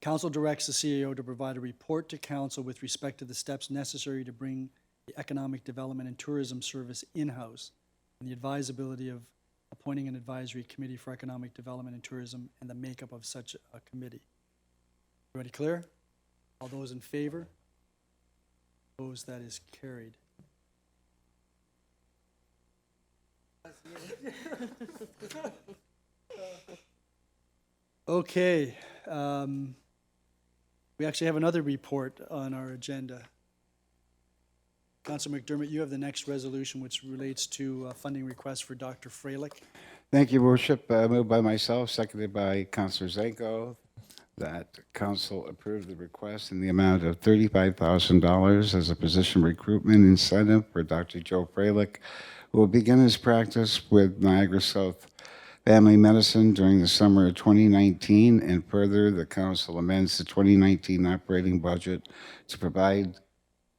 Council directs the CAO to provide a report to Council with respect to the steps necessary to bring the Economic Development and Tourism Service in-house, and the advisability of appointing an advisory committee for economic development and tourism and the makeup of such a committee. Everybody clear? All those in favor? Opposed? That is carried. Okay. We actually have another report on our agenda. Councilor McDermott, you have the next resolution, which relates to funding requests for Dr. Freilich. Thank you, Worship. Moved by myself, seconded by Councilor Zanko, that council approve the request in the amount of $35,000 as a position recruitment incentive for Dr. Joe Freilich, who will begin his practice with Niagara South Family Medicine during the summer of 2019, and further, the council amends the 2019 operating budget to provide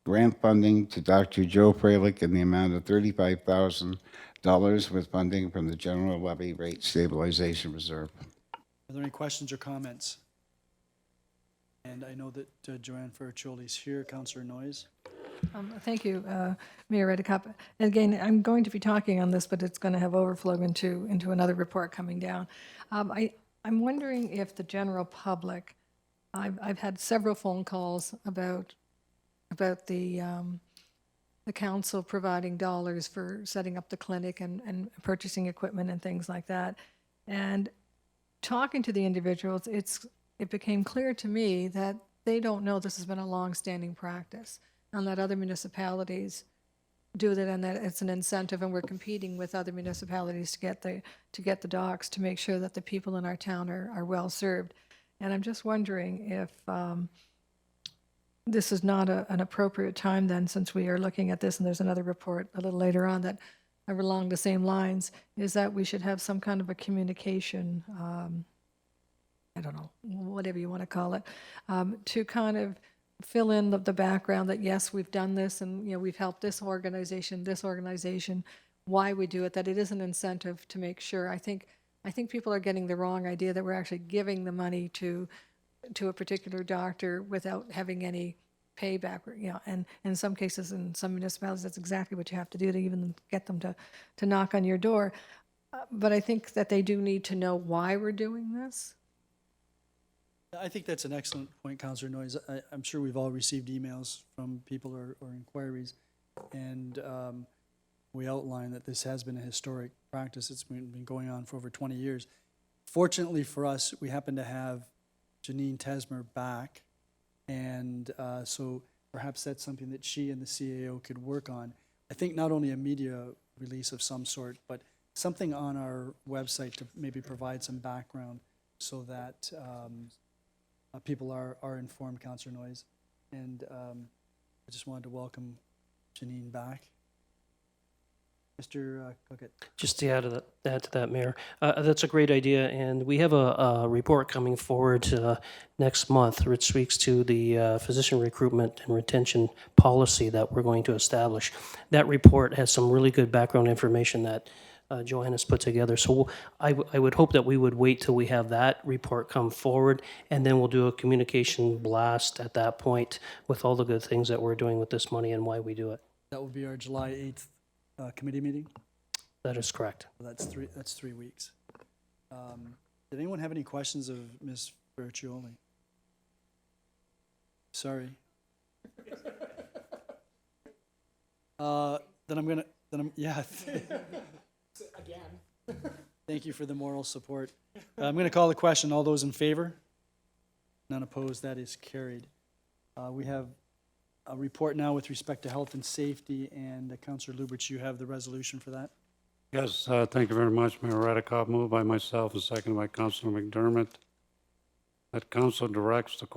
grant funding to Dr. Joe Freilich in the amount of $35,000 with funding from the General Levy Rate Stabilization Reserve. Are there any questions or comments? And I know that Joanne Ferriccioli is here. Councilor Noyes. Thank you, Mayor Reddecup. And again, I'm going to be talking on this, but it's going to have overflow into another report coming down. I'm wondering if the general public, I've had several phone calls about the council providing dollars for setting up the clinic and purchasing equipment and things like that. And talking to the individuals, it became clear to me that they don't know this has been a long-standing practice, and that other municipalities do that, and that it's an incentive, and we're competing with other municipalities to get the docs, to make sure that the people in our town are well-served. And I'm just wondering if this is not an appropriate time then, since we are looking at this, and there's another report a little later on that are along the same lines, is that we should have some kind of a communication, I don't know, whatever you want to call it, to kind of fill in the background that, yes, we've done this, and, you know, we've helped this organization, why we do it, that it is an incentive to make sure. I think people are getting the wrong idea that we're actually giving the money to a particular doctor without having any payback, you know, and in some cases, in some municipalities, that's exactly what you have to do to even get them to knock on your door. But I think that they do need to know why we're doing this. I think that's an excellent point, Councillor Noyes. I'm sure we've all received emails from people or inquiries, and we outline that this has been a historic practice. It's been going on for over 20 years. Fortunately for us, we happen to have Janine Tesmer back, and so perhaps that's something that she and the CAO could work on. I think not only a media release of some sort, but something on our website to maybe provide some background so that people are informed, Councillor Noyes. And I just wanted to welcome Janine back. Mr. Cookett. Just to add to that, Mayor, that's a great idea, and we have a report coming forward next month, which speaks to the physician recruitment and retention policy that we're going to establish. That report has some really good background information that Joanna's put together. So I would hope that we would wait till we have that report come forward, and then we'll do a communication blast at that point with all the good things that we're doing with this money and why we do it. That will be our July 8th committee meeting. That is correct. That's 3 weeks. Did anyone have any questions of Ms. Bercioli? Sorry. Yeah. Again. Thank you for the moral support. I'm going to call the question. All those in favor? None opposed. That is carried. We have a report now with respect to health and safety, and Councillor Lubitz, you have the resolution for that. Yes, thank you very much, Mayor Redekop. Moved by myself and seconded by Councilor McDermott. That council directs that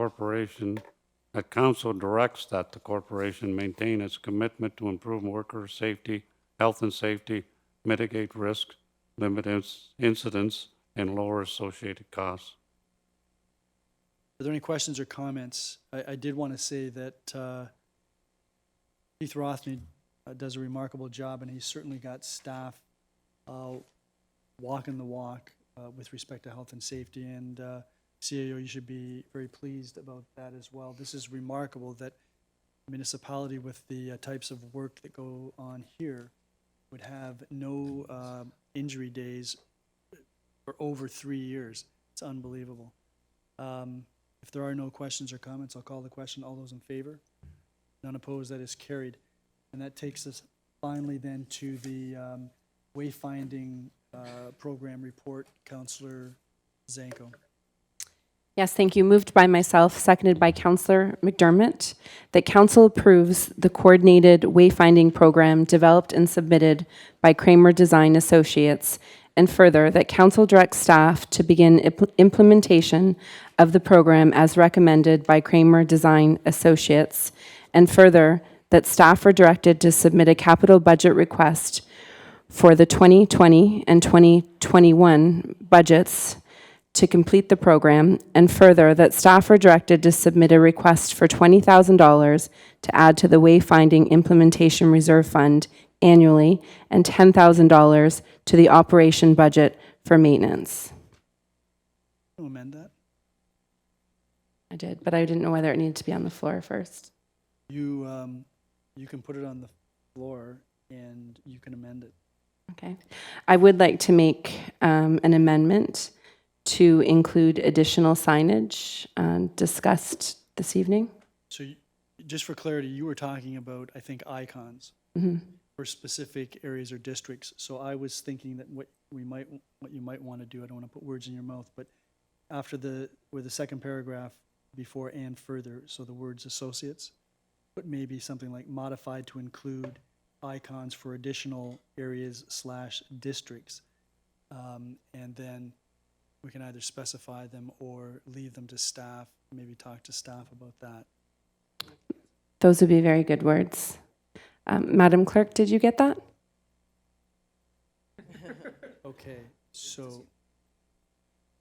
the corporation maintain its commitment to improve worker safety, health and safety, mitigate risks, limit incidents, and lower associated costs. Are there any questions or comments? I did want to say that Keith Rothney does a remarkable job, and he's certainly got staff walking the walk with respect to health and safety, and CAO, you should be very pleased about that as well. This is remarkable that a municipality with the types of work that go on here would have no injury days for over 3 years. It's unbelievable. If there are no questions or comments, I'll call the question. All those in favor? None opposed. That is carried. And that takes us finally then to the wayfinding program report. Councillor Zanko. Yes, thank you. Moved by myself, seconded by Councillor McDermott, that Council approves the coordinated wayfinding program developed and submitted by Kramer Design Associates, and further, that Council directs staff to begin implementation of the program as recommended by Kramer Design Associates, and further, that staff are directed to submit a capital budget request for the 2020 and 2021 budgets to complete the program, and further, that staff are directed to submit a request for $20,000 to add to the Wayfinding Implementation Reserve Fund annually, and $10,000 to the operation budget for maintenance. Can you amend that? I did, but I didn't know whether it needed to be on the floor first. You can put it on the floor and you can amend it. Okay. I would like to make an amendment to include additional signage discussed this evening. So just for clarity, you were talking about, I think, icons for specific areas or districts. So I was thinking that what you might want to do, I don't want to put words in your mouth, but after where the second paragraph before and further, so the words associates, but maybe something like modified to include icons for additional areas / districts. And then we can either specify them or leave them to staff, maybe talk to staff about that. Those would be very good words. Madam Clerk, did you get that? Okay, so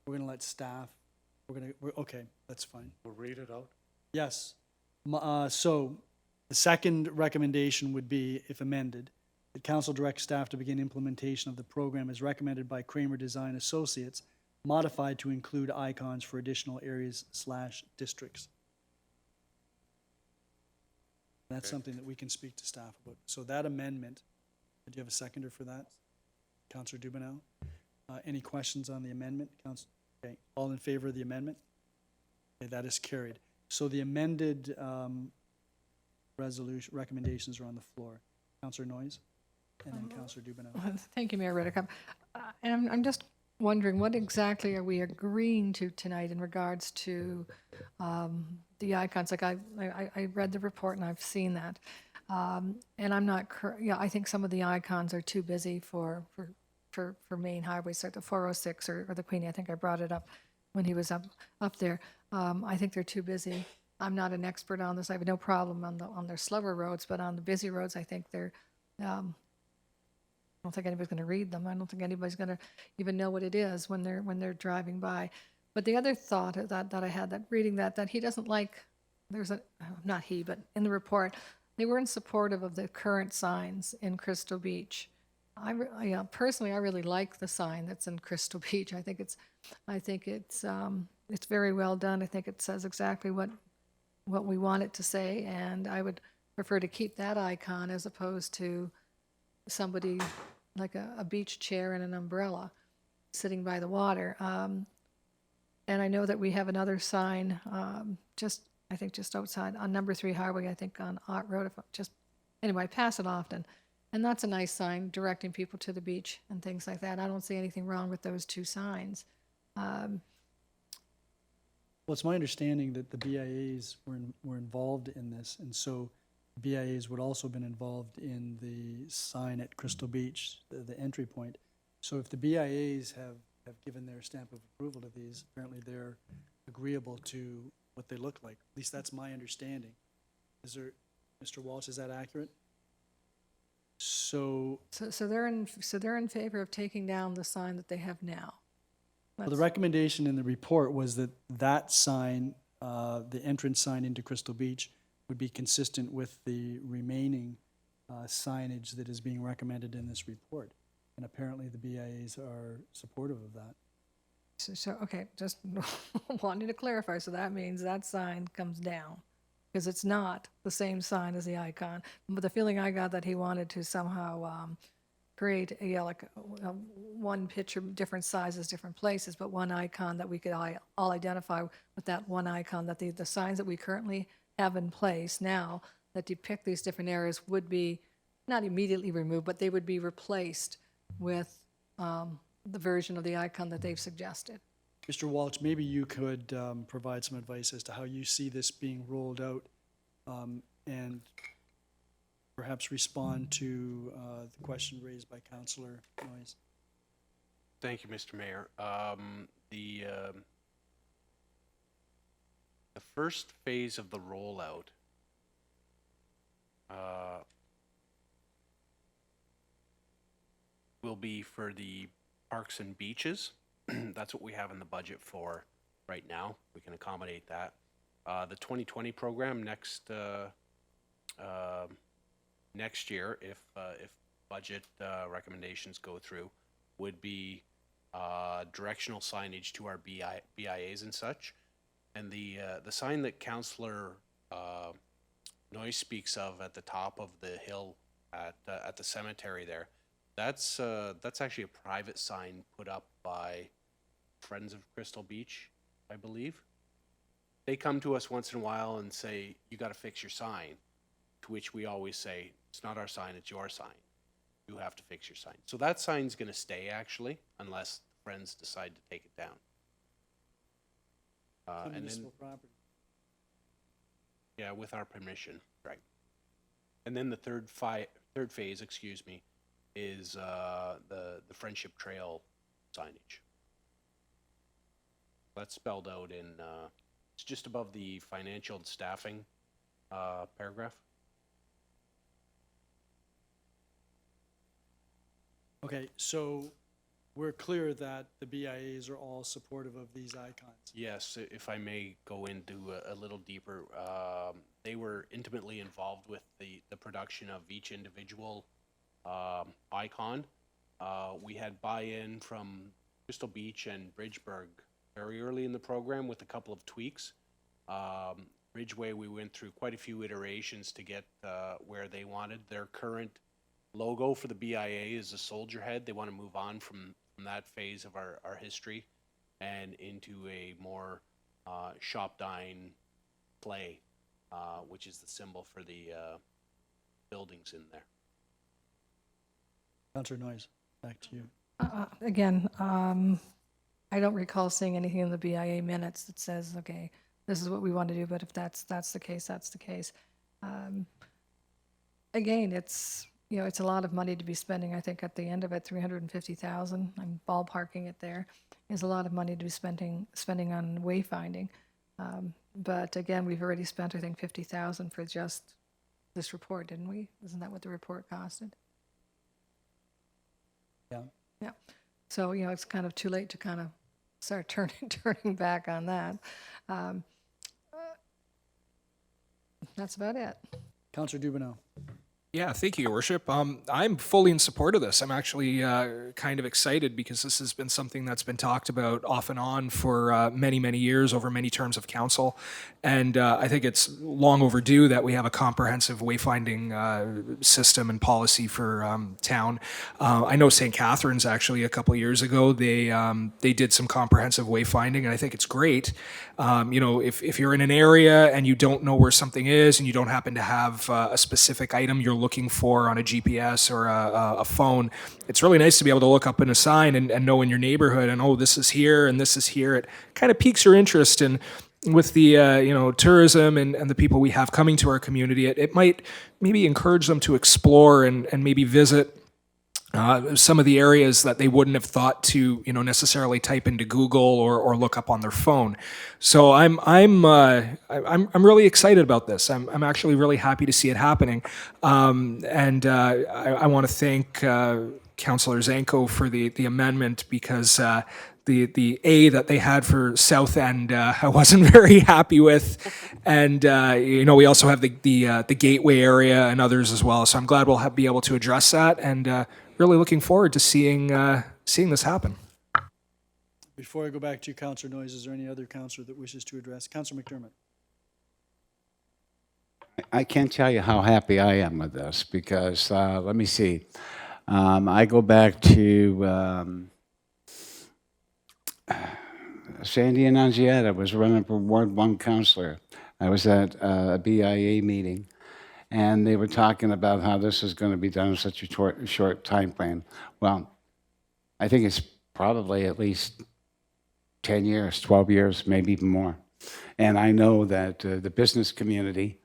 we're gonna let staff, okay, that's fine. We'll read it out. Yes. So the second recommendation would be, if amended, that council direct staff to begin implementation of the program as recommended by Kramer Design Associates, modified to include icons for additional areas / districts. That's something that we can speak to staff about. So that amendment, do you have a seconder for that? Councillor Dubenel? Any questions on the amendment? Okay, all in favor of the amendment? Okay, that is carried. So the amended resolution, recommendations are on the floor. Councillor Noyes, and then Councillor Dubenel. Thank you, Mayor Riddick. And I'm just wondering, what exactly are we agreeing to tonight in regards to the icons? Like I read the report and I've seen that. And I'm not, I think some of the icons are too busy for main highways, like the 406 or the Queenie. I think I brought it up when he was up there. I think they're too busy. I'm not an expert on this. I have no problem on their slower roads, but on the busy roads, I think they're, I don't think anybody's going to read them. I don't think anybody's going to even know what it is when they're driving by. But the other thought that I had, that reading that he doesn't like, there's a, not he, but in the report, they weren't supportive of the current signs in Crystal Beach. Personally, I really like the sign that's in Crystal Beach. I think it's very well done. I think it says exactly what we want it to say, and I would prefer to keep that icon as opposed to somebody like a beach chair and an umbrella sitting by the water. And I know that we have another sign just outside on number 3 highway, I think on Ott Road. Anyway, I pass it often. And that's a nice sign directing people to the beach and things like that. I don't see anything wrong with those 2 signs. Well, it's my understanding that the BIAs were involved in this, and so BIAs would also have been involved in the sign at Crystal Beach, the entry point. So if the BIAs have given their stamp of approval to these, apparently they're agreeable to what they look like. At least that's my understanding. Mr. Walsh, is that accurate? So they're in favor of taking down the sign that they have now. the recommendation in the report was that sign, the entrance sign into Crystal Beach, would be consistent with the remaining signage that is being recommended in this report. And apparently the BIAs are supportive of that. So okay, just wanting to clarify. So that means that sign comes down, because it's not the same sign as the icon. But the feeling I got that he wanted to somehow create one picture, different sizes, different places, but one icon that we could all identify with that one icon, that the signs that we currently have in place now that depict these different areas would be not immediately removed, but they would be replaced with the version of the icon that they've suggested. Mr. Walsh, maybe you could provide some advice as to how you see this being rolled out, and perhaps respond to the question raised by Councillor Noyes. Thank you, Mr. Mayor. The first phase of the rollout will be for the parks and beaches. That's what we have in the budget for right now. We can accommodate that. The 2020 program next year, if budget recommendations go through, would be directional signage to our BIAs and such. And the sign that Councillor Noyes speaks of at the top of the hill at the cemetery there, that's actually a private sign put up by Friends of Crystal Beach, I believe. They come to us once in a while and say, you got to fix your sign, to which we always say, it's not our sign, it's your sign. You have to fix your sign. So that sign's going to stay, actually, unless Friends decide to take it down. And then, Municipal property. Yeah, with our permission, right. And then the third phase, excuse me, is the Friendship Trail signage. That's spelled out in, it's just above the financial and staffing paragraph. Okay, so we're clear that the BIAs are all supportive of these icons. Yes, if I may go into a little deeper, they were intimately involved with the production of each individual icon. We had buy-in from Crystal Beach and Bridgeburg very early in the program with a couple of tweaks. Ridgeway, we went through quite a few iterations to get where they wanted. Their current logo for the BIA is a soldier head. They want to move on from that phase of our history and into a more shop dine play, which is the symbol for the buildings in there. Councillor Noyes, back to you. Again, I don't recall seeing anything in the BIA minutes that says, okay, this is what we want to do, but if that's the case, that's the case. Again, it's a lot of money to be spending. I think at the end of it, $350,000. I'm ballparking it there. Is a lot of money to be spending on wayfinding. But again, we've already spent, I think, $50,000 for just this report, didn't we? Isn't that what the report costed? Yeah. Yeah. So it's kind of too late to kind of start turning back on that. That's about it. Councillor Dubineau. Yeah, thank you, Your Worship. I'm fully in support of this. I'm actually kind of excited because this has been something that's been talked about off and on for many, many years over many terms of council. And I think it's long overdue that we have a comprehensive wayfinding system and policy for town. I know St. Catharines actually a couple of years ago, they did some comprehensive wayfinding, and I think it's great. If you're in an area and you don't know where something is and you don't happen to have a specific item you're looking for on a GPS or a phone, it's really nice to be able to look up in a sign and know in your neighborhood and, oh, this is here and this is here. It kind of piques your interest. And with the tourism and the people we have coming to our community, it might maybe encourage them to explore and maybe visit some of the areas that they wouldn't have thought to, necessarily type into Google or look up on their phone. So I'm really excited about this. I'm actually really happy to see it happening, and I want to thank Councillor Zanko for the amendment because the A that they had for South End I wasn't very happy with, and we also have the Gateway area and others as well. So I'm glad we'll be able to address that, and really looking forward to seeing this happen. Before I go back to you, Councillor Noyes, is there any other councillor that wishes to address? Councillor McDermott. I can't tell you how happy I am with this because, let me see. I go back to Sandy Annunziata was running for Ward 1 councillor. I was at a BIA meeting, and they were talking about how this is going to be done in such a short time frame. Well, I think it's probably at least 10 years, 12 years, maybe even more. And I know that the business community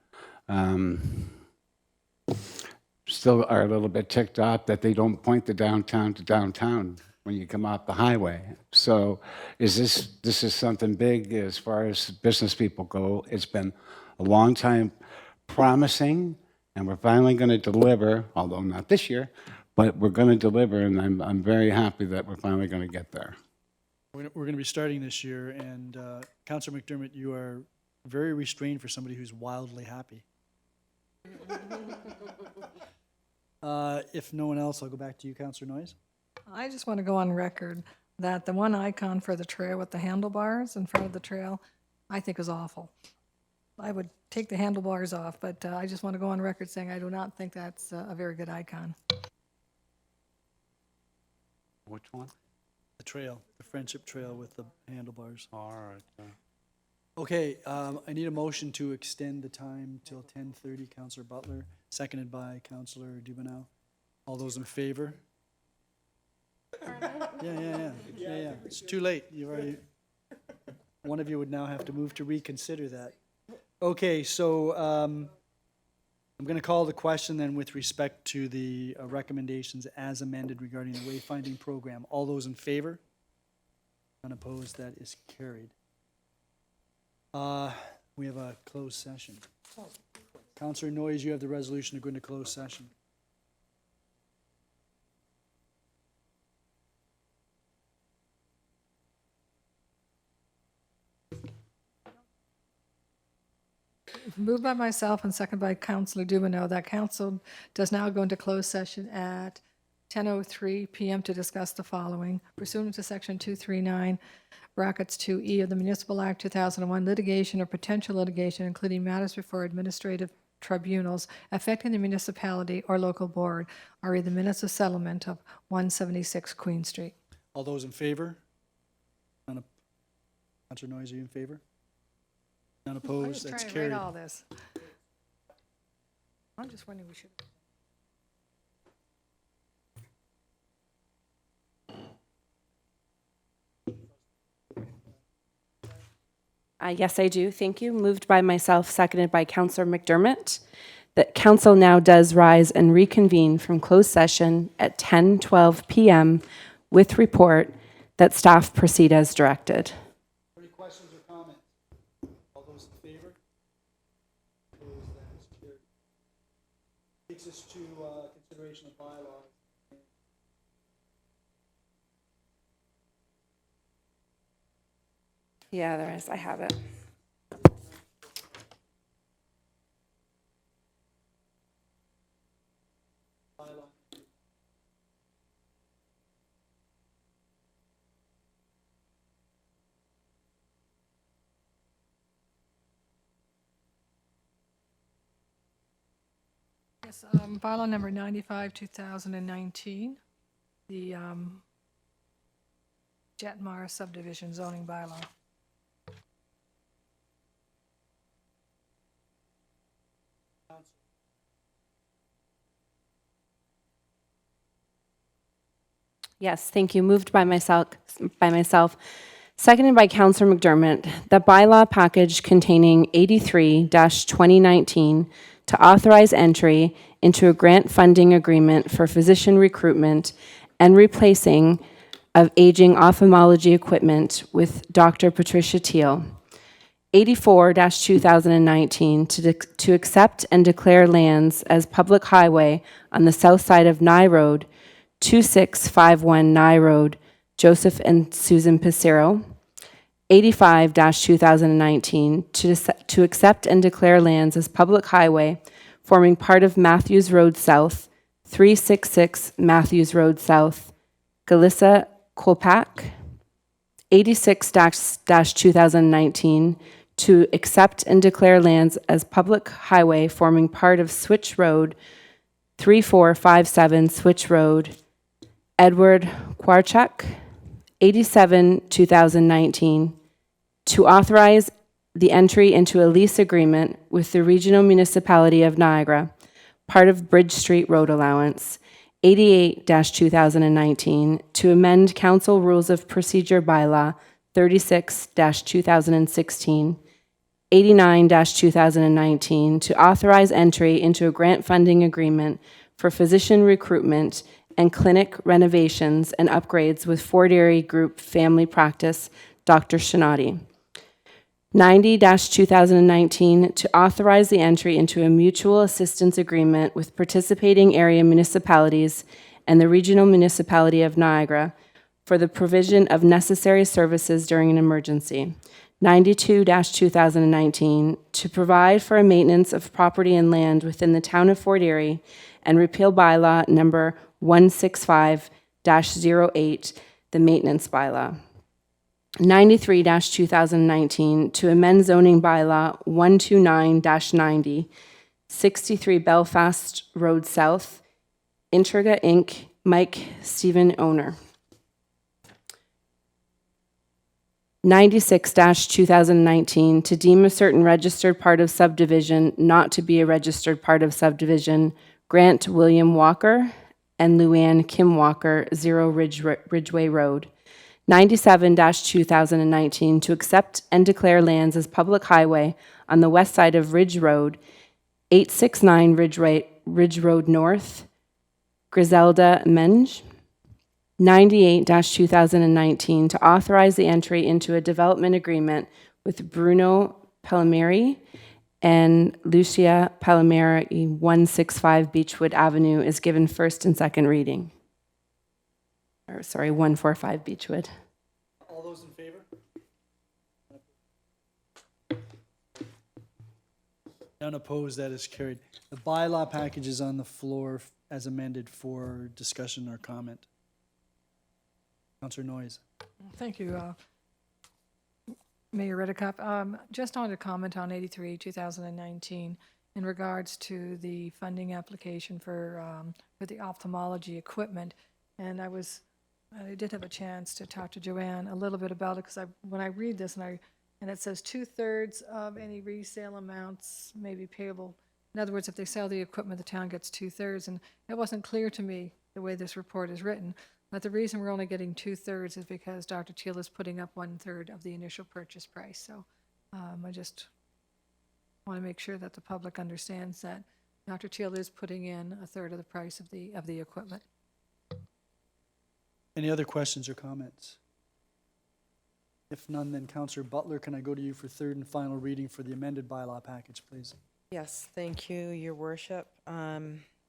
still are a little bit ticked off that they don't point the downtown to downtown when you come off the highway. So this is something big as far as business people go. It's been a long time promising, and we're finally going to deliver, although not this year, but we're going to deliver, and I'm very happy that we're finally going to get there. We're going to be starting this year, and Councillor McDermott, you are very restrained for somebody who's wildly happy. If no one else, I'll go back to you, Councillor Noyes. I just want to go on record that the one icon for the trail with the handlebars in front of the trail, I think is awful. I would take the handlebars off, but I just want to go on record saying I do not think that's a very good icon. Which one? The trail, the Friendship Trail with the handlebars. All right. Okay, I need a motion to extend the time till 10:30. Councillor Butler, seconded by Councillor Dubineau. All those in favor? Yeah. It's too late. You've already. One of you would now have to move to reconsider that. Okay, so I'm going to call the question then with respect to the recommendations as amended regarding the wayfinding program. All those in favor? Unopposed, that is carried. We have a closed session. Counselor Noyes, you have the resolution to go into closed session. Moved by myself and second by Councillor Dumino that council does now go into closed session at 10:03 p.m. to discuss the following. Pursuant to Section 239, brackets 2E of the Municipal Act 2001, litigation or potential litigation, including matters before administrative tribunals affecting the municipality or local board, are the minutes of settlement of 176 Queen Street. All those in favor? Counselor Noyes, are you in favor? None I'm opposed, just that's trying to read carried. all this. I'm just wondering, we should. Yes, I do. Thank you. Moved by myself, seconded by Councillor McDermott, that council now does rise and reconvene from closed session at 10:12 p.m. with report that staff proceed as directed. Any questions or comments? All those in favor? Opposed, that is carried. Takes us to consideration of bylaws. Yeah, there is. I have it. Yes, bylaw number 95, 2019, the Jetmar subdivision zoning bylaw. Yes, thank you. Moved by myself, seconded by Councillor McDermott, that bylaw package containing 83-2019 to authorize entry into a grant funding agreement for physician recruitment and replacing of aging ophthalmology equipment with Dr. Patricia Teal. 84-2019 to accept and declare lands as public highway on the south side of Nye Road, 2651 Nye Road, Joseph and Susan Pissarro. 85-2019 to accept and declare lands as public highway forming part of Matthews Road South, 366 Matthews Road South, Galissa Kolpak. 86-2019 to accept and declare lands as public highway forming part of Switch Road, 3457 Switch Road, Edward Kwarchuk. 87-2019 to authorize the entry into a lease agreement with the Regional Municipality of Niagara, part of Bridge Street Road Allowance. 88-2019 to amend Council Rules of Procedure Bylaw 36-2016. 89-2019 to authorize entry into a grant funding agreement for physician recruitment and clinic renovations and upgrades with Fort Erie Group Family Practice, Dr. Shinati. 90-2019 to authorize the entry into a mutual assistance agreement with participating area municipalities and the Regional Municipality of Niagara for the provision of necessary services during an emergency. 92-2019 to provide for a maintenance of property and land within the town of Fort Erie and repeal bylaw number 165-08, the maintenance bylaw. 93-2019 to amend zoning bylaw 129-90, 63 Belfast Road South, Intriga Inc., Mike Stephen owner. 96-2019 to deem a certain registered part of subdivision not to be a registered part of subdivision, Grant William Walker and Luann Kim Walker, 0 Ridgeway Road. 97-2019 to accept and declare lands as public highway on the west side of Ridge Road, 869 Ridge Road North, Griselda Menge. 98-2019 to authorize the entry into a development agreement with Bruno Palmieri and Lucia Palmieri, 165 Beechwood Avenue, is given first and second reading. Or, sorry, 145 Beechwood. All those in favor? None opposed, that is carried. The bylaw package is on the floor as amended for discussion or comment. Councillor Noyes. Thank you, Mayor Redekop. Just wanted to comment on 83, 2019, in regards to the funding application for the ophthalmology equipment. And I did have a chance to talk to Joanne a little bit about it, because when I read this and it says 2/3 of any resale amounts may be payable. In other words, if they sell the equipment, the town gets 2/3, and it wasn't clear to me the way this report is written. But the reason we're only getting 2/3 is because Dr. Teal is putting up 1/3 of the initial purchase price. So I just want to make sure that the public understands that Dr. Teal is putting in 1/3 of the price of the equipment. Any other questions or comments? If none, then Councillor Butler, can I go to you for third and final reading for the amended bylaw package, please? Yes, thank you, Your Worship.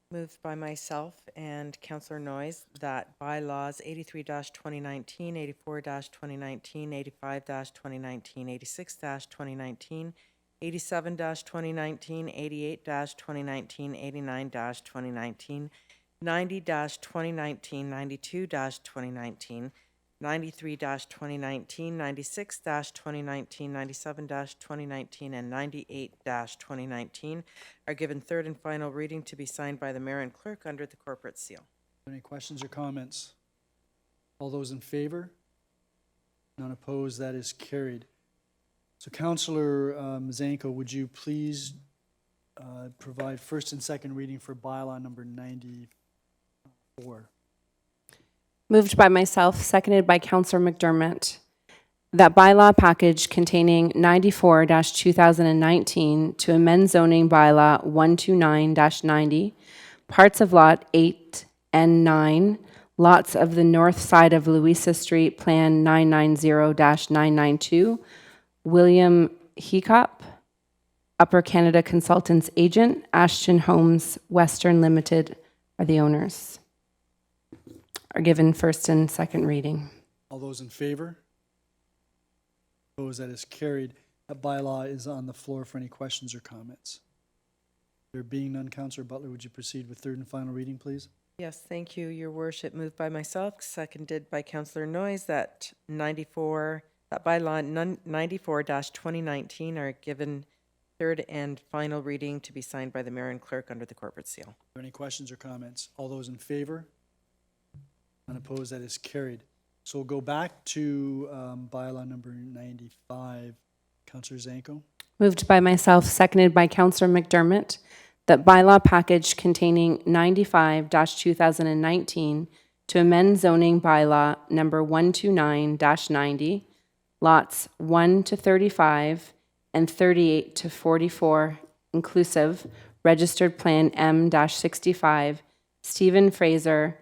Moved by myself and Councillor Noyes that bylaws 83-2019, 84-2019, 85-2019, 86-2019, 87-2019, 88-2019, 89-2019, 90-2019, 92-2019, 93-2019, 96-2019, 97-2019, and 98-2019 are given third and final reading to be signed by the mayor and clerk under the corporate seal. Any questions or comments? All those in favor? None opposed, that is carried. So Councillor Zanko, would you please provide first and second reading for bylaw number 94? Moved by myself, seconded by Councillor McDermott, that bylaw package containing 94-2019 to amend zoning bylaw 129-90, parts of lot 8 and 9, lots of the north side of Louisa Street, Plan 990-992, William Hecop, Upper Canada Consultants Agent, Ashton Homes Western Limited are the owners, are given first and second reading. All those in favor? Opposed, that is carried. That bylaw is on the floor for any questions or comments. There being none, Councillor Butler, would you proceed with third and final reading, please? Yes, thank you, Your Worship. Moved by myself, seconded by Councillor Noyes that bylaw 94-2019 are given third and final reading to be signed by the mayor and clerk under the corporate seal. Are there any questions or comments? All those in favor? Unopposed, that is carried. So we'll go back to bylaw number 95. Councillor Zanko. Moved by myself, seconded by Councillor McDermott, that bylaw package containing 95-2019 to amend zoning bylaw number 129-90, lots 1 to 35 and 38 to 44 inclusive, registered plan M-65, Stephen Fraser,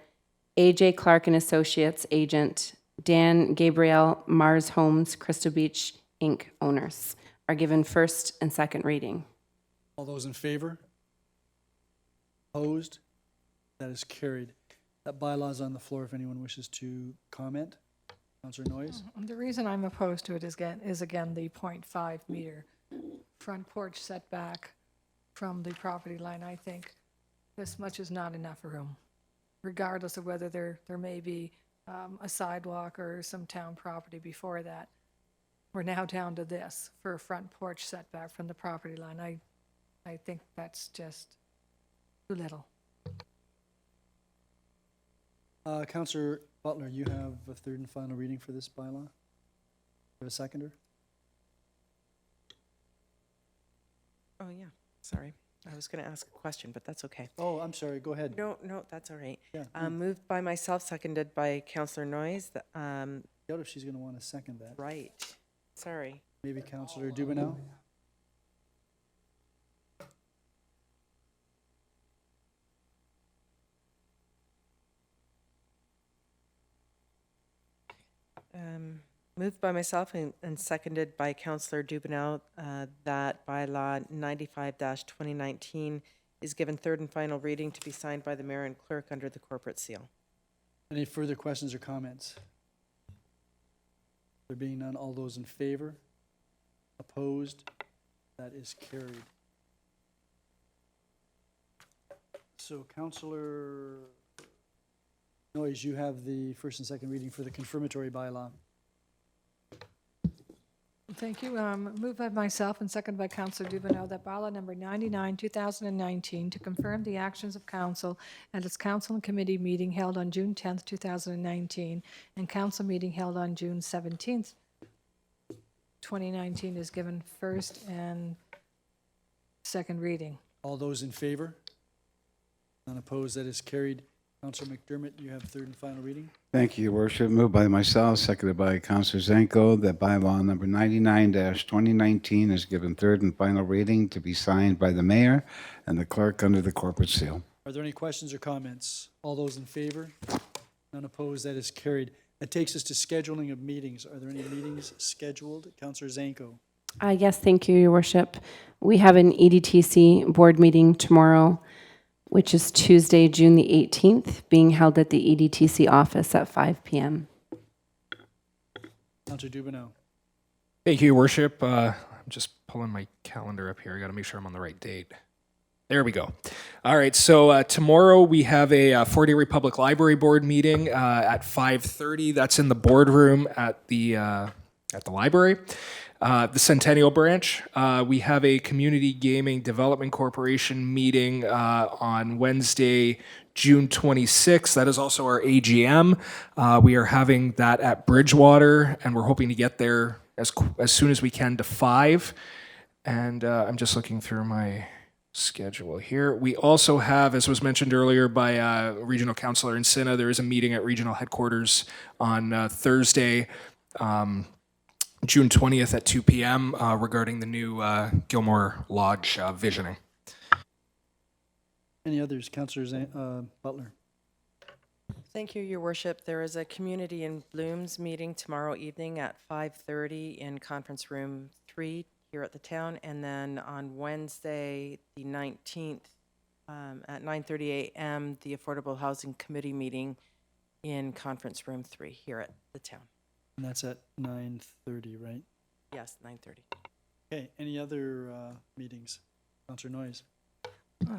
A.J. Clark and Associates agent, Dan Gabriel, Mars Homes, Crystal Beach, Inc. owners, are given first and second reading. All those in favor? Opposed? That is carried. That bylaw is on the floor if anyone wishes to comment. Councillor Noyes? The reason I'm opposed to it is again the 0.5 meter front porch setback from the property line. I think this much is not enough room, regardless of whether there may be a sidewalk or some town property before that. We're now down to this for a front porch setback from the property line. I think that's just too little. Councillor Butler, you have a third and final reading for this bylaw? You have a seconder? Oh, yeah, sorry. I was going to ask a question, but that's okay. Oh, I'm sorry, go ahead. No, that's all right. Yeah. Moved by myself, seconded by Councillor Noyes, Doubt if she's going to want to second that. Right. Sorry. Maybe Counselor Dubenow? Moved by myself and seconded by Councillor Dubenow that bylaw 95-2019 is given third and final reading to be signed by the mayor and clerk under the corporate seal. Any further questions or comments? There being none, all those in favor? Opposed? That is carried. So Counselor Noyes, you have the first and second reading for the confirmatory bylaw. Thank you. Moved by myself and seconded by Councillor Dubenow that bylaw number 99, 2019, to confirm the actions of council at its council and committee meeting held on June 10th, 2019, and council meeting held on June 17th, 2019 is given first and second reading. All those in favor? None opposed, that is carried. Counselor McDermott, you have third and final reading. Thank you, Your Worship. Moved by myself, seconded by Councilor Zanko, that bylaw number 99-2019 is given third and final reading to be signed by the mayor and the clerk under the corporate seal. Are there any questions or comments? All those in favor? None opposed, that is carried. That takes us to scheduling of meetings. Are there any meetings scheduled? Counselor Zanko. Yes, thank you, Your Worship. We have an EDTC board meeting tomorrow, which is Tuesday, June the 18th, being held at the EDTC office at 5 p.m. Counselor Dubenow. Thank you, Your Worship. I'm just pulling my calendar up here. I got to make sure I'm on the right date. There we go. All right, so tomorrow we have a Fort Erie Public Library Board meeting at 5:30. That's in the boardroom at the library. The Centennial Branch, we have a Community Gaming Development Corporation meeting on Wednesday, June 26th. That is also our AGM. We are having that at Bridgewater, and we're hoping to get there as soon as we can to 5. And I'm just looking through my schedule here. We also have, as was mentioned earlier by Regional Councilor Encina, there is a meeting at regional headquarters on Thursday, June 20th at 2 p.m. Regarding the new Gilmore Lodge visioning. Any others? Counselor Butler. Thank you, Your Worship. There is a Community in Blooms meeting tomorrow evening at 5:30 in Conference Room 3 here at the town, and then on Wednesday, the 19th, at 9:30 a.m., the Affordable Housing Committee meeting in Conference Room 3 here at the town. And that's at 9:30, right? Yes, 9:30. Okay, any other meetings? Counselor Noyes.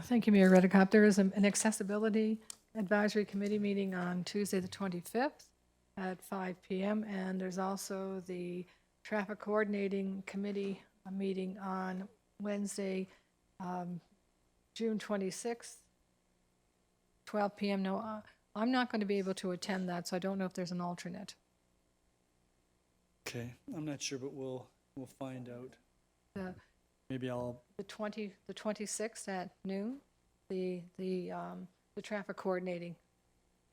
Thank you, Mayor Redekop. There is an accessibility advisory committee meeting on Tuesday, the 25th at 5 p.m. And there's also the traffic coordinating committee meeting on Wednesday, June 26th, 12 p.m. No, I'm not going to be able to attend that, so I don't know if there's an alternate. Okay, I'm not sure, but we'll find out. The Maybe I'll. The 26th at noon, the traffic coordinating.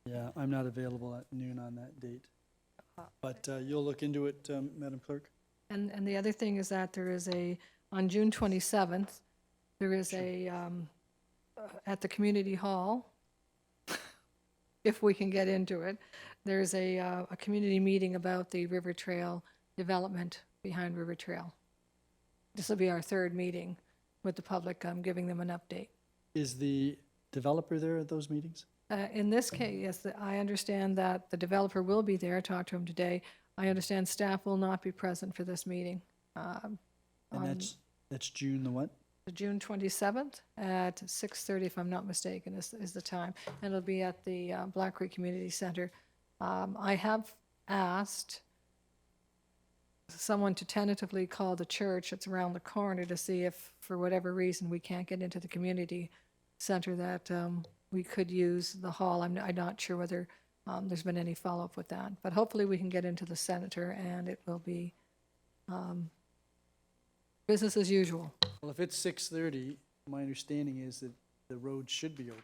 Yeah, I'm not available at noon on that date. But you'll look into it, Madam Clerk? And the other thing is that there is on June 27th, there is at the community hall, if we can get into it, there's a community meeting about the River Trail development behind River Trail. This will be our third meeting with the public, giving them an update. Is the developer there at those meetings? In this case, yes, I understand that the developer will be there. I talked to him today. I understand staff will not be present for this meeting. And that's June the what? June 27th at 6:30, if I'm not mistaken, is the time. And it'll be at the Black Creek Community Center. I have asked someone to tentatively call the church that's around the corner to see if, for whatever reason, we can't get into the community center, that we could use the hall. I'm not sure whether there's been any follow-up with that. But hopefully we can get into the center and it will be business as usual. Well, if it's 6:30, my understanding is that the road should be open.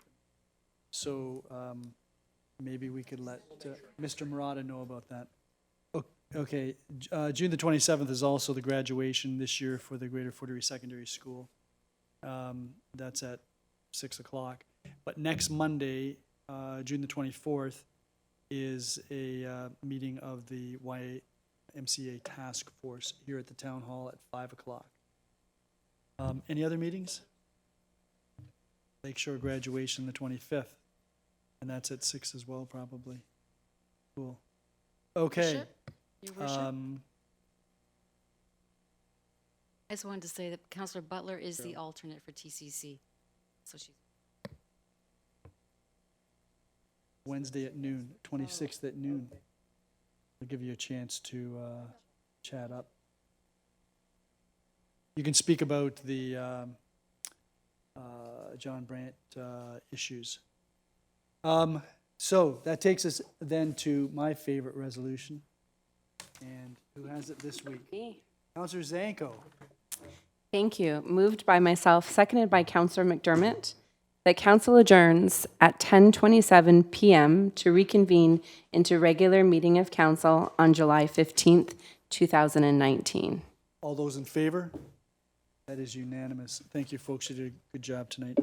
So maybe we could let Mr. Murata know about that. Okay, June the 27th is also the graduation this year for the Greater Fort Erie Secondary School. That's at 6 o'clock. But next Monday, June the 24th, is a meeting of the YMCA Task Force here at the Town Hall at 5 o'clock. Any other meetings? Lakeshore graduation the 25th, and that's at 6 as well, probably. Cool. Okay. Worship? Your worship? I just wanted to say that Counselor Butler is the alternate for TCC. So she's Wednesday at noon, 26th at noon. I'll give you a chance to chat up. You can speak about the John Brandt issues. So that takes us then to my favorite resolution. And who has it this week? Me. Counselor Zanko. Thank you. Moved by myself, seconded by Councillor McDermott, that council adjourns at 10:27 p.m. to reconvene into regular meeting of council on July 15th, 2019. All those in favor? That is unanimous. Thank you, folks. You did a good job tonight.